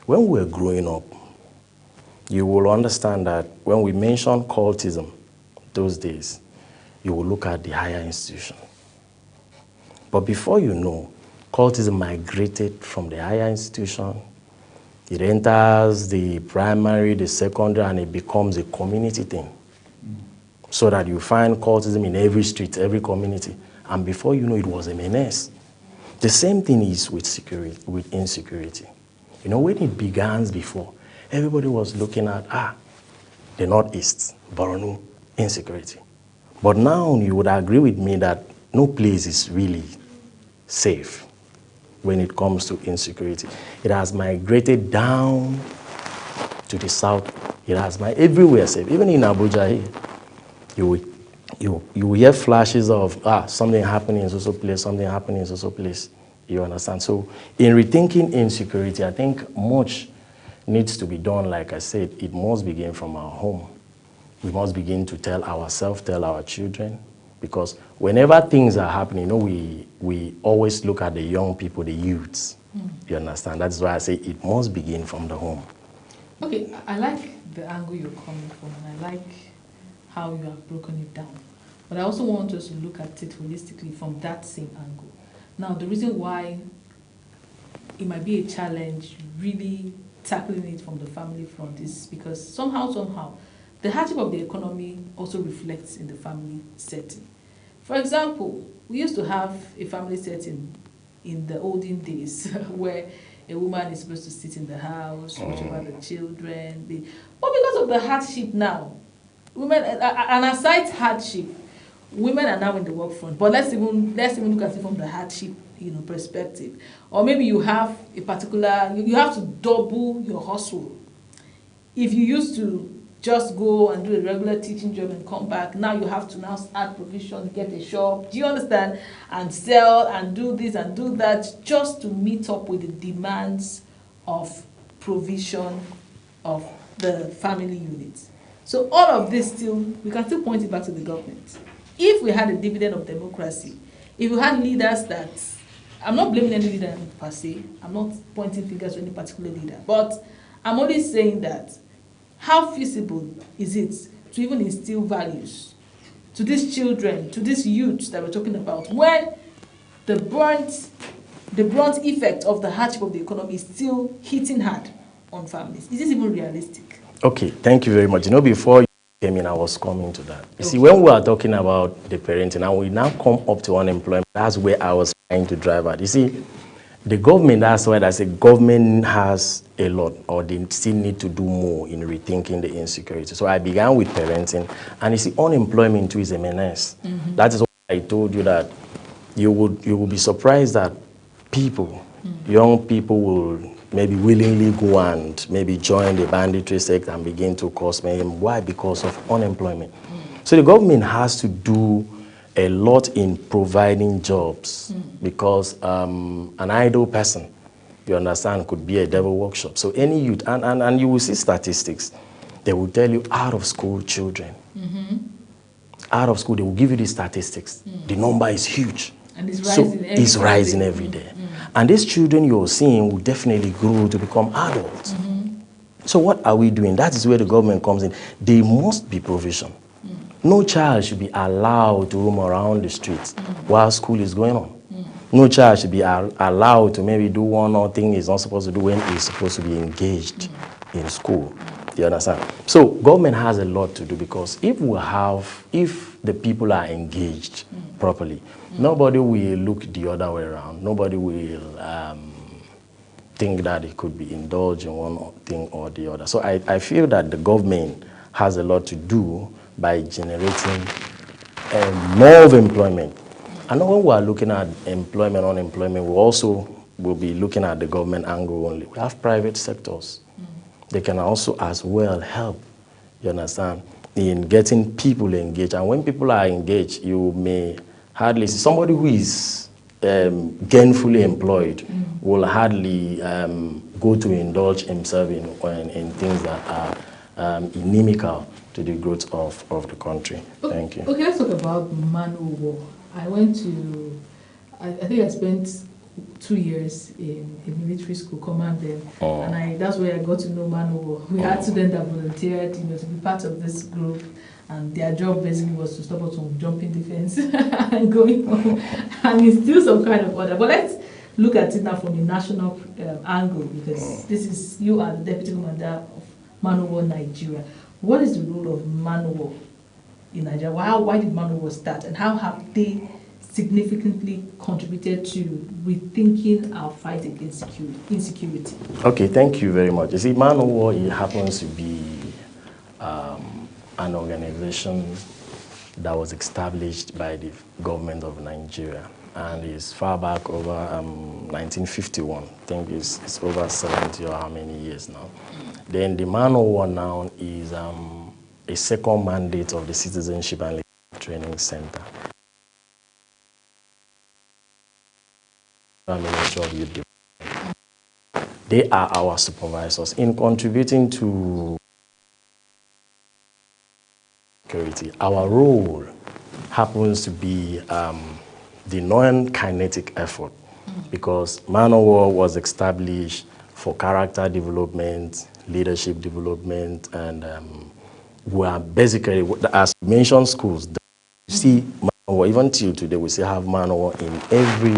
when we were growing up, you will understand that when we mention cultism those days, you will look at the higher institution. But before you know, cultism migrated from the higher institution. It enters the primary, the secondary, and it becomes a community thing. So that you find cultism in every street, every community. And before you know, it was a menace. The same thing is with security, with insecurity. You know, when it began before, everybody was looking at, the Northeast, Borno, insecurity. But now you would agree with me that no place is really safe when it comes to insecurity. It has migrated down to the south. It has everywhere safe. Even in Abuja here, you will hear flashes of something happening in so place, something happening in so place. You understand? So in rethinking insecurity, I think much needs to be done. Like I said, it must begin from our home. We must begin to tell ourselves, tell our children, because whenever things are happening, you know, we always look at the young people, the youths. You understand? That's why I say it must begin from the home.
Okay, I like the angle you're coming from, and I like how you have broken it down. But I also want us to look at it holistically from that same angle. Now, the reason why it might be a challenge really tackling it from the family front is because somehow, the hardship of the economy also reflects in the family setting. For example, we used to have a family setting in the olden days where a woman is supposed to sit in the house, watch over the children. But because of the hardship now, women, and aside hardship, women are now in the work front. But let's even look at it from the hardship, perspective. Or maybe you have a particular, you have to double your hustle. If you used to just go and do a regular teaching job and come back, now you have to now add provision, get a shop, do you understand? And sell and do this and do that just to meet up with the demands of provision of the family units. So all of this we can still point it back to the government. If we had a dividend of democracy, if we had leaders that, I'm not blaming any leader per se, I'm not pointing fingers to any particular leader, but I'm only saying that how feasible is it to even instill values to these children, to these youths that we're talking about, when the burnt the brunt effect of the hardship of the economy is still hitting hard on families. Is this even realistic?
Okay, thank you very much. You know, before you came in, I was coming to that. You see, when we are talking about the parenting, and we now come up to unemployment, that's where I was trying to drive at. You see, the government, that's why I say government has a lot, or they still need to do more in rethinking the insecurity. So I began with parenting, and you see, unemployment too is a menace. That is why I told you that you will be surprised that people, young people will maybe willingly go and maybe join the banditry sector and begin to cause mayhem. Why? Because of unemployment. So the government has to do a lot in providing jobs because an idle person, you understand, could be a devil workshop. So any youth, and you will see statistics, they will tell you out of school children, out of school, they will give you the statistics. The number is huge.
And it's rising
every day. And these children you're seeing will definitely grow to become adults. So what are we doing? That is where the government comes in. There must be provision. No child should be allowed to roam around the streets while school is going on. No child should be allowed to maybe do one or thing he's not supposed to do when he's supposed to be engaged in school. You understand? So government has a lot to do because if the people are engaged properly, nobody will look the other way around. Nobody will think that it could be indulged in one thing or the other. So I feel that the government has a lot to do by generating more of employment. And when we are looking at employment, unemployment, we also will be looking at the government angle only. We have private sectors. They can also as well help, you understand, in getting people engaged. And when people are engaged, you may hardly see somebody who is gainfully employed will hardly go to indulge himself in things that are inimical to the growth of the country. Thank you.
Okay, let's talk about Man-O-War. I went to, I think I spent 2 years in a military school, command then, and that's where I got to know Man-O-War. We had students that volunteered, to be part of this group, and their job basically was to stop us from jumping the fence and going home and instill some kind of order. But let's look at it now from a national angle, because you are the deputy commander of Man-O-War Nigeria. What is the role of Man-O-War in Nigeria? Why did Man-O-War start, and how have they significantly contributed to rethinking our fight against insecurity?
Okay, thank you very much. You see, Man-O-War, it happens to be an organization that was established by the government of Nigeria, and is far back over 1951. I think it's over 70 or how many years now. Then the Man-O-War now is a second mandate of the Citizenship and Leadership Training Center. They are our supervisors in contributing to security. Our role happens to be the non-kinetic effort, because Man-O-War was established for character development, leadership development, and we are basically, as you mentioned, schools. You see Man-O-War, even till today, we still have Man-O-War in every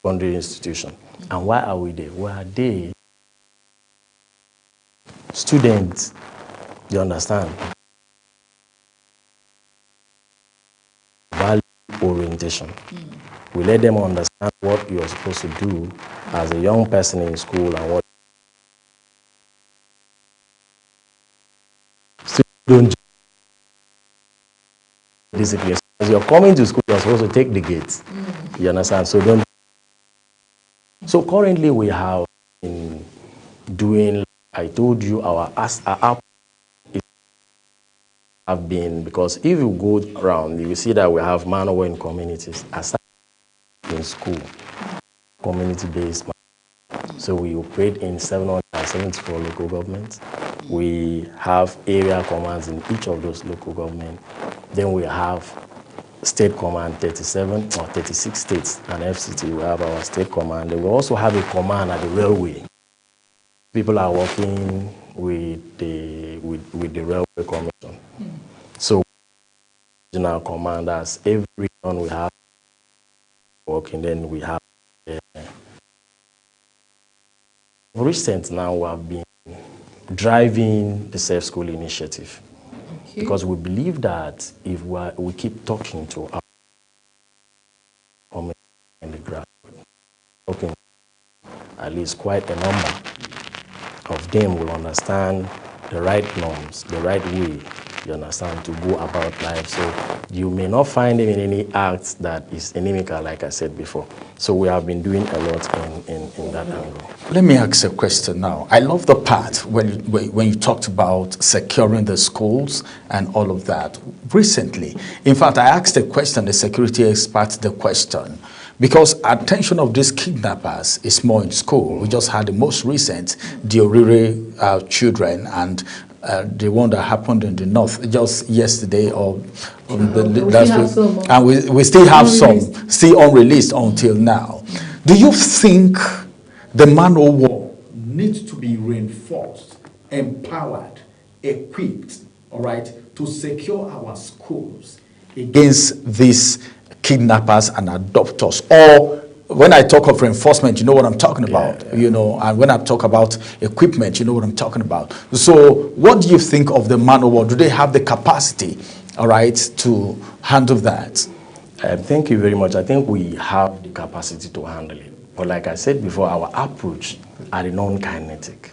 secondary institution. And why are we there? Why are they students, you understand, value orientation. We let them understand what you are supposed to do as a young person in school and what don't discipline. As you're coming to school, you're supposed to take the gates. You understand? So don't. So currently we have been doing, I told you, our app have been, because if you go around, you see that we have Man-O-War in communities, aside in school, community-based. So we operate in 774 local governments. We have area commands in each of those local governments. Then we have state command, 37 or 36 states, and FCT, we have our state command. We also have a command at the railway. People are working with the Railway Commission. So regional commanders. Every region we have working, then we have recent now we have been driving the Safe School initiative. Okay. Because we believe that if we keep talking to our community and the grassroots, talking at least quite a number of them will understand the right norms, the right way, you understand, to go about life. So you may not find them in any act that is inimical, like I said before. So we have been doing a lot in that angle.
Let me ask a question now. I love the part when you talked about securing the schools and all of that. Recently, in fact, I asked a question, the security expert, the question, because attention of these kidnappers is more in school. We just had the most recent, the Orire children, and the one that happened in the north just yesterday or last week. And we still have some still unreleased until now. Do you think the man of war needs to be reinforced, empowered, equipped, all right, to secure our schools against these kidnappers and adopters? Or when I talk of reinforcement, you know what I'm talking about, you know, and when I talk about equipment, you know what I'm talking about. So what do you think of the man of war? Do they have the capacity, all right, to handle that?
Thank you very much. I think we have the capacity to handle it. But like I said before, our approach are non-kinetic.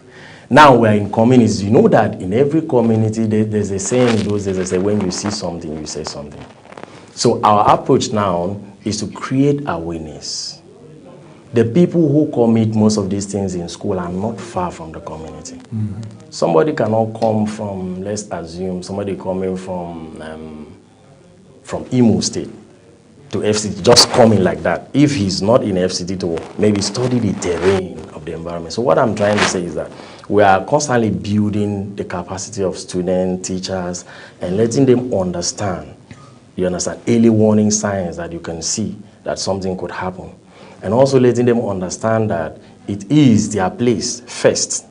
Now we're in communities. You know that in every community, there's a saying in those days, they say, when you see something, you say something. So our approach now is to create awareness. The people who commit most of these things in school are not far from the community. Mm-hmm. Somebody cannot come from, let's assume, somebody coming from Imo State to FCT, just coming like that. If he's not in FCT to maybe study the terrain of the environment. So what I'm trying to say is that we are constantly building the capacity of students, teachers, and letting them understand, you understand, early warning signs that you can see that something could happen. And also letting them understand that it is their place first,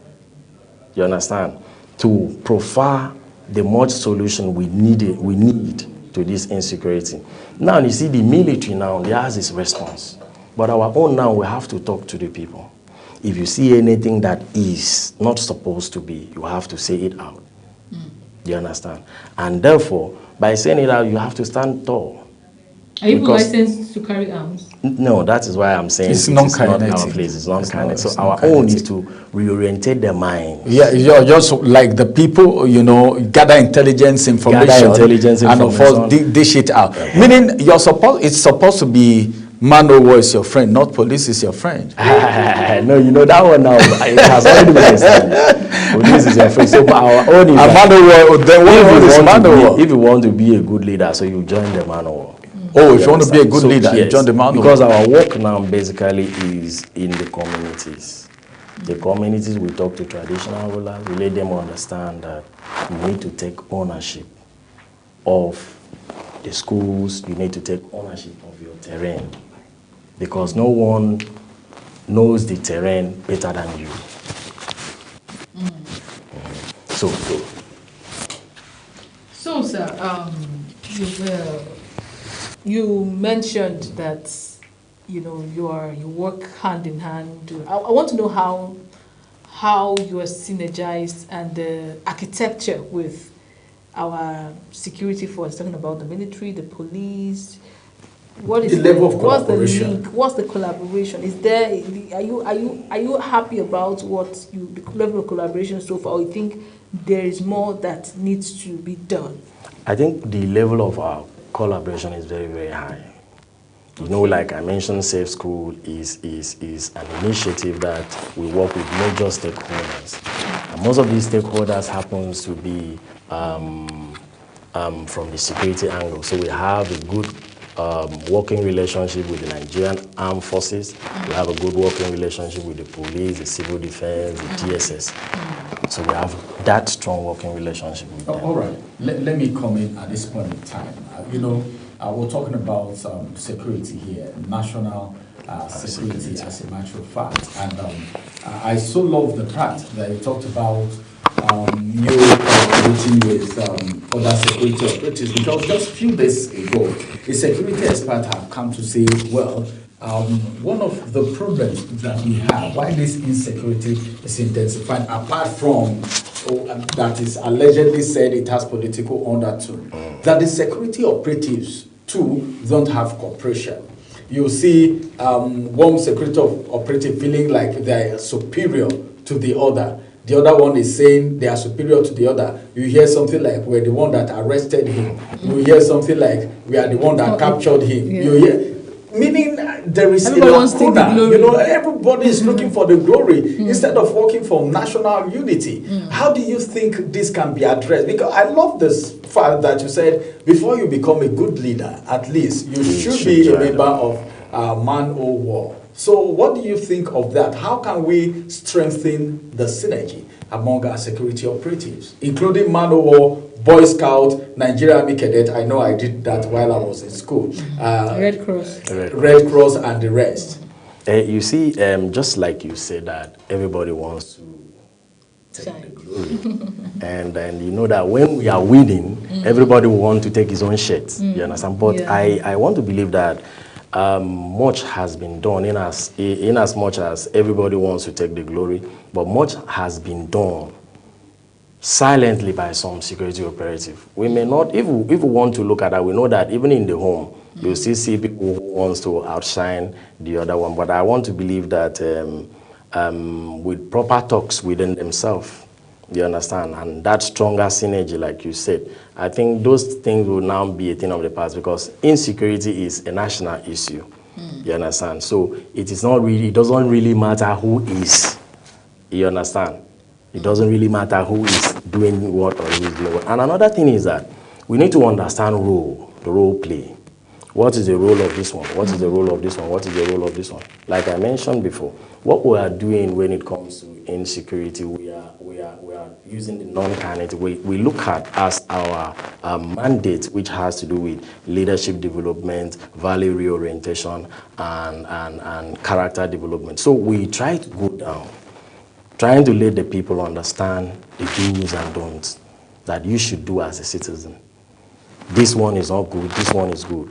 you understand, to provide the much solution we need to this insecurity. Now you see the military now, theirs is response. But our own now, we have to talk to the people. If you see anything that is not supposed to be, you have to say it out. You understand? And therefore, by saying it out, you have to stand tall.
Are you licensed to carry arms?
No, that is why I'm saying it's not our place. It's not kinetic. So our own is to reorientate the mind.
Yeah, you're just like the people, you know, gather intelligence information, and of course dish it out. Yeah. Meaning it's supposed to be man or war is your friend, not police is your friend.
No, you know that one now. It has already been established. Police is your friend. So our own is
man or war. Then what is man or war?
If you want to be a good leader, so you join the man or war.
Oh, if you want to be a good leader,
yes,
join the man.
Because our work now basically is in the communities. The communities, we talk to traditional rulers, we let them understand that you need to take ownership of the schools, you need to take ownership of your terrain. Because no one knows the terrain better than you.
So, sir, you mentioned that, you know, you work hand in hand. I want to know how you are synergized and the architecture with our security force, talking about the military, the police. What is the level of collaboration? What's the link? What's the collaboration? Is there? Are you happy about the level of collaboration so far, or you think there is more that needs to be done?
I think the level of our collaboration is very, very high. You know, like I mentioned, Safe School is an initiative that we work with major stakeholders. And most of these stakeholders happens to be from the security angle. So we have a good working relationship with the Nigerian Armed Forces. We have a good working relationship with the police, the civil defense, the DSS. So we have that strong working relationship with them.
All right. Let me come in at this point in time. You know, we're talking about security here, national security as a matter of fact. And I so love the part that you talked about you meeting with other security operatives, because just a few days ago, a security expert have come to say, well, one of the problems that we have, why this insecurity is intensifying, apart from that is allegedly said it has political undertone, that the security operatives too don't have cooperation. You see one security operative feeling like they are superior to the other. The other one is saying they are superior to the other. You hear something like, we're the one that arrested him. You hear something like, we are the one that captured him. You hear, meaning there is
everybody wants to take the glory.
You know, everybody is looking for the glory instead of working for national unity. How do you think this can be addressed? Because I love this fact that you said, before you become a good leader, at least you should be a member of Man O War. So what do you think of that? How can we strengthen the synergy among our security operatives, including Man O War, Boy Scout, Nigeria Army Cadet? I know I did that while I was in school.
Red Cross.
Red Cross and the rest.
You see, just like you said that everybody wants to take the glory. and you know that when we are winning, everybody will want to take his own shirt. You understand? But I want to believe that much has been done in as much as everybody wants to take the glory, but much has been done silently by some security operative. We may not, if we want to look at that, we know that even in the home, you still see people who wants to outshine the other one. But I want to believe that with proper talks within themselves, you understand, and that stronger synergy, like you said, I think those things will now be a thing of the past, because insecurity is a national issue. You understand? So it doesn't really matter who is. You understand? It doesn't really matter who is doing what or who is doing what. And another thing is that we need to understand the role play. What is the role of this one? What is the role of this one? What is the role of this one? Like I mentioned before, what we are doing when it comes to insecurity, we are using the non-kinetic. We look at as our mandate, which has to do with leadership development, value reorientation, and character development. So we try to go down, trying to let the people understand the do's and don'ts that you should do as a citizen. This one is not good, this one is good.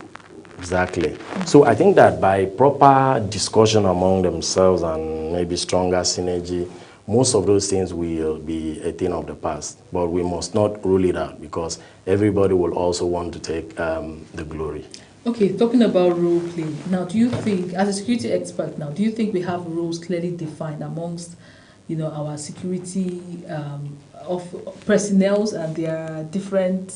Exactly. So I think that by proper discussion among themselves and maybe stronger synergy, most of those things will be a thing of the past. But we must not rule it out, because everybody will also want to take the glory.
Okay, talking about role play. Now, do you think, as a security expert now, do you think we have roles clearly defined amongst, you know, our security of personnel and their different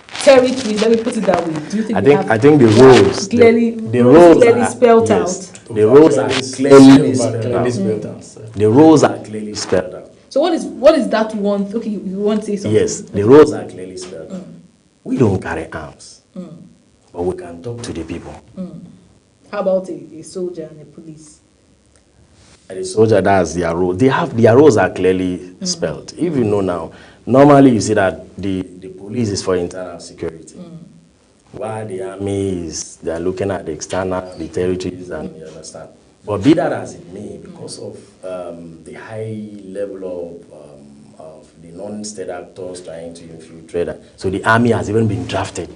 territories? Let me put it that way. Do you think
I think the roles
clearly spelled out?
The roles are clearly spelled out. The roles are clearly spelled out.
So what is that one? Okay, you want to say something?
Yes, the roles are clearly spelled out. We don't carry arms, but we can talk to the people.
How about a soldier and a police?
And a soldier, that's their role. Their roles are clearly spelled. If you know now, normally you see that the police is for internal security, while the army they're looking at the external, the territories, and you understand. But be that as it may, because of the high level of the non-state actors trying to infiltrate, so the army has even been drafted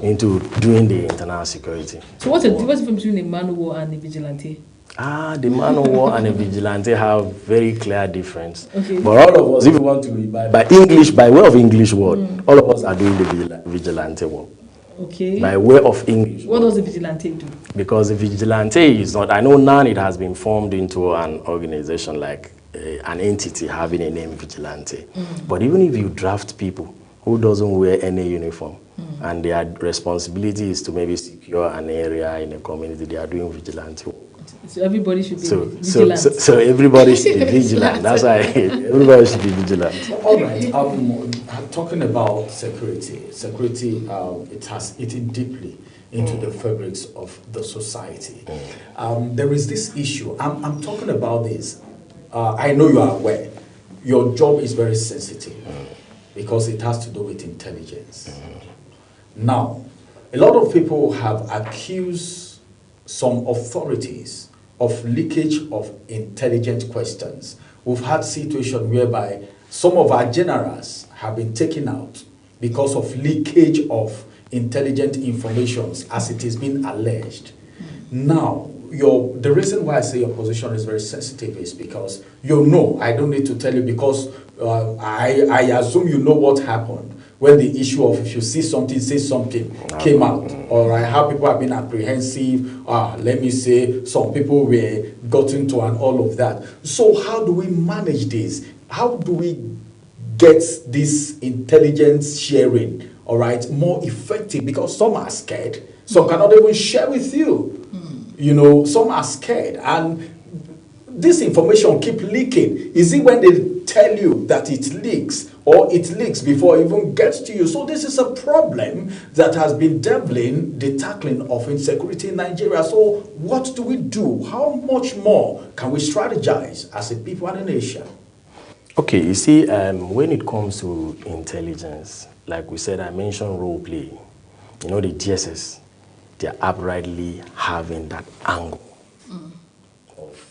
into doing the internal security.
So what's the difference between a man of war and a vigilante?
The man of war and a vigilante have very clear difference.
Okay.
But all of us, if we want to be by way of English word, all of us are doing the vigilante work.
Okay.
By way of English.
What does the vigilante do?
Because the vigilante is not, I know now it has been formed into an organization like an entity having a name, vigilante. But even if you draft people who doesn't wear any uniform, and their responsibility is to maybe secure an area in a community, they are doing vigilante work.
So everybody should be vigilant.
So everybody should be vigilant. That's why everybody should be vigilant.
All right. Talking about security, it has eaten deeply into the fabrics of the society. There is this issue. I'm talking about this. I know you are aware. Your job is very sensitive because it has to do with intelligence. Now, a lot of people have accused some authorities of leakage of intelligent questions. We've had situations whereby some of our generals have been taken out because of leakage of intelligent information, as it is being alleged. Now, the reason why I say your position is very sensitive is because you know, I don't need to tell you, because I assume you know what happened when the issue of if you see something, say something came out, or how people have been apprehensive, let me say some people were gotten to and all of that. So how do we manage this? How do we get this intelligence sharing, all right, more effective? Because some are scared, some cannot even share with you. You know, some are scared, and this information keep leaking. Is it when they tell you that it leaks, or it leaks before it even gets to you? So this is a problem that has been deviling the tackling of insecurity in Nigeria. So what do we do? How much more can we strategize as a people and a nation?
Okay, you see, when it comes to intelligence, like we said, I mentioned role play. You know, the DSS, they're uprightly having that angle of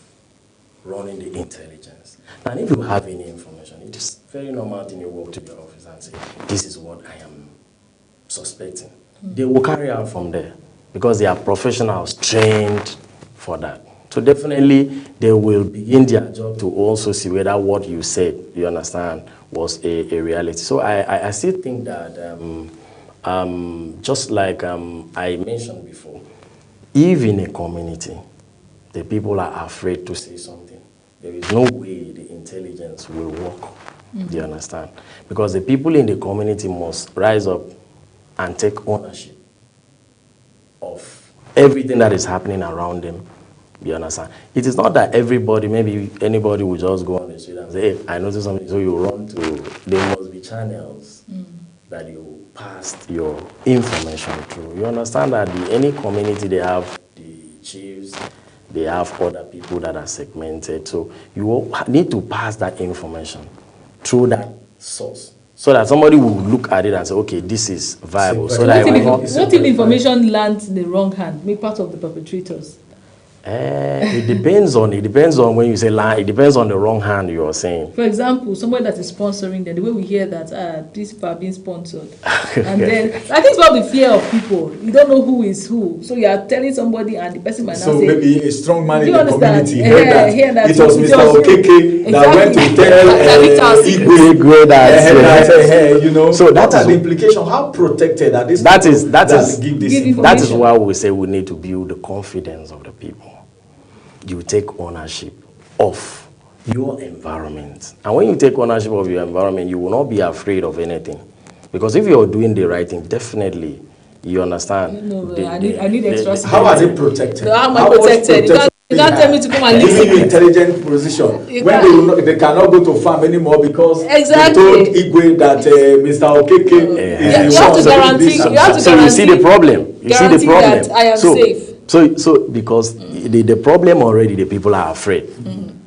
running the intelligence. And if you have any information, it is very normal thing you walk to your office and say, this is what I am suspecting. They will carry out from there because they are professionals trained for that. So definitely they will begin their job to also see whether what you said, you understand, was a reality. So I still think that just like I mentioned before, if in a community the people are afraid to say something, there is no way the intelligence will work. Do you understand? Because the people in the community must rise up and take ownership of everything that is happening around them. You understand? It is not that everybody, maybe anybody will just go on the street and say, hey, I noticed something, so you run to, there must be channels that you pass your information through. You understand that any community, they have the chiefs, they have other people that are segmented. So you need to pass that information through that source, so that somebody will look at it and say, okay, this is viable. So that
what if information lands in the wrong hand, make part of the perpetrators?
It depends on when you say lie, it depends on the wrong hand you are saying.
For example, somebody that is sponsoring them, the way we hear that these people are being sponsored. And then I think it's about the fear of people. You don't know who is who. So you are telling somebody and the person might not say.
So maybe a strong man in the
understand?
community heard that it was Mr. Okeke that went to tell
Igwe
that you know. So that is the implication. How protected are these people that give this information?
That is why we say we need to build the confidence of the people. You take ownership of your environment. And when you take ownership of your environment, you will not be afraid of anything. Because if you're doing the right thing, definitely, you understand.
I need extra.
How are they protected?
How am I protected? You can't tell me to come and listen.
Giving you intelligent position. When they cannot go to farm anymore because they told Igwe that Mr. Okeke is
you have to guarantee.
So you see the problem. You see the problem.
That I am safe.
So because the problem already, the people are afraid.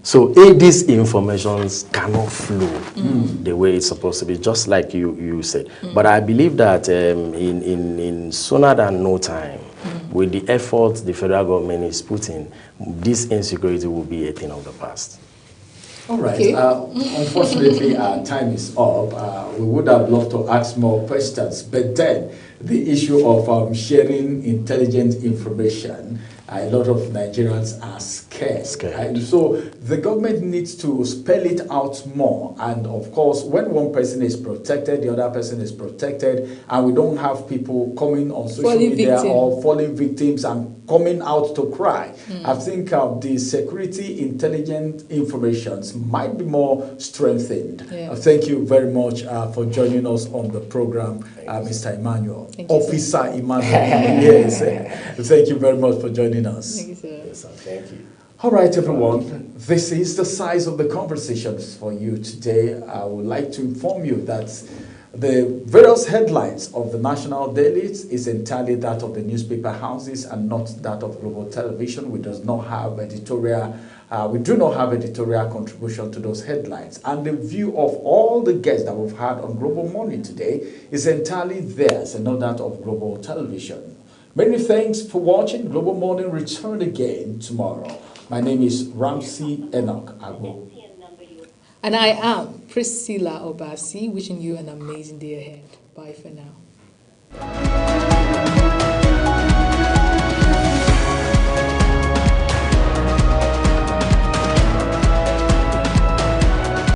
So this information cannot flow the way it's supposed to be, just like you said. But I believe that in sooner than no time, with the efforts the federal government is putting, this insecurity will be a thing of the past.
All right. Unfortunately, our time is up. We would have loved to ask more questions, but then the issue of sharing intelligent information, a lot of Nigerians are scared. And so the government needs to spell it out more. And of course, when one person is protected, the other person is protected, and we don't have people coming on social media or falling victims and coming out to cry. I think the security intelligent informations might be more strengthened. Thank you very much for joining us on the program, Mr. Emmanuel. Officer Emmanuel. Yes. Thank you very much for joining us.
Thank you, sir.
Yes, sir. Thank you.
All right, everyone. This is the size of the conversations for you today. I would like to inform you that the various headlines of the national dailies is entirely that of the newspaper houses and not that of Global Television. We do not have editorial contribution to those headlines. And the view of all the guests that we've had on Global Morning today is entirely theirs and not that of Global Television. Many thanks for watching. Global Morning return again tomorrow. My name is Ramsey Enoch Agbo.
And I am Priscilla Obasi, wishing you an amazing day ahead. Bye for now.